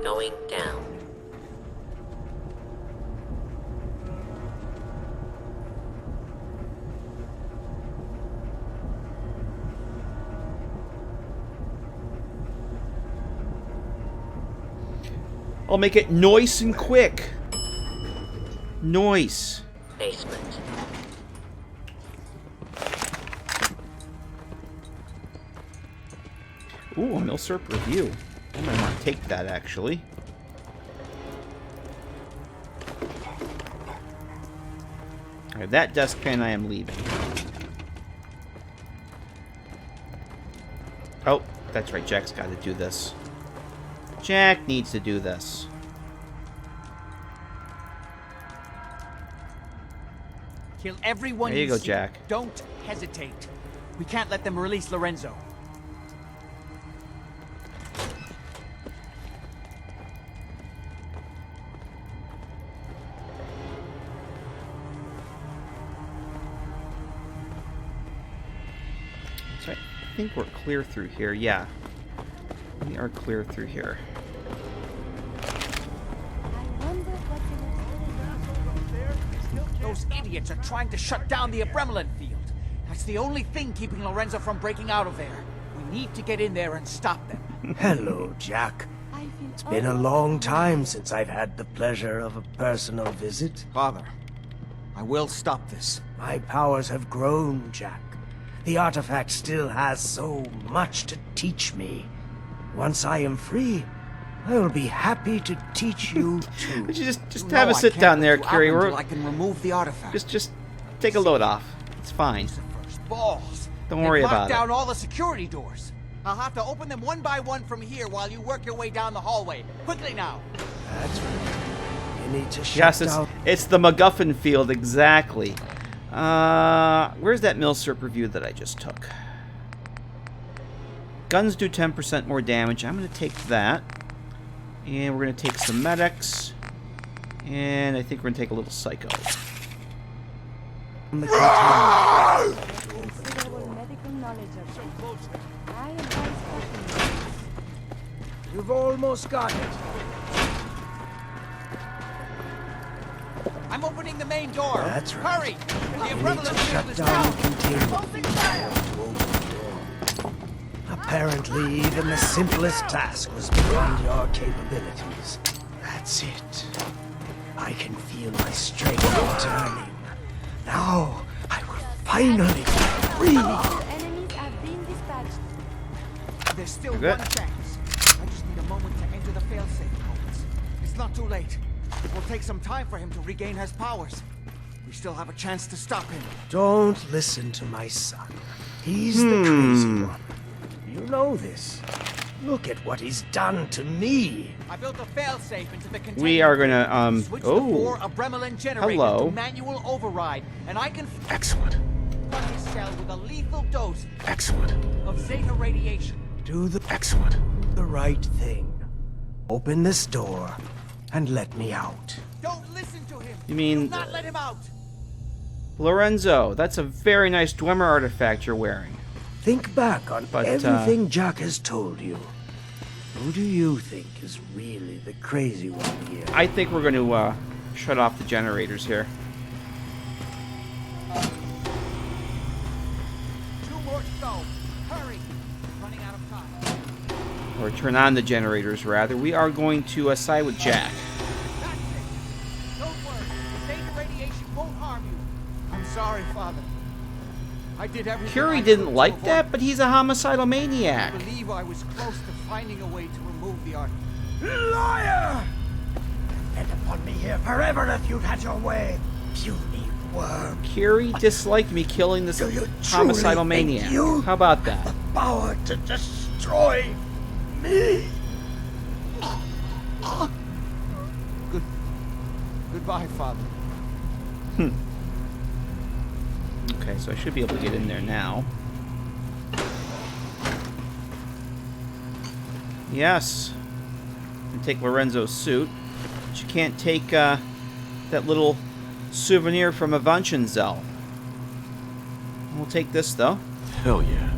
Going down. I'll make it nice and quick. Noise. Basement. Ooh, a Milsurp review. I might want to take that, actually. Alright, that desk pen I am leaving. Oh, that's right, Jack's got to do this. Jack needs to do this. Kill everyone There you go, see. Jack. Don't hesitate. We can't let them release Lorenzo. So I think we're clear through here. Yeah. We are clear through here. Those idiots are trying to shut down the Abremlin field. That's the only thing keeping Lorenzo from breaking out of there. We need to get in there and stop them. Hello, Jack. It's been a long time since I've had the pleasure of a personal visit. Father, I will stop this. My powers have grown, Jack. The artifact still has so much to teach me. Once I am free, I will be happy to teach you too. Just have a sit down there, Curie. I can remove the artifact. Just take a load off. It's fine. Balls. Don't worry about it. Lock down all the security doors. I'll have to open them one by one from here while you work your way down the hallway. Quickly now. That's right. You need to shut Yes, down. it's the MacGuffin field, exactly. Where's that Milsurp review that I just took? Guns do 10% more damage. I'm going to take that. And we're going to take some medics. And I think we're going to take a little psycho. You've almost got it. I'm opening the main door. That's right. Hurry! The You umbrella need to shield shut is down down. the containment. Apparently, even the simplest task was beyond your capabilities. That's it. I can feel my strength returning. Now, I will finally be free. Enemies have been dispatched. There's still You're good. one chance. I just need a moment to enter the failsafe codes. It's not too late. It will take some time for him to regain his powers. We still have a chance to stop him. Don't listen to my son. He's the crazy one. You know this. Look at what he's done to me. I built a failsafe into the container. We are gonna, Switch the 4 oh. Abremelin generators Hello. to manual override, and I can Excellent. flood his cell with a lethal dose Excellent. of zeta radiation. Do the Excellent. right thing. Open this door and let me out. Don't listen to him. You mean- Do not let him out. Lorenzo, that's a very nice Dwemer artifact you're wearing. Think back on But, everything Jack has told you. Who do you think is really the crazy one here? I think we're going to shut off the generators here. 2 more to go. Hurry. Running out of time. Or turn on the generators, rather. We are going to side with Jack. That's it. Don't worry. The zeta radiation won't harm you. I'm sorry, Father. I did everything. Curie I didn't could to like avoid that, but he's a homicidal I maniac. believe I was close to finding a way to remove the art. Liar! Depend upon me here forever if you'd had your way. Puny worm. Curie disliked me killing this Do you homicidal truly think maniac. you How about that? Power to destroy me. Goodbye, Father. Okay, so I should be able to get in there now. Yes. And take Lorenzo's suit. But you can't take that little souvenir from Avanchenzel. We'll take this, though. Hell yeah.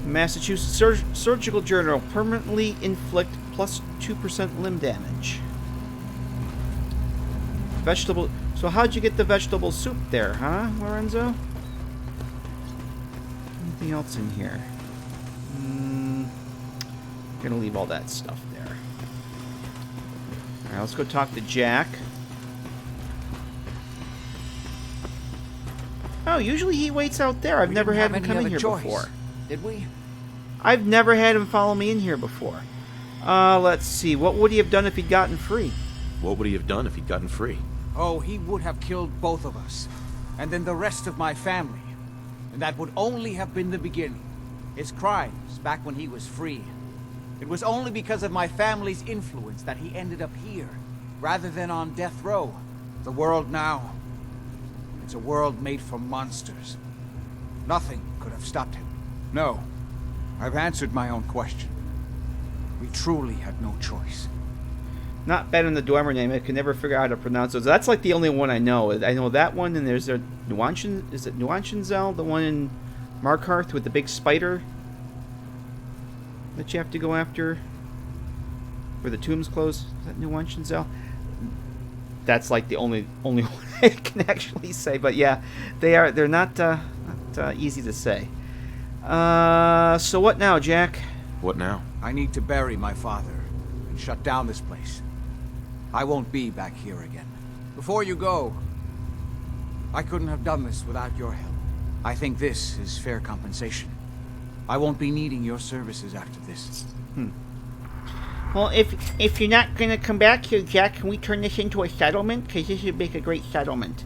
Massachusetts Surgical Journal. Permanently inflict plus 2% limb damage. Vegetable... So how'd you get the vegetable soup there, huh, Lorenzo? Anything else in here? Gonna leave all that stuff there. Alright, let's go talk to Jack. Oh, usually he waits out there. I've never had him come in here before. Did we? I've never had him follow me in here before. Let's see. What would he have done if he'd gotten free? What would he have done if he'd gotten free? Oh, he would have killed both of us. And then the rest of my family. And that would only have been the beginning. His crimes back when he was free. It was only because of my family's influence that he ended up here, rather than on death row. The world now, it's a world made for monsters. Nothing could have stopped him. No, I've answered my own question. We truly had no choice. Not bad in the Dwemer name. I can never figure out how to pronounce those. That's like the only one I know. I know that one, and there's a Nuanchin. Is it Nuanchenzel? The one in Markarth with the big spider that you have to go after, where the tomb's closed. Is that Nuanchenzel? That's like the only one I can actually say. But yeah, they're not easy to say. So what now, Jack? What now? I need to bury my father and shut down this place. I won't be back here again. Before you go, I couldn't have done this without your help. I think this is fair compensation. I won't be needing your services after this. Well, if you're not gonna come back here, Jack, can we turn this into a settlement? Because this would make a great settlement.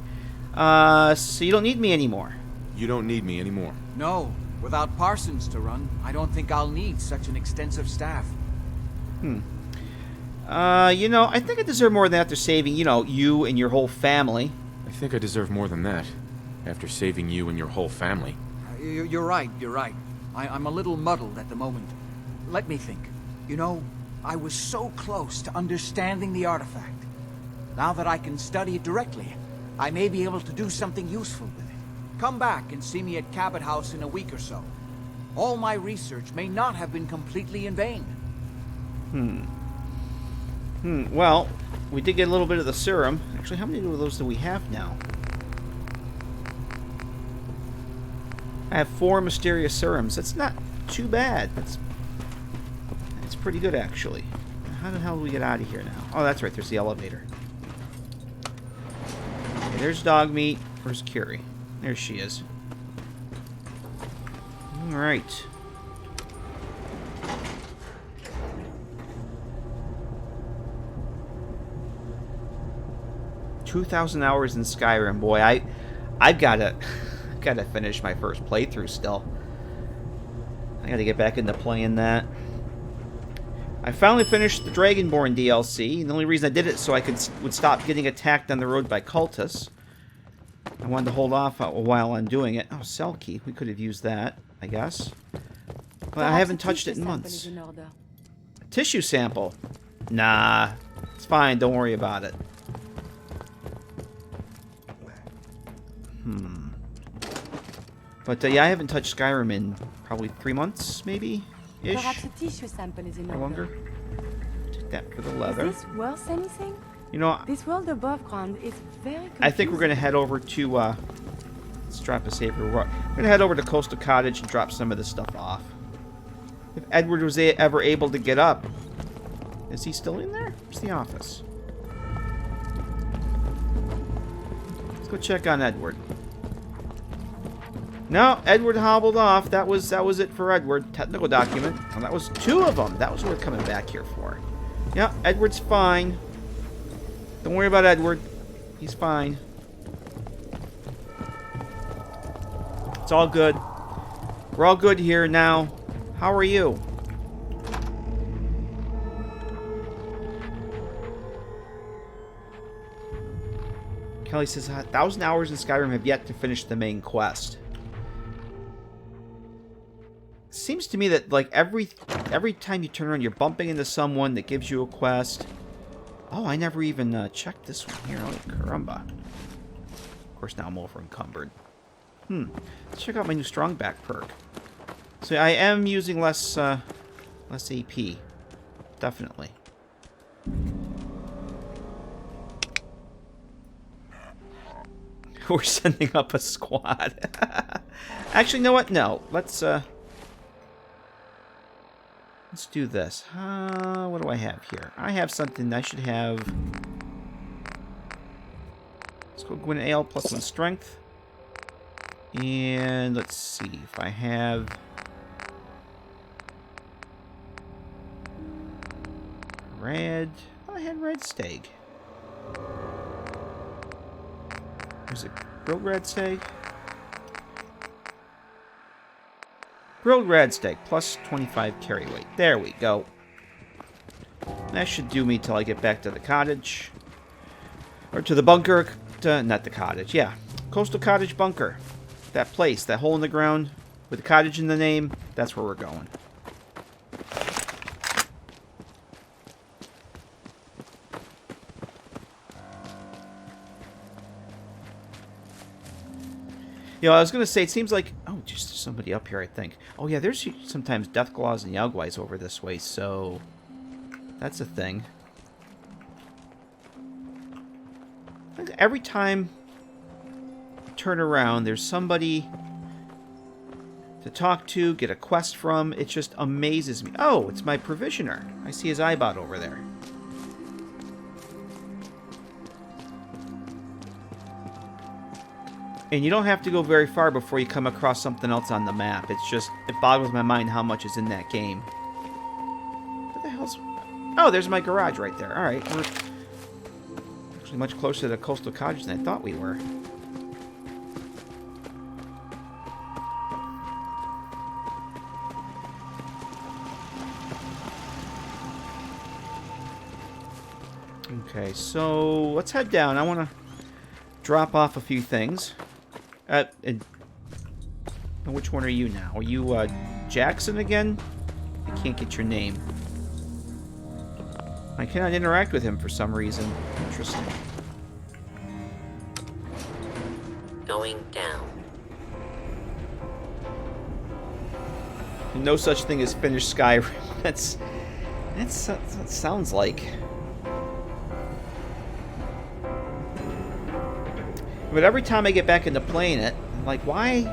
So you don't need me anymore. You don't need me anymore. No, without Parsons to run, I don't think I'll need such an extensive staff. You know, I think I deserve more than that after saving, you and your whole family. I think I deserve more than that, after saving you and your whole family. You're right. I'm a little muddled at the moment. Let me think. You know, I was so close to understanding the artifact. Now that I can study it directly, I may be able to do something useful with it. Come back and see me at Cabot House in a week or so. All my research may not have been completely in vain. Well, we did get a little bit of the serum. Actually, how many of those do we have now? I have 4 mysterious serums. That's not too bad. That's pretty good, actually. How the hell do we get out of here now? Oh, that's right. There's the elevator. Okay, there's dog meat. Where's Curie? There she is. All right. $2,000 hours in Skyrim, boy. I've gotta finish my first playthrough still. I gotta get back into playing that. I finally finished the Dragonborn DLC, and the only reason I did it so I would stop getting attacked on the road by cultists. I wanted to hold off a while on doing it. Oh, cell key. We could have used that, I guess. But I haven't touched it in months. Tissue sample? Nah. It's fine. Don't worry about it. But yeah, I haven't touched Skyrim in probably 3 months, maybe? Ish. Perhaps a tissue sample is in Or longer. Take that for the leather. Is this worth anything? You know, this world above ground is very confusing. I think we're going to head over to, let's drop a saver. We're going to head over to Coastal Cottage and drop some of this stuff off. If Edward was ever able to get up. Is he still in there? Where's the office? Let's go check on Edward. No, Edward hobbled off. That was it for Edward. Technical document. Well, that was 2 of them. That was what we're coming back here for. Yeah, Edward's fine. Don't worry about Edward. He's fine. It's all good. We're all good here now. How are you? Kelly says, 1,000 hours in Skyrim have yet to finish the main quest. Seems to me that like every time you turn around, you're bumping into someone that gives you a quest. Oh, I never even checked this one here. Oh, caramba. Of course, now I'm over encumbered. Let's check out my new strong back perk. So I am using less AP. Definitely. We're sending up a squad. Actually, you know what? No. Let's do this. What do I have here? I have something I should have. Let's go Goodneighbor plus 1 strength. And let's see if I have red. Oh, I had red steak. Was it grilled red steak? Grilled red steak, plus 25 carry weight. There we go. That should do me till I get back to the cottage. Or to the bunker. Not the cottage, yeah. Coastal Cottage Bunker. That place, that hole in the ground with the cottage in the name. That's where we're going. You know, I was going to say, it seems like... Oh, just there's somebody up here, I think. Oh, yeah, there's sometimes Deathclaws and Yaogwais over this way, so... That's a thing. I think every time I turn around, there's somebody to talk to, get a quest from. It just amazes me. Oh, it's my provisioner. I see his eyebot over there. And you don't have to go very far before you come across something else on the map. It's just, it boggles my mind how much is in that game. What the hell's... Oh, there's my garage right there. Alright, we're actually much closer to Coastal Cottage than I thought we were. Okay, so let's head down. I want to drop off a few things. And which one are you now? Are you Jackson again? I can't get your name. I cannot interact with him for some reason. Interesting. Going down. No such thing as finished Skyrim. That's what it sounds like. But every time I get back into playing it, I'm like, why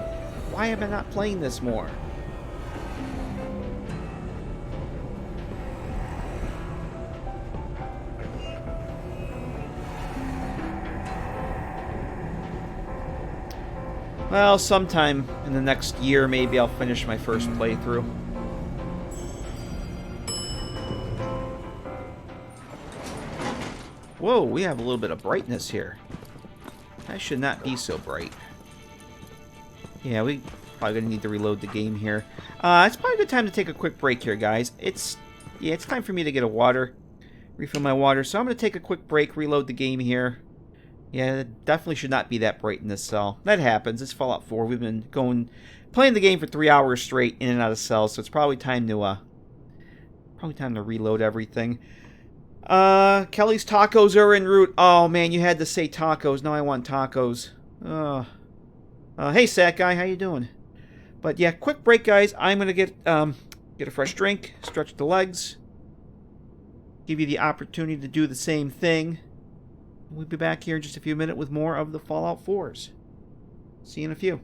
am I not playing this more? Well, sometime in the next year, maybe I'll finish my first playthrough. Whoa, we have a little bit of brightness here. That should not be so bright. Yeah, we probably gonna need to reload the game here. It's probably a good time to take a quick break here, guys. It's time for me to get a water, refill my water. So I'm gonna take a quick break, reload the game here. Yeah, it definitely should not be that bright in this cell. That happens. It's Fallout 4. We've been playing the game for 3 hours straight, in and out of cells. So it's probably time to reload everything. Kelly's tacos are en route. Oh man, you had to say tacos. Now I want tacos. Hey, Sat Guy, how you doing? But yeah, quick break, guys. I'm gonna get a fresh drink, stretch the legs, give you the opportunity to do the same thing. We'll be back here in just a few minutes with more of the Fallout 4s. See you in a few.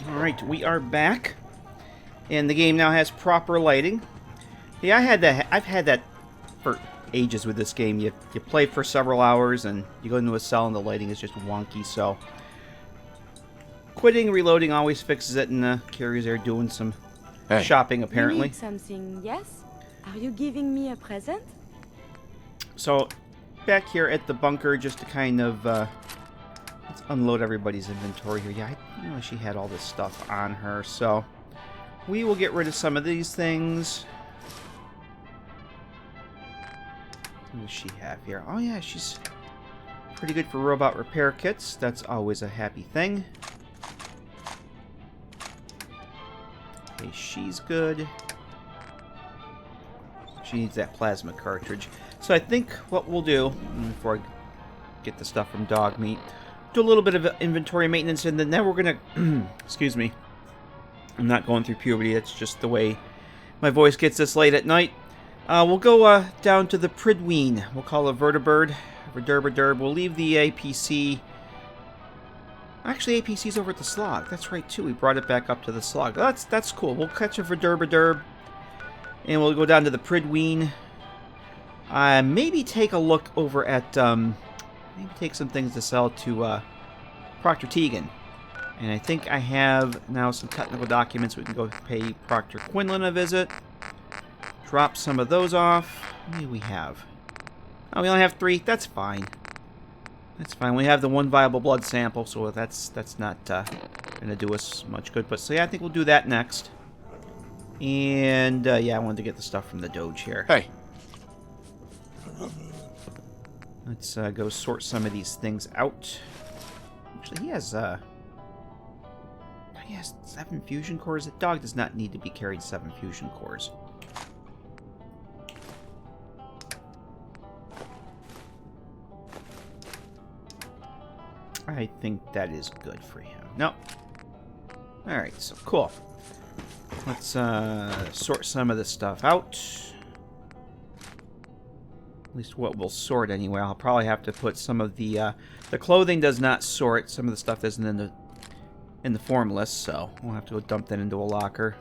Alright, we are back. And the game now has proper lighting. Yeah, I've had that for ages with this game. You play for several hours and you go into a cell and the lighting is just wonky, so quitting, reloading always fixes it, and Carrie's there doing some shopping apparently. You need something, yes? Are you giving me a present? So back here at the bunker, just to kind of let's unload everybody's inventory here. Yeah, I didn't know she had all this stuff on her, so we will get rid of some of these things. What does she have here? Oh yeah, she's pretty good for robot repair kits. That's always a happy thing. Okay, she's good. She needs that plasma cartridge. So I think what we'll do, before I get the stuff from dog meat, do a little bit of inventory maintenance, and then we're gonna excuse me, I'm not going through puberty, it's just the way my voice gets this late at night. We'll go down to the Pridween. We'll call it Vertibird. We'll leave the APC. Actually, APC's over at the Slog. That's right, too. We brought it back up to the Slog. That's cool. We'll catch a Vertibird, and we'll go down to the Pridween. Maybe take a look over at, maybe take some things to sell to Proctor Tegan. And I think I have now some technical documents. We can go pay Proctor Quinlan a visit. Drop some of those off. How many do we have? Oh, we only have 3. That's fine. That's fine. We have the 1 viable blood sample, so that's not going to do us much good. But so yeah, I think we'll do that next. And yeah, I wanted to get the stuff from the Doge here. Hey. Let's go sort some of these things out. Actually, he has 7 fusion cores. The dog does not need to be carried 7 fusion cores. I think that is good for him. No. Alright, so cool. Let's sort some of this stuff out. At least what we'll sort anyway. I'll probably have to put some of the clothing does not sort. Some of the stuff isn't in the form list, so we'll have to go dump that into a locker.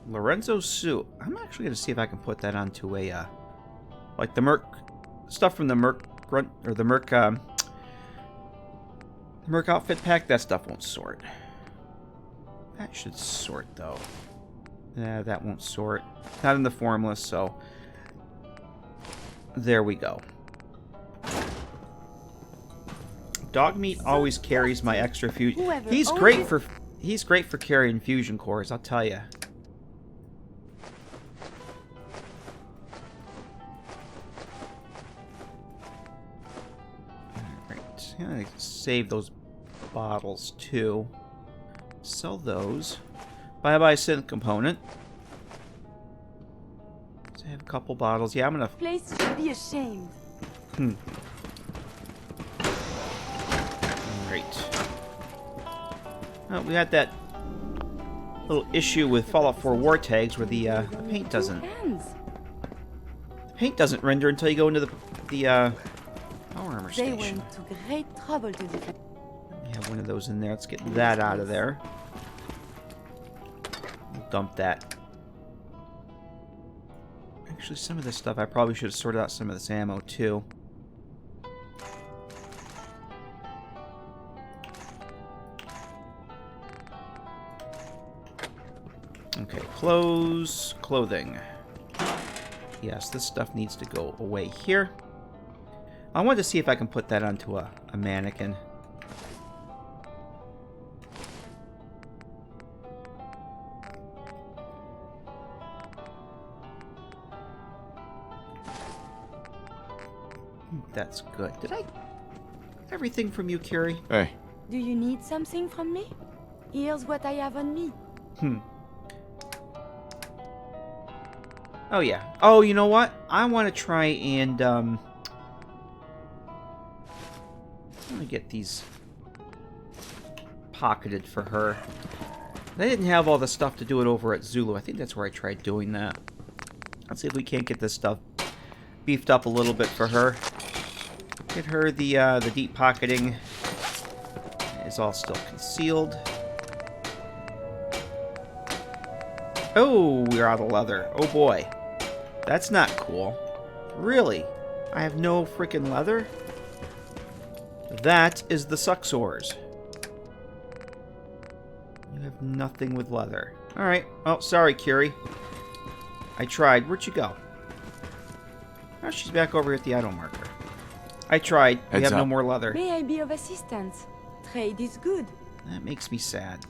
Lorenzo's suit. I'm actually going to see if I can put that onto a like the Merc stuff from the Merc grunt or the Merc outfit pack. That stuff won't sort. That should sort though. Yeah, that won't sort. Not in the form list, so there we go. Dog meat always carries my extra fusion. He's great for carrying fusion cores, I'll tell you. Alright, I'm gonna save those bottles too. Sell those. Bye-bye synth component. So I have a couple bottles. Yeah, I'm gonna. Place should be ashamed. Great. Oh, we had that little issue with Fallout 4 War Tags where the paint doesn't. The paint doesn't render until you go into the power armor station. They went to great trouble to defend. We have one of those in there. Let's get that out of there. We'll dump that. Actually, some of this stuff I probably should have sorted out some of this ammo too. Okay, clothing. Yes, this stuff needs to go away here. I wanted to see if I can put that onto a mannequin. That's good. Did I get everything from you, Curie? Hey. Do you need something from me? Here's what I have on me. Oh, yeah. Oh, you know what? I want to try and, I'm gonna get these pocketed for her. I didn't have all the stuff to do it over at Zulu. I think that's where I tried doing that. Let's see if we can't get this stuff beefed up a little bit for her. Get her the deep pocketing is all still concealed. Oh, we're out of leather. Oh boy. That's not cool. Really? I have no freaking leather? That is the Suxors. You have nothing with leather. Alright. Oh, sorry, Curie. I tried. Where'd you go? Oh, she's back over here at the idle marker. I tried. We have no more leather. May I be of assistance? Trade is good. That makes me sad.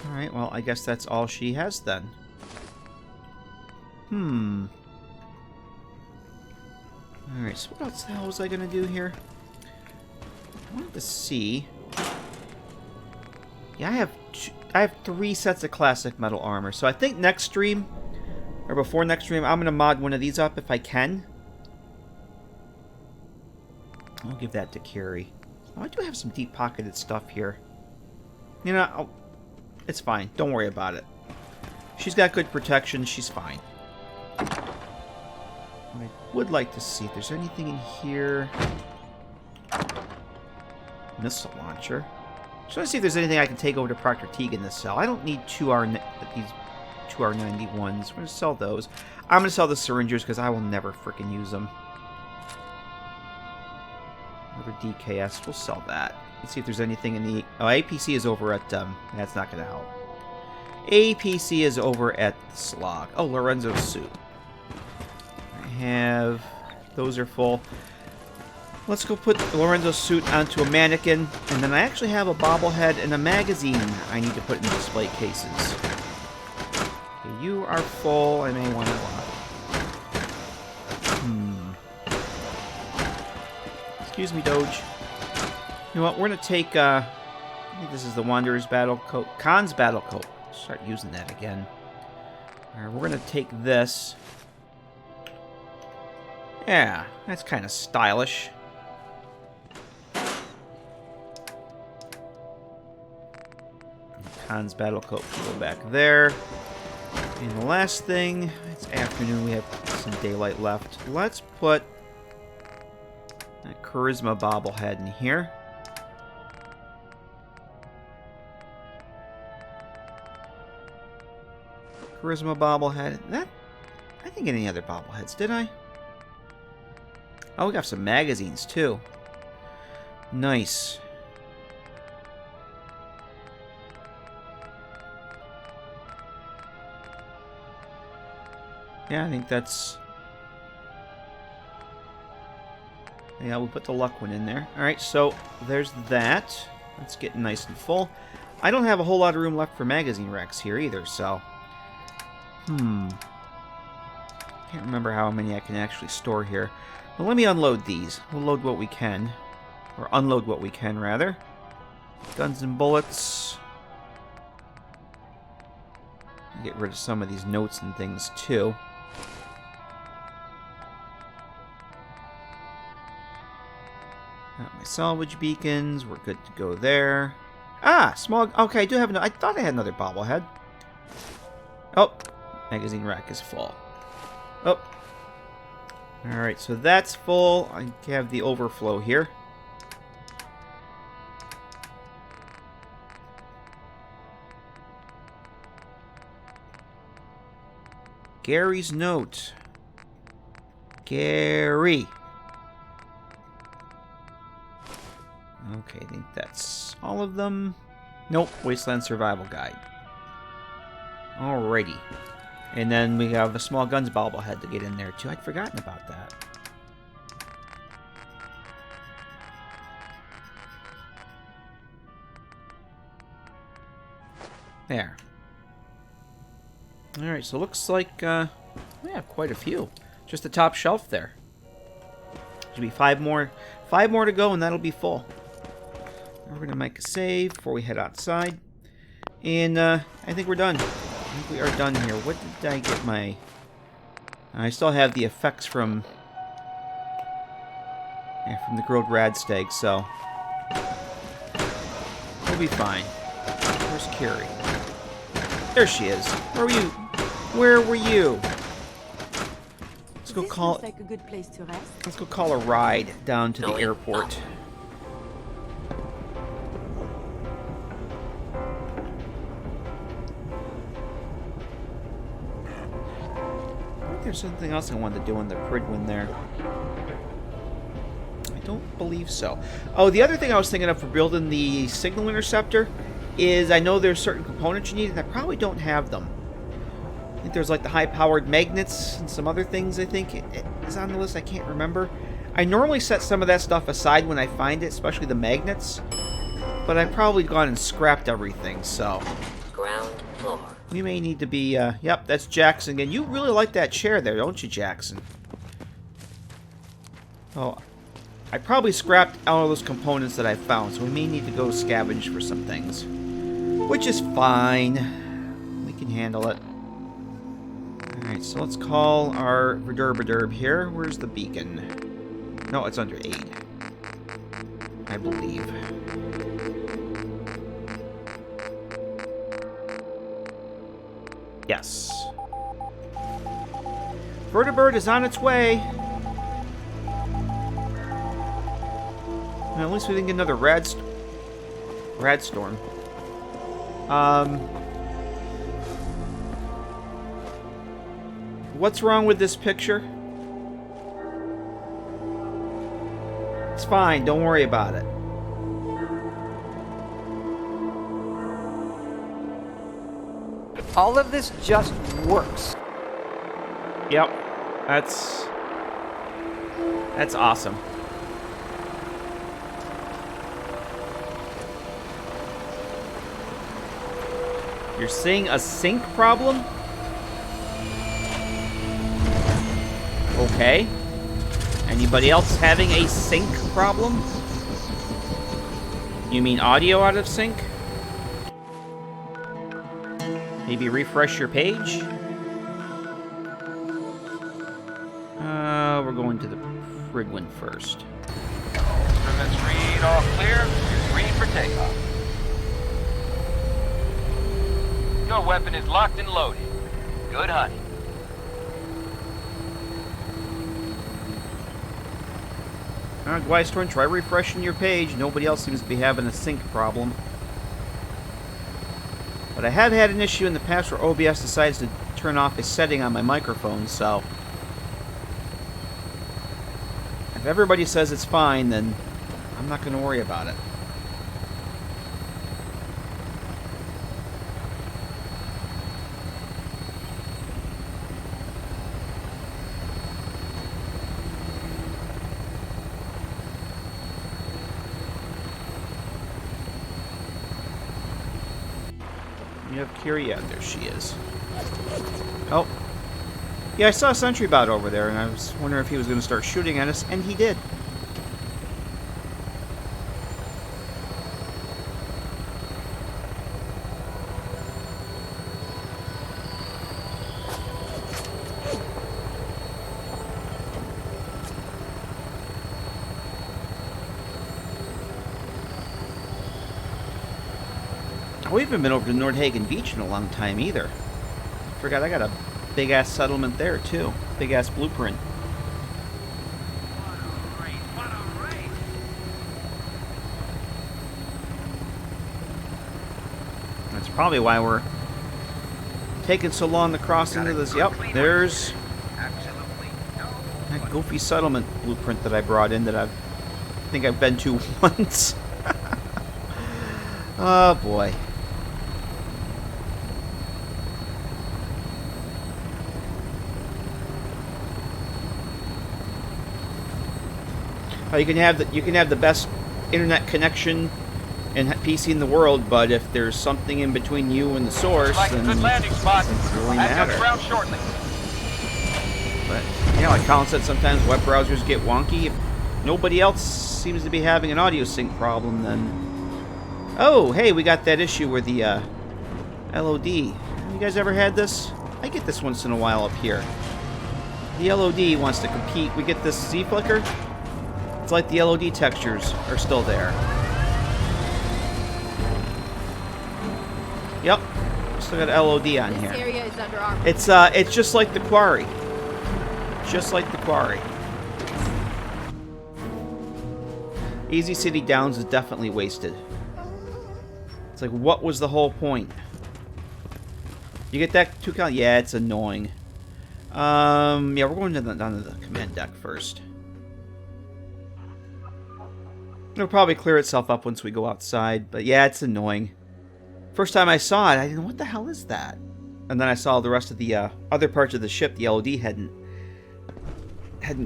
Alright, well, I guess that's all she has then. Alright, so what else the hell was I gonna do here? I wanted to see... Yeah, I have 3 sets of classic metal armor, so I think next stream, or before next stream, I'm gonna mod one of these up if I can. I'll give that to Curie. Oh, I do have some deep-pocketed stuff here. You know, it's fine. Don't worry about it. She's got good protection. She's fine. What I would like to see if there's anything in here. Missile launcher. Just want to see if there's anything I can take over to Proctor Teague in this cell. I don't need these 2R91s. We're going to sell those. I'm going to sell the syringers because I will never freaking use them. Another DKS. We'll sell that. Let's see if there's anything in the... Oh, APC is over at... That's not going to help. APC is over at the Slog. Oh, Lorenzo's suit. I have... Those are full. Let's go put Lorenzo's suit onto a mannequin. And then I actually have a bobblehead and a magazine I need to put in display cases. Okay, you are full. I may want to... Excuse me, Doge. You know what? We're going to take... I think this is the Wanderer's Battle Coat. Khan's Battle Coat. Start using that again. Alright, we're going to take this. Yeah, that's kind of stylish. Khan's Battle Coat can go back there. And the last thing, it's afternoon, we have some daylight left. Let's put that Charisma bobblehead in here. Charisma bobblehead. That, I didn't get any other bobbleheads, did I? Oh, we got some magazines too. Nice. Yeah, I think that's... Yeah, we'll put the luck one in there. Alright, so there's that. Let's get nice and full. I don't have a whole lot of room left for magazine racks here either, so... Can't remember how many I can actually store here. Well, let me unload these. We'll load what we can. Or unload what we can, rather. Guns and bullets. Get rid of some of these notes and things, too. Got my salvage beacons. We're good to go there. Ah! Small... Okay, I do have... I thought I had another bobblehead. Oh! Magazine rack is full. Oh. Alright, so that's full. I have the overflow here. Gary's note. Gary. Okay, I think that's all of them. Nope, Wasteland Survival Guide. Alrighty. And then we have a small guns bobblehead to get in there too. I'd forgotten about that. There. Alright, so looks like we have quite a few. Just the top shelf there. Should be five more to go and that'll be full. We're gonna make a save before we head outside. And I think we're done. I think we are done here. What did I get my... I still have the effects from the grilled radstag, so we'll be fine. We're Where's Carrie? There she is. Where were you? Where were you? Let's go call. Like a good place to rest. Let's go call a ride down to the airport. I think there's something else I wanted to do in the Pridwin there. I don't believe so. Oh, the other thing I was thinking of for building the signal interceptor is I know there's certain components you need, and I probably don't have them. I think there's like the high-powered magnets and some other things I think it is on the list. I can't remember. I normally set some of that stuff aside when I find it, especially the magnets. But I've probably gone and scrapped everything, so... Ground floor. We may need to be, yep, that's Jackson again. You really like that chair there, don't you, Jackson? Oh, I probably scrapped all of those components that I found, so we may need to go scavenge for some things. Which is fine. We can handle it. Alright, so let's call our Verdurbaderb here. Where's the beacon? No, it's under 8. I believe. Yes. Vertibird is on its way. Well, at least we didn't get another Radstorm. What's wrong with this picture? It's fine, don't worry about it. All of this just works. Yep. That's awesome. You're seeing a sync problem? Okay. Anybody else having a sync problem? You mean audio out of sync? Maybe refresh your page? We're going to the Pridwin first. Instruments read all clear. Green for takeoff. Your weapon is locked and loaded. Good hunting. Gweistorn, try refreshing your page. Nobody else seems to be having a sync problem. But I have had an issue in the past where OBS decides to turn off a setting on my microphone, so... if everybody says it's fine, then I'm not going to worry about it. You have Kiri? Yeah, there she is. Oh. Yeah, I saw a sentry bot over there, and I was wondering if he was going to start shooting at us, and he did. We haven't been over to Nordhagen Beach in a long time either. Forgot I got a big-ass settlement there, too. Big-ass blueprint. That's probably why we're taking so long to cross into this. Yep, there's that goofy settlement blueprint that I brought in that I think I've been to once. Oh, boy. You can have the best internet connection and PC in the world, but if there's something in between you and the source, then it doesn't really matter. But yeah, like Colin said, sometimes web browsers get wonky. If nobody else seems to be having an audio sync problem, then oh, hey, we got that issue where the LOD. You guys ever had this? I get this once in a while up here. The LOD wants to compete. We get this Z flicker. It's like the LOD textures are still there. Yep. Still got LOD on This here. area is under our... It's just like the quarry. Just like the quarry. Easy City Downs is definitely wasted. It's like, what was the whole point? You get that 2 count? Yeah, it's annoying. Yeah, we're going down to the command deck first. It'll probably clear itself up once we go outside, but yeah, it's annoying. First time I saw it, I didn't know, what the hell is that? And then I saw the rest of the other parts of the ship. The LOD hadn't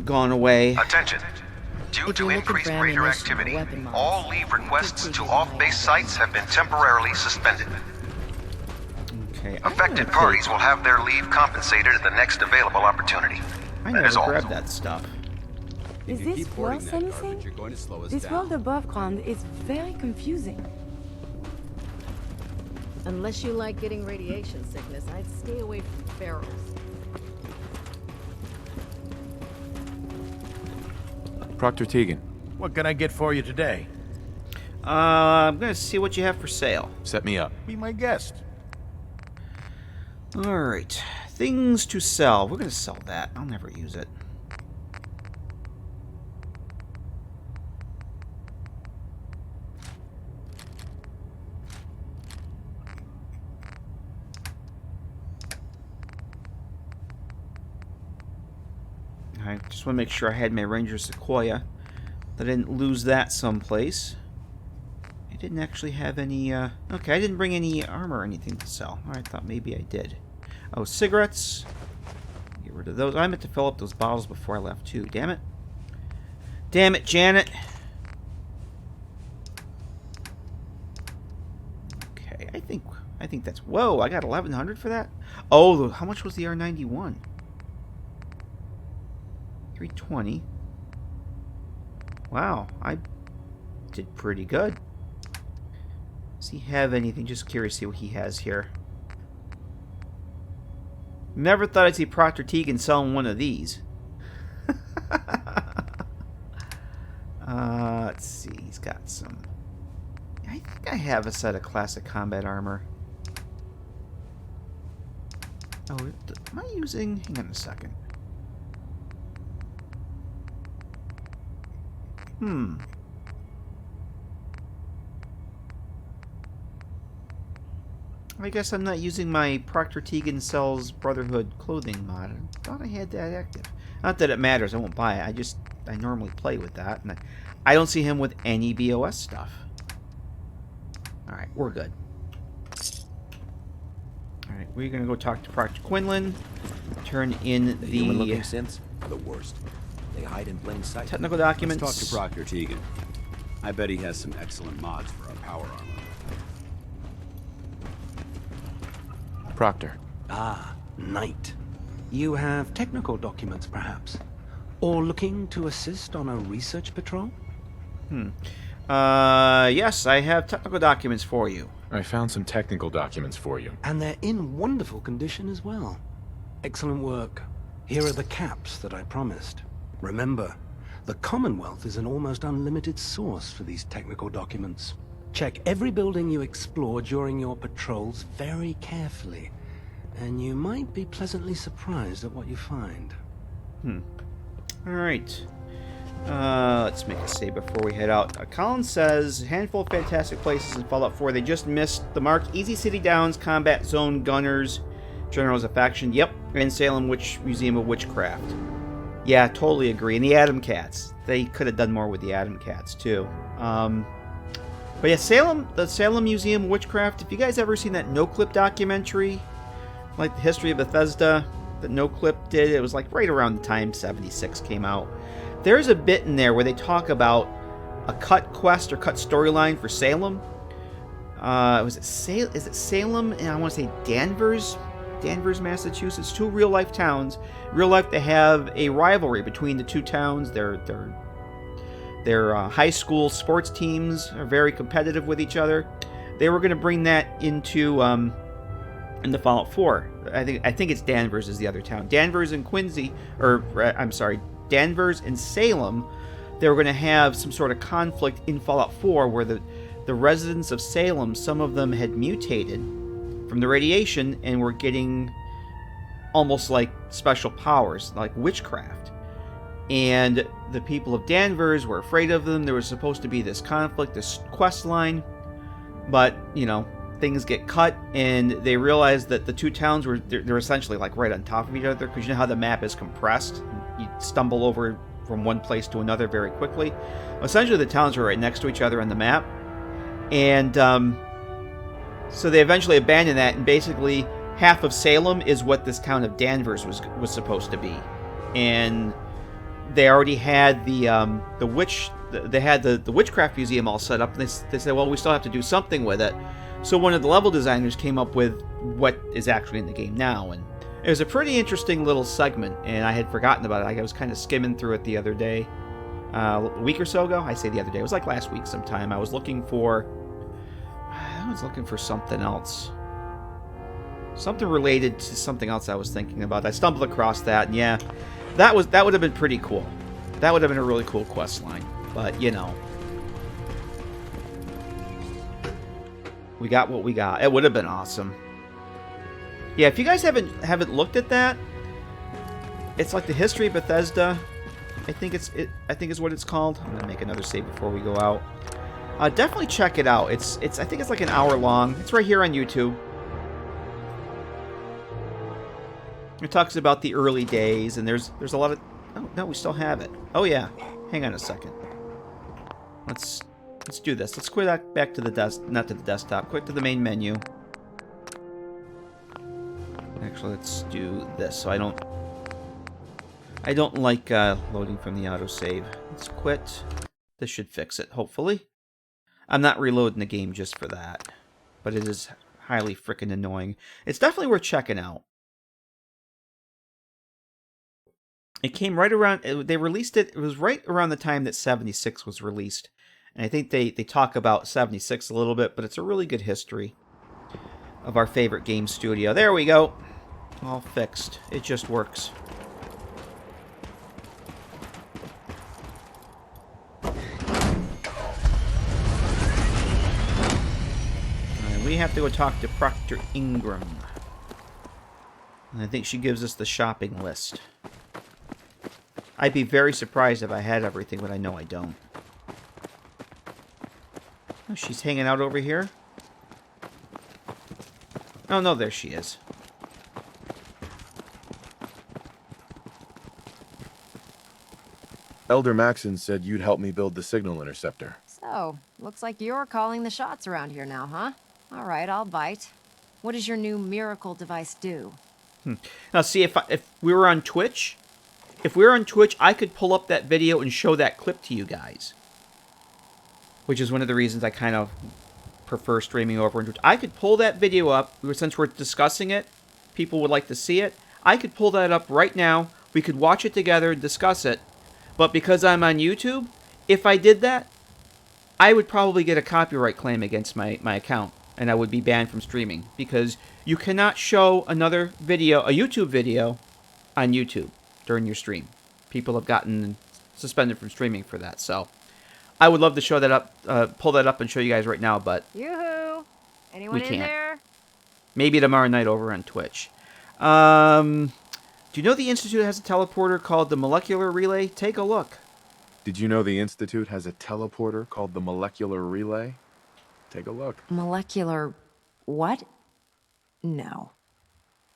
gone away. Attention. Due to increased raider activity, all leave requests to off-base sites have been temporarily suspended. Okay. Affected parties will have their leave compensated at the next available opportunity. I That is never all. grabbed that stuff. Is this worth anything? This world above ground is very confusing. Unless you like getting radiation sickness, I'd stay away from barrels. Proctor Tegan. What can I get for you today? I'm gonna see what you have for sale. Set me up. Be my guest. Alright. Things to sell. We're gonna sell that. I'll never use it. I just want to make sure I had my Ranger Sequoia. That I didn't lose that someplace. I didn't actually have any, okay, I didn't bring any armor or anything to sell. I thought maybe I did. Oh, cigarettes. Get rid of those. I meant to fill up those bottles before I left, too. Damn it. Damn it, Janet. Okay, I think that's... Whoa, I got 1,100 for that? Oh, how much was the R91? 320. Wow, I did pretty good. Does he have anything? Just curious to see what he has here. Never thought I'd see Proctor Tegan selling one of these. Let's see. He's got some... I think I have a set of classic combat armor. Oh, am I using... Hang on a second. I guess I'm not using my Proctor Tegan Sells Brotherhood clothing mod. I thought I had that active. Not that it matters, I won't buy it. I normally play with that, and I don't see him with any BOS stuff. Alright, we're good. Alright, we're gonna go talk to Proctor Quinlan. Turn in the human-looking synths are the worst. They hide in plain sight. Technical documents. Let's talk to Proctor Tegan. I bet he has some excellent mods for our power armor. Proctor. Ah, Knight. You have technical documents, perhaps? Or looking to assist on a research patrol? Yes, I have technical documents for you. I found some technical documents for you. And they're in wonderful condition as well. Excellent work. Here are the caps that I promised. Remember, the Commonwealth is an almost unlimited source for these technical documents. Check every building you explore during your patrols very carefully, and you might be pleasantly surprised at what you find. Alright. Let's make a save before we head out. Colin says, handful of fantastic places in Fallout 4. They just missed the mark. Easy City Downs, Combat Zone, Gunners, Generals of Faction. Yep, and Salem Museum of Witchcraft. Yeah, totally agree. And the Atom Cats. They could have done more with the Atom Cats, too. But yeah, the Salem Museum of Witchcraft, if you guys ever seen that No-Clip documentary, like the history of Bethesda, that No-Clip did, it was like right around the time 76 came out. There's a bit in there where they talk about a cut quest or cut storyline for Salem. Is it Salem? And I want to say Danvers, Massachusetts. 2 real-life towns. Real life, they have a rivalry between the 2 towns. Their high school sports teams are very competitive with each other. They were going to bring that into Fallout 4. I think it's Danvers is the other town. Danvers and Quincy, Danvers and Salem. They were going to have some sort of conflict in Fallout 4 where the residents of Salem, some of them had mutated, from the radiation, and were getting almost like special powers, like witchcraft. And the people of Danvers were afraid of them. There was supposed to be this conflict, this quest line, but, you know, things get cut, and they realize that the two towns were they're essentially like right on top of each other, because you know how the map is compressed. You stumble over from one place to another very quickly. Essentially, the towns were right next to each other on the map, and so they eventually abandoned that, and basically half of Salem is what this town of Danvers was supposed to be, and they already had the witchcraft museum all set up, and they said, well, we still have to do something with it. So one of the level designers came up with what is actually in the game now, and it was a pretty interesting little segment, and I had forgotten about it. I was kind of skimming through it the other day, a week or so ago. I say the other day, it was like last week sometime. I was looking for something else. Something related to something else I was thinking about. I stumbled across that, and yeah, that would have been pretty cool. That would have been a really cool quest line. But, you know, we got what we got. It would have been awesome. Yeah, if you guys haven't looked at that, it's like the history of Bethesda. I think is what it's called. I'm gonna make another save before we go out. Definitely check it out. It's I think it's like an hour long. It's right here on YouTube. It talks about the early days, and there's a lot of... Oh, no, we still have it. Oh, yeah. Hang on a second. Let's do this. Let's quit back to the not to the desktop. Quick to the main menu. Actually, let's do this. So I don't like loading from the autosave. Let's quit. This should fix it, hopefully. I'm not reloading the game just for that, but it is highly freaking annoying. It's definitely worth checking out. It came right around... They released it... It was right around the time that 76 was released. And I think they talk about 76 a little bit, but it's a really good history of our favorite game studio. There we go. All fixed. It just works. And we have to go talk to Proctor Ingram. And I think she gives us the shopping list. I'd be very surprised if I had everything, but I know I don't. Oh, she's hanging out over here? Oh, no, there she is. Elder Maxon said you'd help me build the signal interceptor. So, looks like you're calling the shots around here now, huh? All right, I'll bite. What does your new miracle device do? Now, see, if we were on Twitch... If we were on Twitch, I could pull up that video and show that clip to you guys. Which is one of the reasons I kind of prefer streaming over on Twitch. I could pull that video up. Since we're discussing it, people would like to see it. I could pull that up right now. We could watch it together and discuss it. But because I'm on YouTube, if I did that, I would probably get a copyright claim against my account. And I would be banned from streaming. Because you cannot show another video, a YouTube video, on YouTube during your stream. People have gotten suspended from streaming for that. So I would love to show that up, pull that up and show you guys right now, but Yoo-hoo! Anyone in there? Maybe tomorrow night over on Twitch. Do you know the Institute has a teleporter called the Molecular Relay? Take a look. Did you know the Institute has a teleporter called the Molecular Relay? Take a look. Molecular... what? No.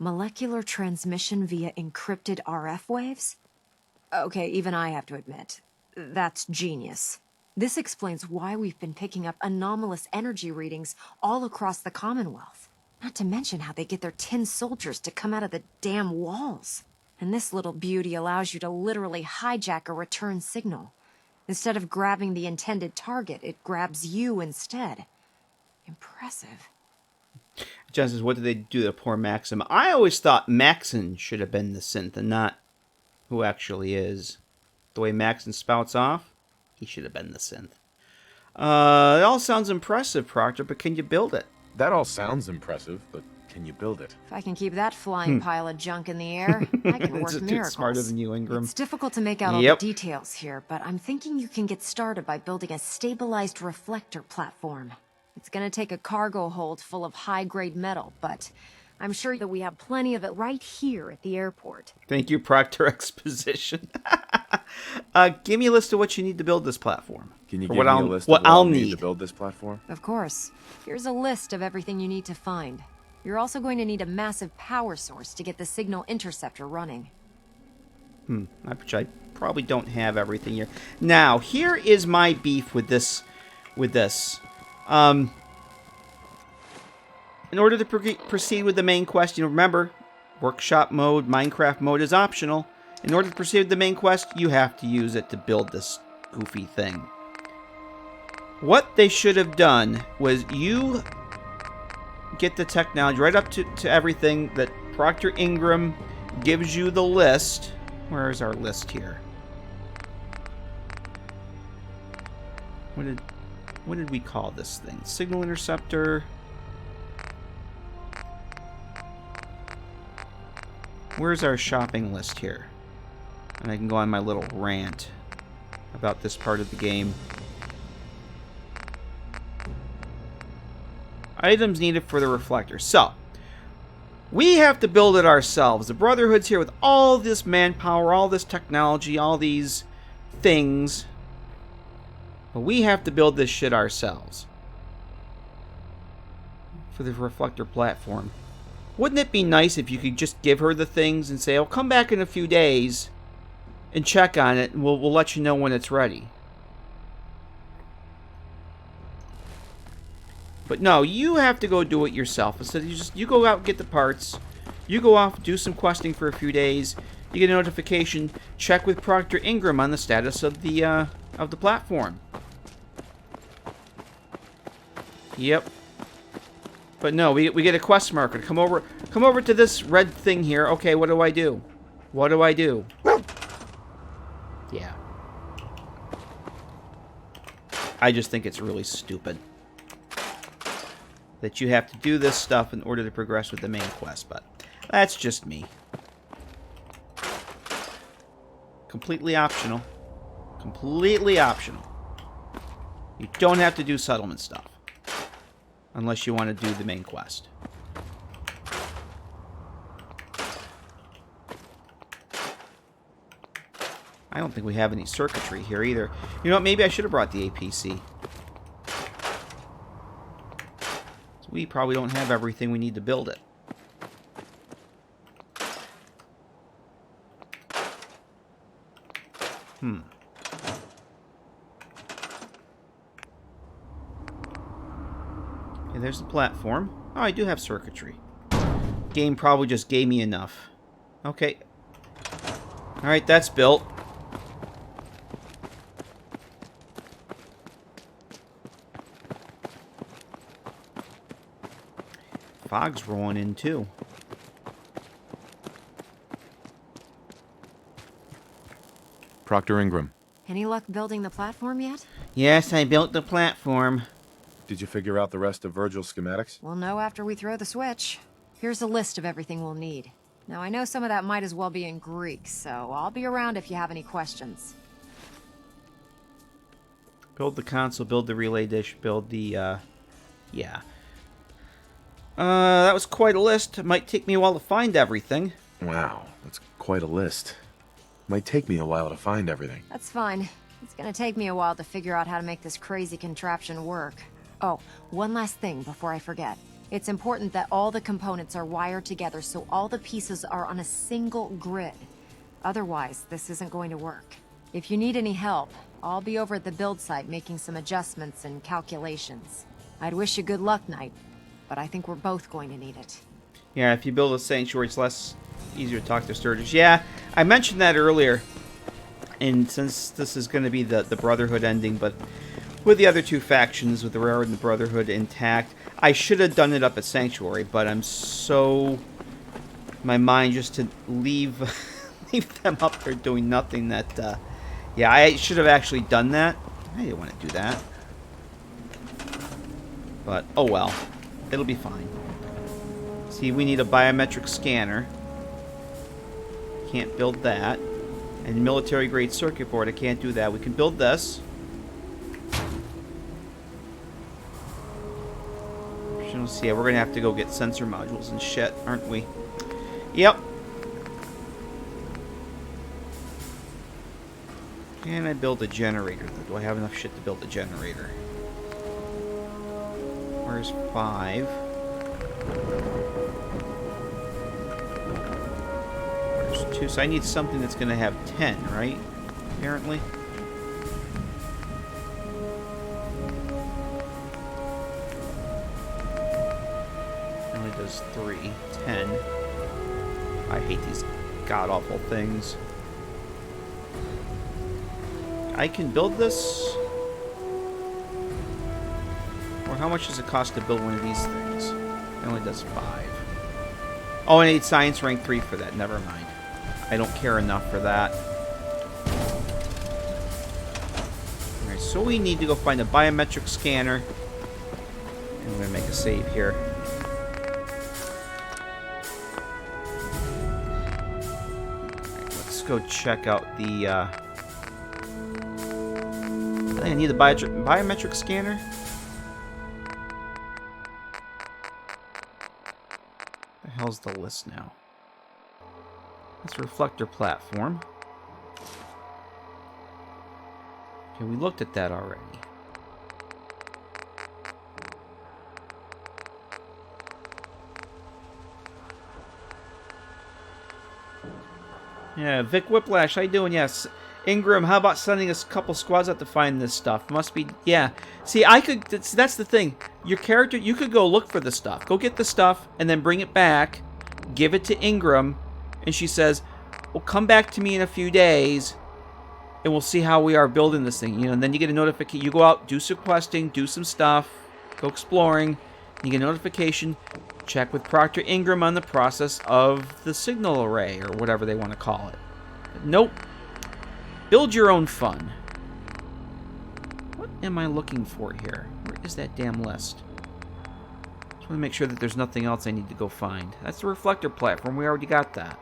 Molecular transmission via encrypted RF waves? Okay, even I have to admit, that's genius. This explains why we've been picking up anomalous energy readings all across the Commonwealth. Not to mention how they get their tin soldiers to come out of the damn walls. And this little beauty allows you to literally hijack a return signal. Instead of grabbing the intended target, it grabs you instead. Impressive. John says, what did they do to poor Maxim? I always thought Maxon should have been the synth and not who actually is. The way Maxon spouts off, he should have been the synth. It all sounds impressive, Proctor, but can you build it? That all sounds impressive, but can you build it? If I can keep that flying pile of junk in the air, I can work miracles. Smarter than you, Ingram. It's difficult to make out all the details here, but I'm thinking you can get started by building a stabilized reflector platform. It's gonna take a cargo hold full of high-grade metal, but I'm sure that we have plenty of it right here at the airport. Thank you, Proctor Exposition. Give me a list of what you need to build this platform. Can you Or give what me I'll, a list what of what I'll I'll need need to build this platform? Of course. Here's a list of everything you need to find. You're also going to need a massive power source to get the signal interceptor running. Which I probably don't have everything here. Now, here is my beef with this. In order to proceed with the main quest, remember, workshop mode, Minecraft mode is optional. In order to proceed with the main quest, you have to use it to build this goofy thing. What they should have done was you get the technology right up to everything that Proctor Ingram gives you the list. Where is our list here? What did we call this thing? Signal interceptor. Where's our shopping list here? And I can go on my little rant about this part of the game. Items needed for the reflector. So, we have to build it ourselves. The Brotherhood's here with all this manpower, all this technology, all these things. But we have to build this shit ourselves. For the reflector platform. Wouldn't it be nice if you could just give her the things and say, oh, come back in a few days and check on it, and we'll let you know when it's ready. But no, you have to go do it yourself. Instead, you go out and get the parts. You go off, do some questing for a few days. You get a notification. Check with Proctor Ingram on the status of the platform. Yep. But no, we get a quest marker. Come over to this red thing here. Okay, what do I do? What do I do? Yeah. I just think it's really stupid that you have to do this stuff in order to progress with the main quest, but that's just me. Completely optional. Completely optional. You don't have to do settlement stuff unless you want to do the main quest. I don't think we have any circuitry here either. You know what? Maybe I should have brought the APC. We probably don't have everything we need to build it. Okay, there's the platform. Oh, I do have circuitry. Game probably just gave me enough. Okay. Alright, that's built. Fog's rolling in too. Proctor Ingram. Any luck building the platform yet? Yes, I built the platform. Did you figure out the rest of Virgil's schematics? We'll know after we throw the switch. Here's a list of everything we'll need. Now, I know some of that might as well be in Greek, so I'll be around if you have any questions. Build the console, build the relay dish, build the, yeah. That was quite a list. It might take me a while to find everything. Wow, that's quite a list. Might take me a while to find everything. That's fine. It's gonna take me a while to figure out how to make this crazy contraption work. Oh, one last thing before I forget. It's important that all the components are wired together so all the pieces are on a single grid. Otherwise, this isn't going to work. If you need any help, I'll be over at the build site making some adjustments and calculations. I'd wish you good luck, Knight, but I think we're both going to need it. Yeah, if you build a sanctuary, it's easier to talk to Sturgis. Yeah, I mentioned that earlier. And since this is going to be the Brotherhood ending, but with the other two factions, with the Railroad and the Brotherhood intact, I should have done it up at Sanctuary, but I'm so... my mind just to leave them up there doing nothing that... yeah, I should have actually done that. I didn't want to do that. But, oh well. It'll be fine. See, we need a biometric scanner. Can't build that. And military-grade circuit board, I can't do that. We can build this. Let's see, we're gonna have to go get sensor modules and shit, aren't we? Yep. Can I build a generator? Do I have enough shit to build a generator? Where's 5? Where's 2? So I need something that's gonna have 10, right? Apparently. Only does 3. 10. I hate these god-awful things. I can build this? Or how much does it cost to build one of these things? It only does 5. Oh, I need science rank 3 for that. Never mind. I don't care enough for that. Alright, so we need to go find a biometric scanner. And I'm going to make a save here. Alright, let's go check out the... I need a biometric scanner. What the hell's the list now? That's a reflector platform. Okay, we looked at that already. Yeah, Vic Whiplash, how you doing? Yes. Ingram, how about sending us a couple squads out to find this stuff? Must be, yeah. See, I could, that's the thing. Your character, you could go look for the stuff. Go get the stuff, and then bring it back. Give it to Ingram, and she says, well, come back to me in a few days, and we'll see how we are building this thing. You know, and then you get a notification. You go out, do some questing, do some stuff, go exploring. You get a notification. Check with Proctor Ingram on the process of the signal array, or whatever they want to call it. But nope. Build your own fun. What am I looking for here? Where is that damn list? Just want to make sure that there's nothing else I need to go find. That's the reflector platform. We already got that.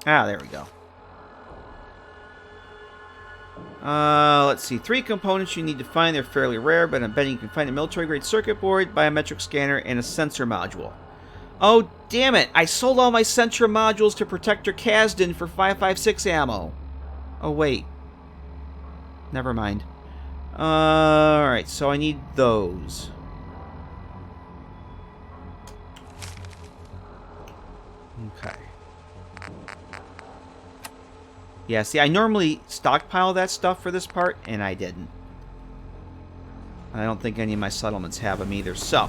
Ah, there we go. Let's see. 3 components you need to find. They're fairly rare, but I'm betting you can find a military-grade circuit board, biometric scanner, and a sensor module. Oh, damn it! I sold all my sensor modules to Protector Kasdan for 5.56 ammo. Oh, wait. Never mind. Alright, so I need those. Okay. Yeah, see, I normally stockpile that stuff for this part, and I didn't. I don't think any of my settlements have them either, so.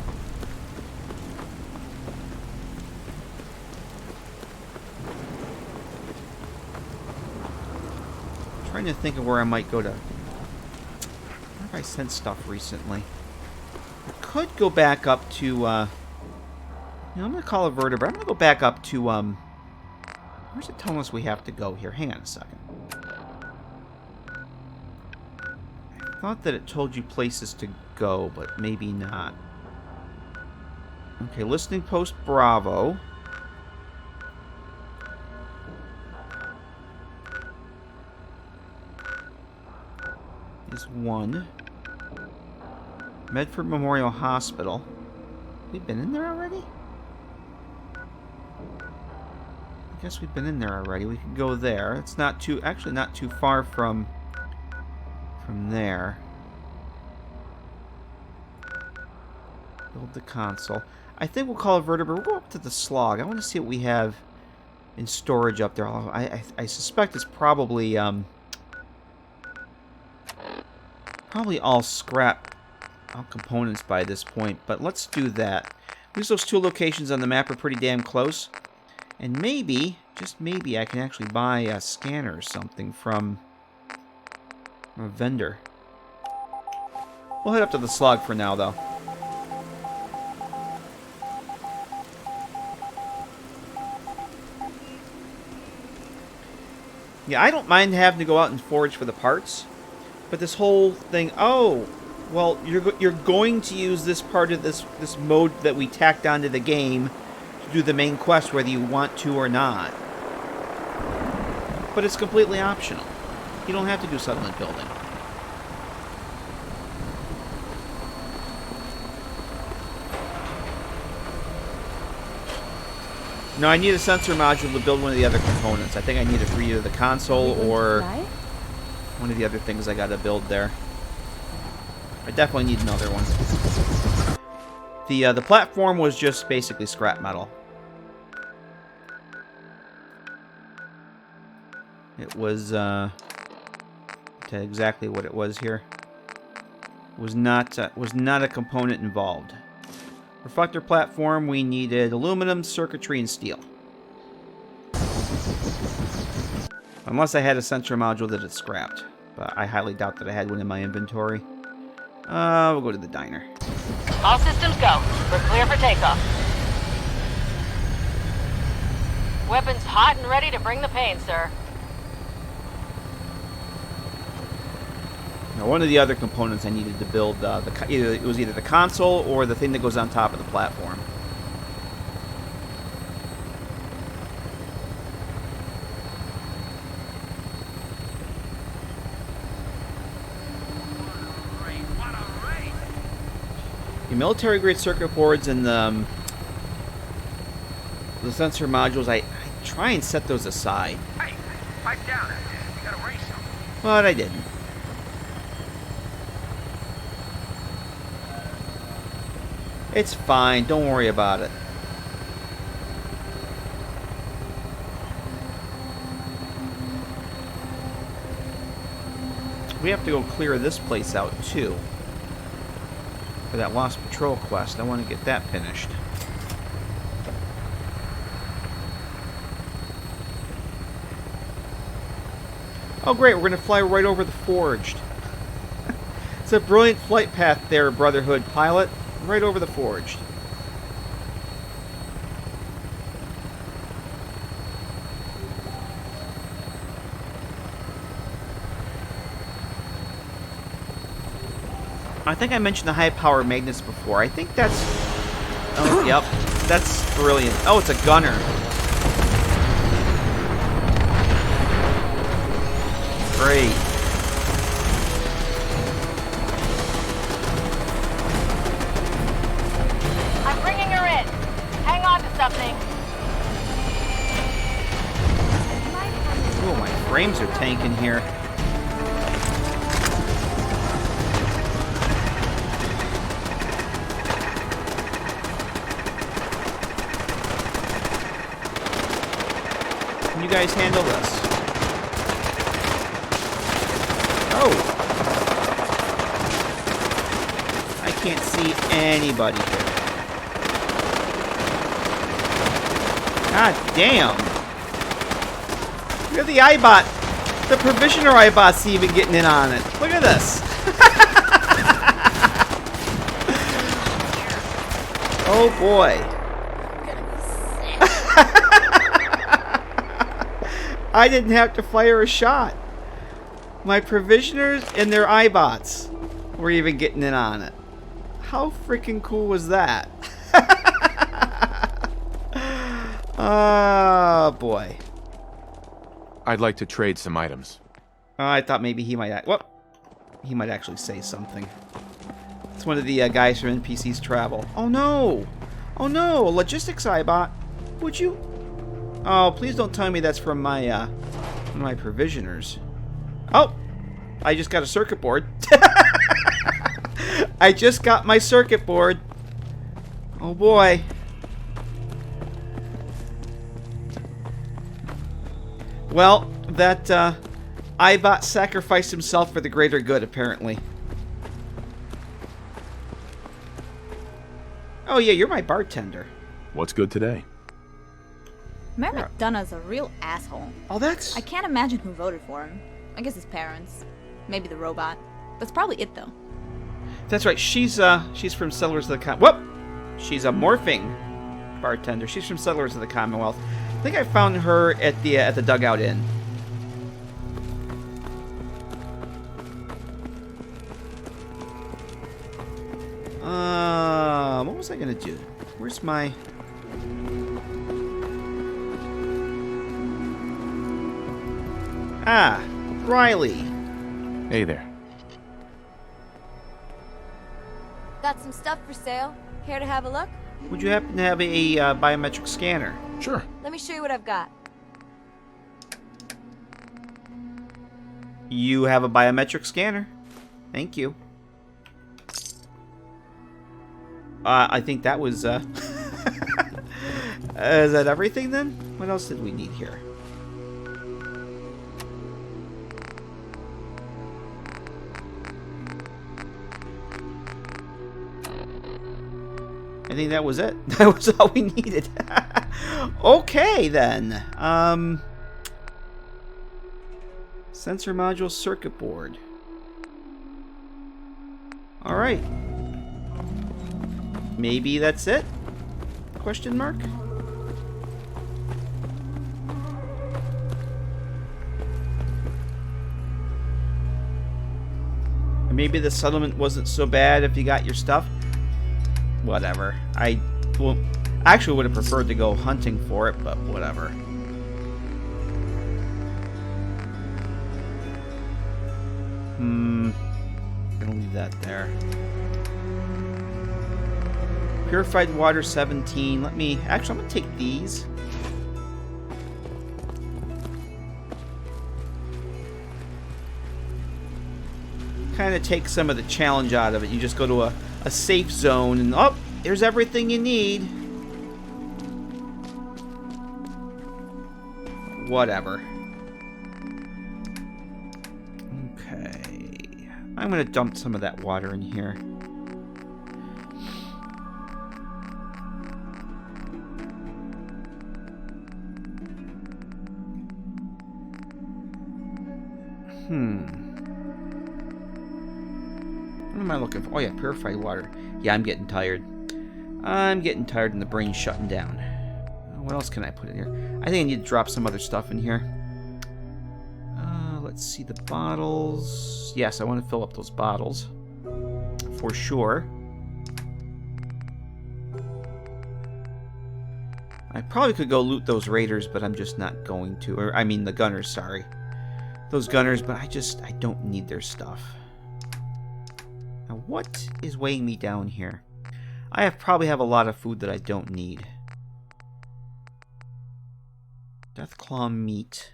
I'm trying to think of where I might go to. Where have I sent stuff recently? I could go back up to, you know, I'm going to call it vertebra. I'm going to go back up to, where's it telling us we have to go here? Hang on a second. I thought that it told you places to go, but maybe not. Okay, listening post Bravo. Is 1. Medford Memorial Hospital. We've been in there already? I guess we've been in there already. We could go there. It's not too, actually not too far from there. Build the console. I think we'll call it vertebra. We'll go up to the slog. I want to see what we have in storage up there. I suspect it's probably probably all scrap, all components by this point. But let's do that. At least those 2 locations on the map are pretty damn close. And maybe, just maybe, I can actually buy a scanner or something from a vendor. We'll head up to the slug for now, though. Yeah, I don't mind having to go out and forage for the parts, but this whole thing, oh, well, you're going to use this part of this mode that we tacked onto the game to do the main quest, whether you want to or not. but it's completely optional. You don't have to do settlement building. No, I need a sensor module to build one of the other components. I think I need it for either the console or one of the other things I gotta build there. I definitely need another one. The platform was just basically scrap metal. It was to exactly what it was here. Was not a component involved. Reflector platform, we needed aluminum, circuitry, and steel. Unless I had a sensor module that it scrapped. But I highly doubt that I had one in my inventory. We'll go to the diner. All systems go. We're clear for takeoff. Weapons hot and ready to bring the pain, sir. Now, one of the other components I needed to build, it was either the console or the thing that goes on top of the platform. The military-grade circuit boards and the sensor modules, I try and set those aside. Hey, pipe down. You gotta race them. But I didn't. It's fine. Don't worry about it. We have to go clear this place out, too. For that Lost Patrol quest. I want to get that finished. Oh, great. We're going to fly right over the Forged. It's a brilliant flight path there, Brotherhood pilot. Right over the Forged. I think I mentioned the high power magnets before. I think that's... Oh, yep. That's brilliant. Oh, it's a gunner. Great. I'm bringing her in. Hang on to something. Oh, my frames are tanking here. Can you guys handle this? Oh! I can't see anybody here. God damn! Look at the iBot. The provisioner iBot's even getting in on it. Look at this. Oh boy. I didn't have to fire a shot. My provisioners and their iBots were even getting in on it. How freaking cool was that? Oh boy. I'd like to trade some items. I thought maybe he might. Well, he might actually say something. It's one of the guys from NPC's Travel. Oh no! Oh no! A logistics iBot. Would you? Oh, please don't tell me that's from my one of my provisioners. Oh, I just got a circuit board. I just got my circuit board. Oh boy. Well, that iBot sacrificed himself for the greater good, apparently. Oh yeah, you're my bartender. What's good today? Mayor McDonough's a real asshole. Oh, that's... I can't imagine who voted for him. I guess his parents. Maybe the robot. That's probably it, though. That's right. She's from Settlers of the Whoop! She's a morphing bartender. She's from Settlers of the Commonwealth. I think I found her at the Dugout Inn. What was I gonna do? Where's my... Ah, Riley. Hey there. Got some stuff for sale. Care to have a look? Would you happen to have a biometric scanner? Sure. Let me show you what I've got. You have a biometric scanner. Thank you. I think that was, is that everything then? What else did we need here? I think that was it. That was all we needed. Okay, then. Sensor module circuit board. Alright. Maybe that's it? Question mark? Maybe the settlement wasn't so bad if you got your stuff. Whatever. I actually would have preferred to go hunting for it, but whatever. Gonna leave that there. Purified water 17. Let me... Actually, I'm gonna take these. Kind of take some of the challenge out of it. You just go to a safe zone and... Oh! There's everything you need. Whatever. Okay. I'm gonna dump some of that water in here. What am I looking for? Oh yeah, purified water. Yeah, I'm getting tired. I'm getting tired and the brain's shutting down. What else can I put in here? I think I need to drop some other stuff in here. Let's see the bottles. Yes, I want to fill up those bottles. For sure. I probably could go loot those raiders, but I'm just not going to. Or, I mean the gunners, sorry. Those gunners, but I don't need their stuff. Now, what is weighing me down here? I probably have a lot of food that I don't need. Deathclaw meat.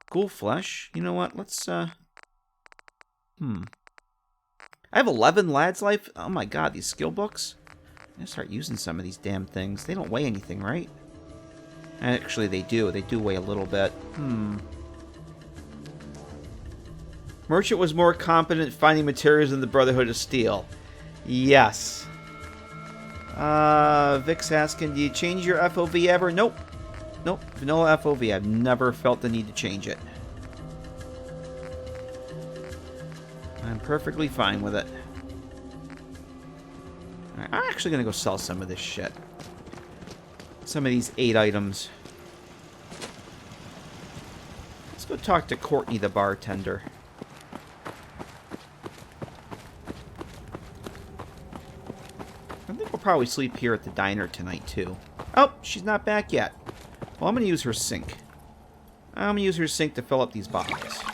Ghoul flesh. You know what? Let's, I have 11 lad's life. Oh my god, these skill books. I'm gonna start using some of these damn things. They don't weigh anything, right? Actually, they do. They do weigh a little bit. Merchant was more competent at finding materials than the Brotherhood of Steel. Yes. Vic's asking, do you change your FOV ever? Nope. Nope. Vanilla FOV. I've never felt the need to change it. I'm perfectly fine with it. Alright, I'm actually going to go sell some of this shit. Some of these 8 items. Let's go talk to Courtney, the bartender. I think we'll probably sleep here at the diner tonight, too. Oh, she's not back yet. Well, I'm going to use her sink. I'm going to use her sink to fill up these bottles.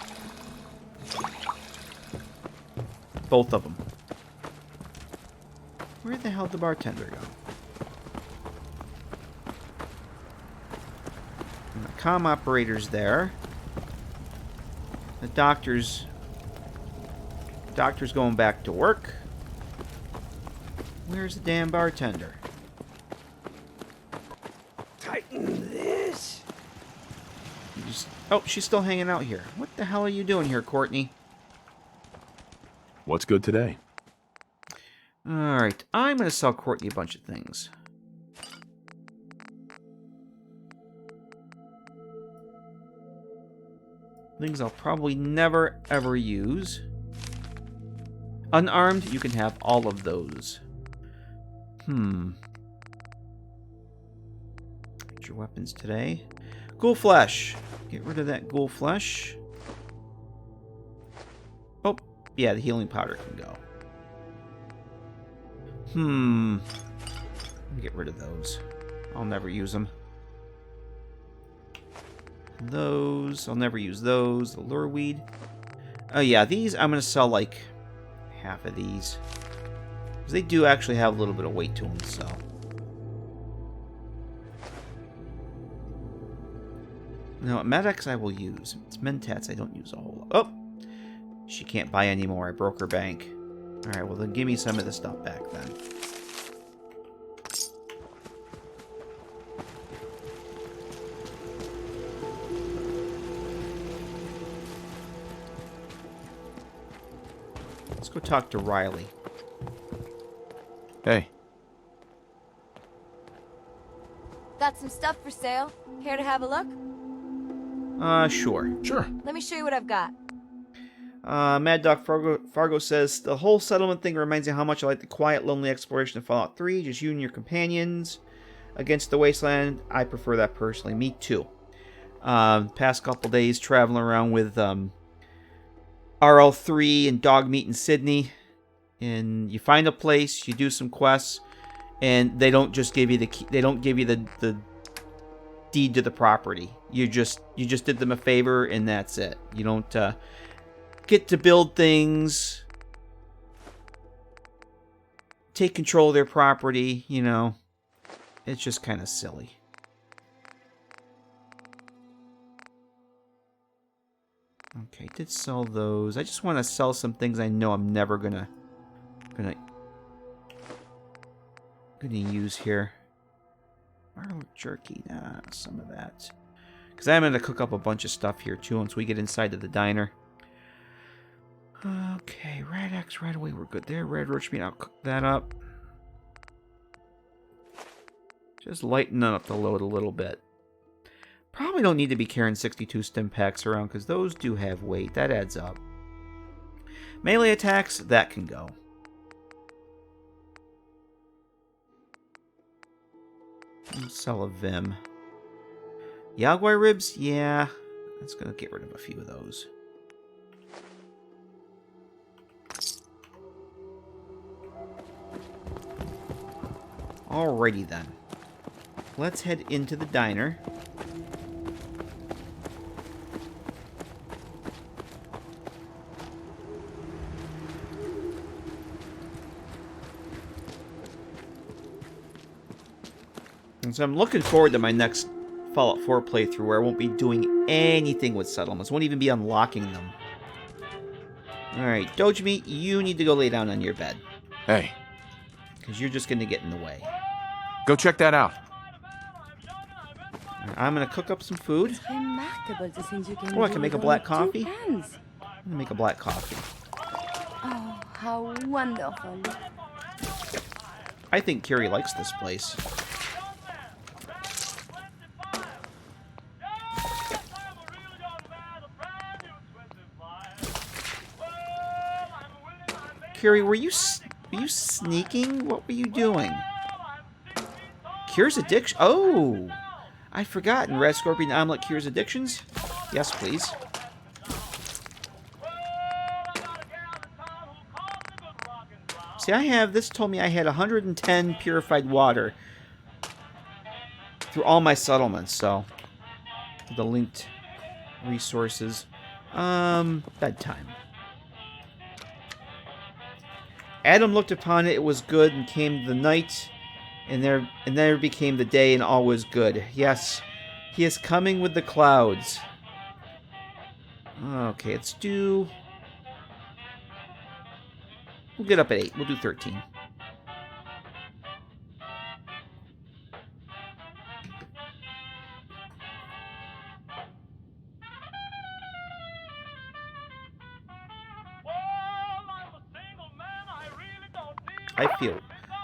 Both of them. Where the hell did the bartender go? And the comm operator's there. The doctor's going back to work. Where's the damn bartender? Tighten this. Oh, she's still hanging out here. What the hell are you doing here, Courtney? What's good today? Alright, I'm going to sell Courtney a bunch of things. Things I'll probably never, ever use. Unarmed, you can have all of those. Get your weapons today. Ghoul flesh. Get rid of that ghoul flesh. Oh, yeah, the healing powder can go. Get rid of those. I'll never use them. Those. I'll never use those. The lure weed. Oh, yeah. These, I'm going to sell, like, half of these. Because they do actually have a little bit of weight to them, so. No, Medex I will use. It's Mentats I don't use a whole lot. Oh! She can't buy anymore. I broke her bank. Alright, well then give me some of the stuff back then. Let's go talk to Riley. Hey. Got some stuff for sale. Care to have a look? Sure. Sure. Let me show you what I've got. Mad Dog Fargo says, the whole settlement thing reminds me how much I like the quiet, lonely exploration of Fallout 3. Just you and your companions against the wasteland. I prefer that personally. Me too. Past couple days traveling around with RL3 and Dog Meat in Sydney. And you find a place, you do some quests, and they don't just give you the key, they don't give you the deed to the property. You just did them a favor, and that's it. You don't get to build things, take control of their property, you know. It's just kind of silly. Okay, did sell those. I just want to sell some things I know I'm never gonna use here. Garlic jerky, nah, some of that. Because I'm going to cook up a bunch of stuff here, too, once we get inside to the diner. Okay, Red X right away, we're good there. Red roach meat, I'll cook that up. Just lightening up the load a little bit. Probably don't need to be carrying 62 stim packs around, because those do have weight. That adds up. Melee attacks, that can go. Sell a Vim. Yaguai ribs? Yeah. Let's go get rid of a few of those. Alrighty then. Let's head into the diner. And so I'm looking forward to my next Fallout 4 playthrough where I won't be doing anything with settlements. Won't even be unlocking them. Alright, Dojimi, you need to go lay down on your bed. Hey. Because you're just going to get in the way. Go check that out. I'm going to cook up some food. It's remarkable the things you can Oh, I can make a black with coffee? two hands. I'm going to make a black coffee. Oh, how wonderful. I think Carrie likes this place. Carrie, were you sneaking? What were you doing? Cures addiction. Oh, I'd forgotten. Red Scorpion Omelet cures addictions? Yes, please. See, I have, this told me I had 110 purified water through all my settlements, so the linked resources. Bedtime. Adam looked upon it, it was good, and came the night, and there became the day, and all was good. Yes, he is coming with the clouds. Okay, let's do... We'll get up at 8. We'll do 13.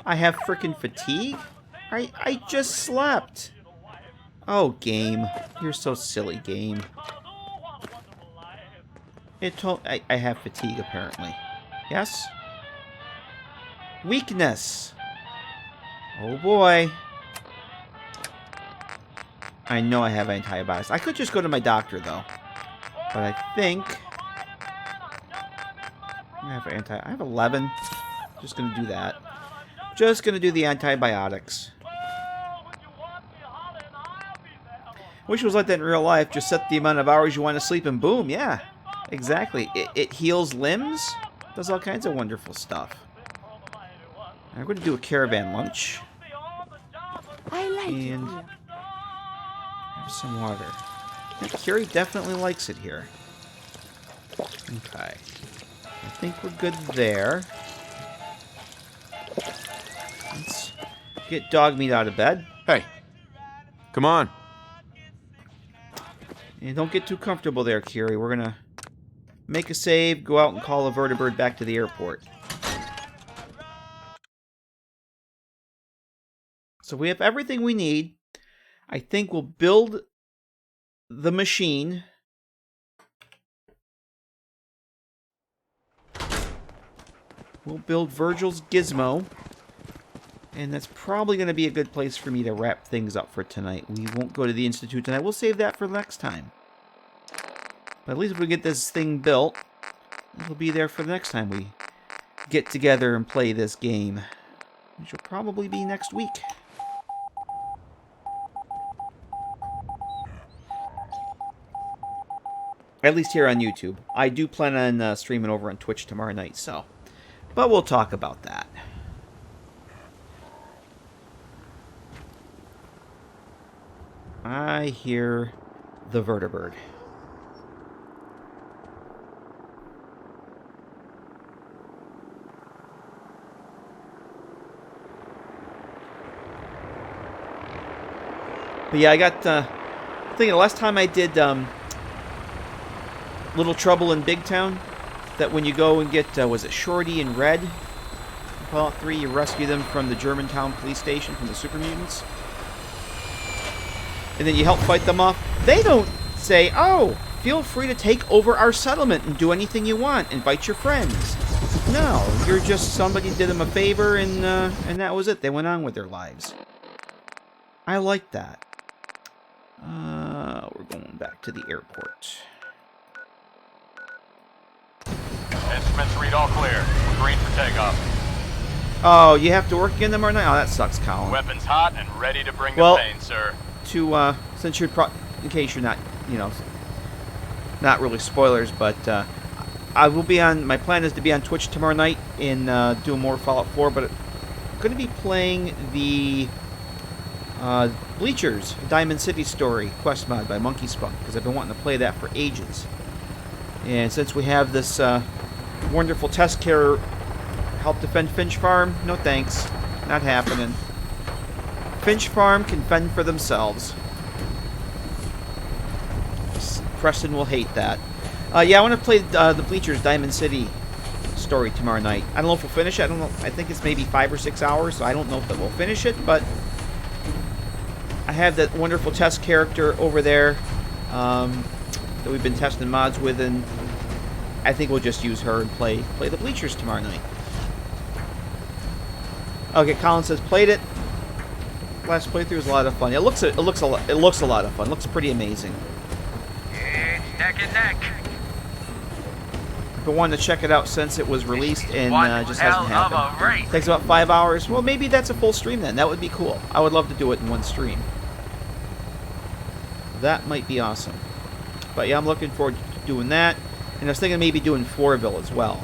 I have frickin' fatigue? I just slept. Oh, game. You're so silly, game. It told... I have fatigue, apparently. Yes? Weakness. Oh, boy. I know I have antibiotics. I could just go to my doctor, though. But I think... I have 11. Just gonna do that. Just gonna do the antibiotics. Wish it was like that in real life. Just set the amount of hours you want to sleep and boom, yeah. Exactly. It heals limbs. Does all kinds of wonderful stuff. I'm going to do a caravan lunch. And have some water. I think Curie definitely likes it here. Okay. I think we're good there. Let's get dog meat out of bed. Hey, come on. And don't get too comfortable there, Curie. We're gonna make a save, go out and call a vertibird back to the airport. So we have everything we need. I think we'll build the machine. We'll build Virgil's gizmo. And that's probably going to be a good place for me to wrap things up for tonight. We won't go to the Institute tonight. We'll save that for next time. But at least if we get this thing built, it'll be there for the next time we get together and play this game. Which will probably be next week. At least here on YouTube. I do plan on streaming over on Twitch tomorrow night, so. But we'll talk about that. I hear the vertibird. But yeah, I got thinking the last time I did Little Trouble in Big Town, that when you go and get was it Shorty and Red in Fallout 3, you rescue them from the Germantown police station from the super mutants. And then you help fight them off. They don't say, oh, feel free to take over our settlement and do anything you want. Invite your friends. No, you're just somebody did them a favor and that was it. They went on with their lives. I like that. We're going back to the airport. Instruments read all clear. We're green for takeoff. Oh, you have to work again tomorrow night? Oh, that sucks, Colin. Weapons hot and ready to bring the pain, sir. Since you're in case you're not, not really spoilers, but I will be on. My plan is to be on Twitch tomorrow night and do more Fallout 4, but I'm going to be playing the Bleachers Diamond City Story quest mod by Monkey Spunk because I've been wanting to play that for ages. And since we have this wonderful test care help defend Finch Farm, no thanks, not happening. Finch Farm can fend for themselves. Preston will hate that. Yeah, I want to play the Bleachers Diamond City Story tomorrow night. I don't know if we'll finish it. I don't know. I think it's maybe 5 or 6 hours, so I don't know if we'll finish it, but I have that wonderful test character over there that we've been testing mods with, and I think we'll just use her and play the Bleachers tomorrow night. Okay, Colin says played it. Last playthrough was a lot of fun. It looks a lot of fun. It looks pretty amazing. It's neck and neck. I've been wanting to check it out since it was released and just hasn't hell of a happened. race. Takes about 5 hours. Well, maybe that's a full stream then. That would be cool. I would love to do it in one stream. That might be awesome. But yeah, I'm looking forward to doing that. And I was thinking maybe doing Floorville as well.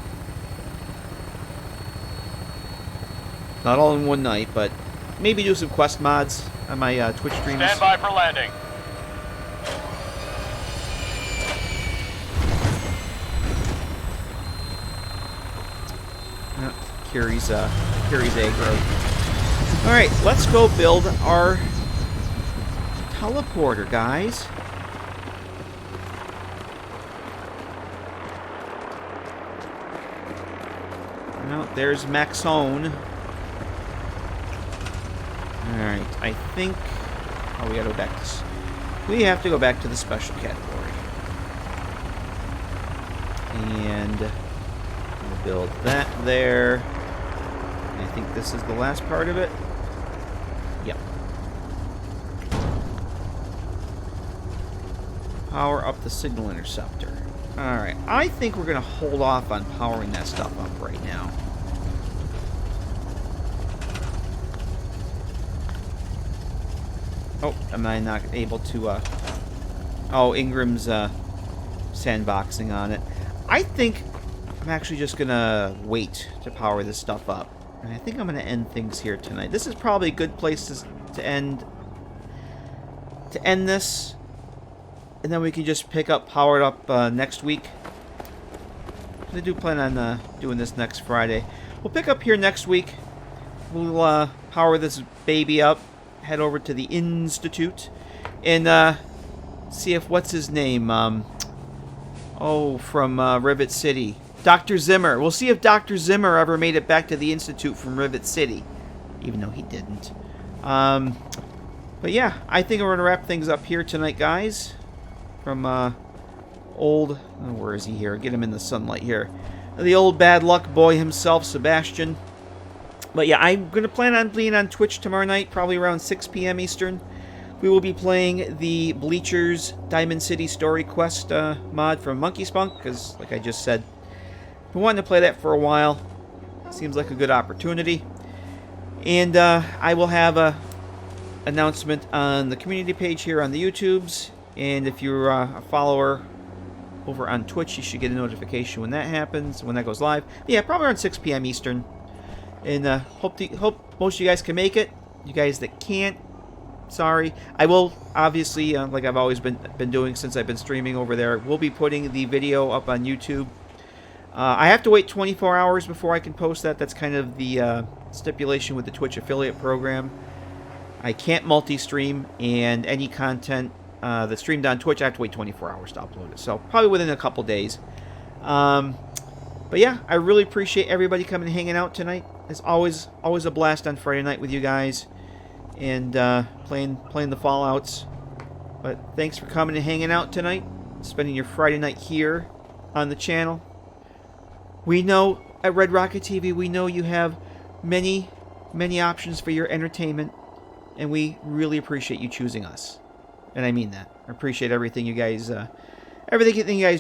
Not all in one night, but maybe do some quest mods on my Twitch streams. Stand by for landing. Curie's aggro. Alright, let's go build our teleporter, guys. Well, there's Maxone. Alright, I think... Oh, we gotta go back to... We have to go back to the special category. And... we'll build that there. I think this is the last part of it. Yep. Power up the signal interceptor. Alright, I think we're gonna hold off on powering that stuff up right now. Oh, am I not able to Oh, Ingram's sandboxing on it. I think I'm actually just gonna wait to power this stuff up. And I think I'm gonna end things here tonight. This is probably a good place to end this. And then we can just pick up, power it up next week. I do plan on doing this next Friday. We'll pick up here next week. We'll power this baby up, head over to the Institute, and see if, what's his name? From Rivet City. Dr. Zimmer. We'll see if Dr. Zimmer ever made it back to the Institute from Rivet City. Even though he didn't. But yeah, I think we're going to wrap things up here tonight, guys. From where is he here? Get him in the sunlight here. The old bad luck boy himself, Sebastian. But yeah, I'm going to plan on being on Twitch tomorrow night, probably around 6 p.m. Eastern. We will be playing the Bleachers Diamond City Story Quest mod from Monkey Spunk, because, like I just said, been wanting to play that for a while. Seems like a good opportunity. And I will have a announcement on the community page here on the YouTubes. And if you're a follower over on Twitch, you should get a notification when that happens, when that goes live. Yeah, probably around 6 p.m. Eastern. And hope most of you guys can make it. You guys that can't, sorry. I will, obviously, like I've always been doing since I've been streaming over there, we'll be putting the video up on YouTube. I have to wait 24 hours before I can post that. That's kind of the stipulation with the Twitch affiliate program. I can't multi-stream, and any content that's streamed on Twitch, I have to wait 24 hours to upload it. So probably within a couple days. But yeah, I really appreciate everybody coming and hanging out tonight. It's always a blast on Friday night with you guys, and playing the Fallouts. But thanks for coming and hanging out tonight, spending your Friday night here on the channel. We know at Red Rocket TV, we know you have many options for your entertainment, and we really appreciate you choosing us. And I mean that. I appreciate everything you guys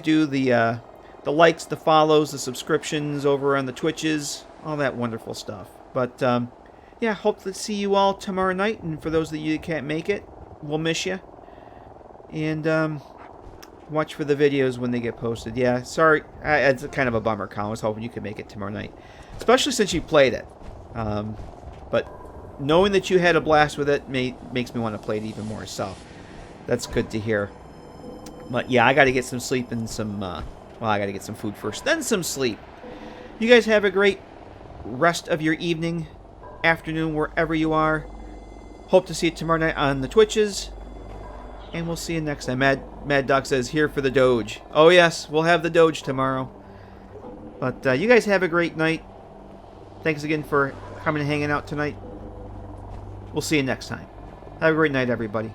do, the likes, the follows, the subscriptions over on the Twitches, all that wonderful stuff. But yeah, hope to see you all tomorrow night, and for those of you that can't make it, we'll miss you. And watch for the videos when they get posted. Yeah, sorry, it's kind of a bummer, Colin. I was hoping you could make it tomorrow night, especially since you played it. But knowing that you had a blast with it makes me want to play it even more, so that's good to hear. But yeah, I got to get some sleep and some, well, I got to get some food first, then some sleep. You guys have a great rest of your evening, afternoon, wherever you are. Hope to see you tomorrow night on the Twitches. And we'll see you next time. Mad Dog says, here for the Doge. Oh yes, we'll have the Doge tomorrow. But you guys have a great night. Thanks again for coming and hanging out tonight. We'll see you next time. Have a great night, everybody.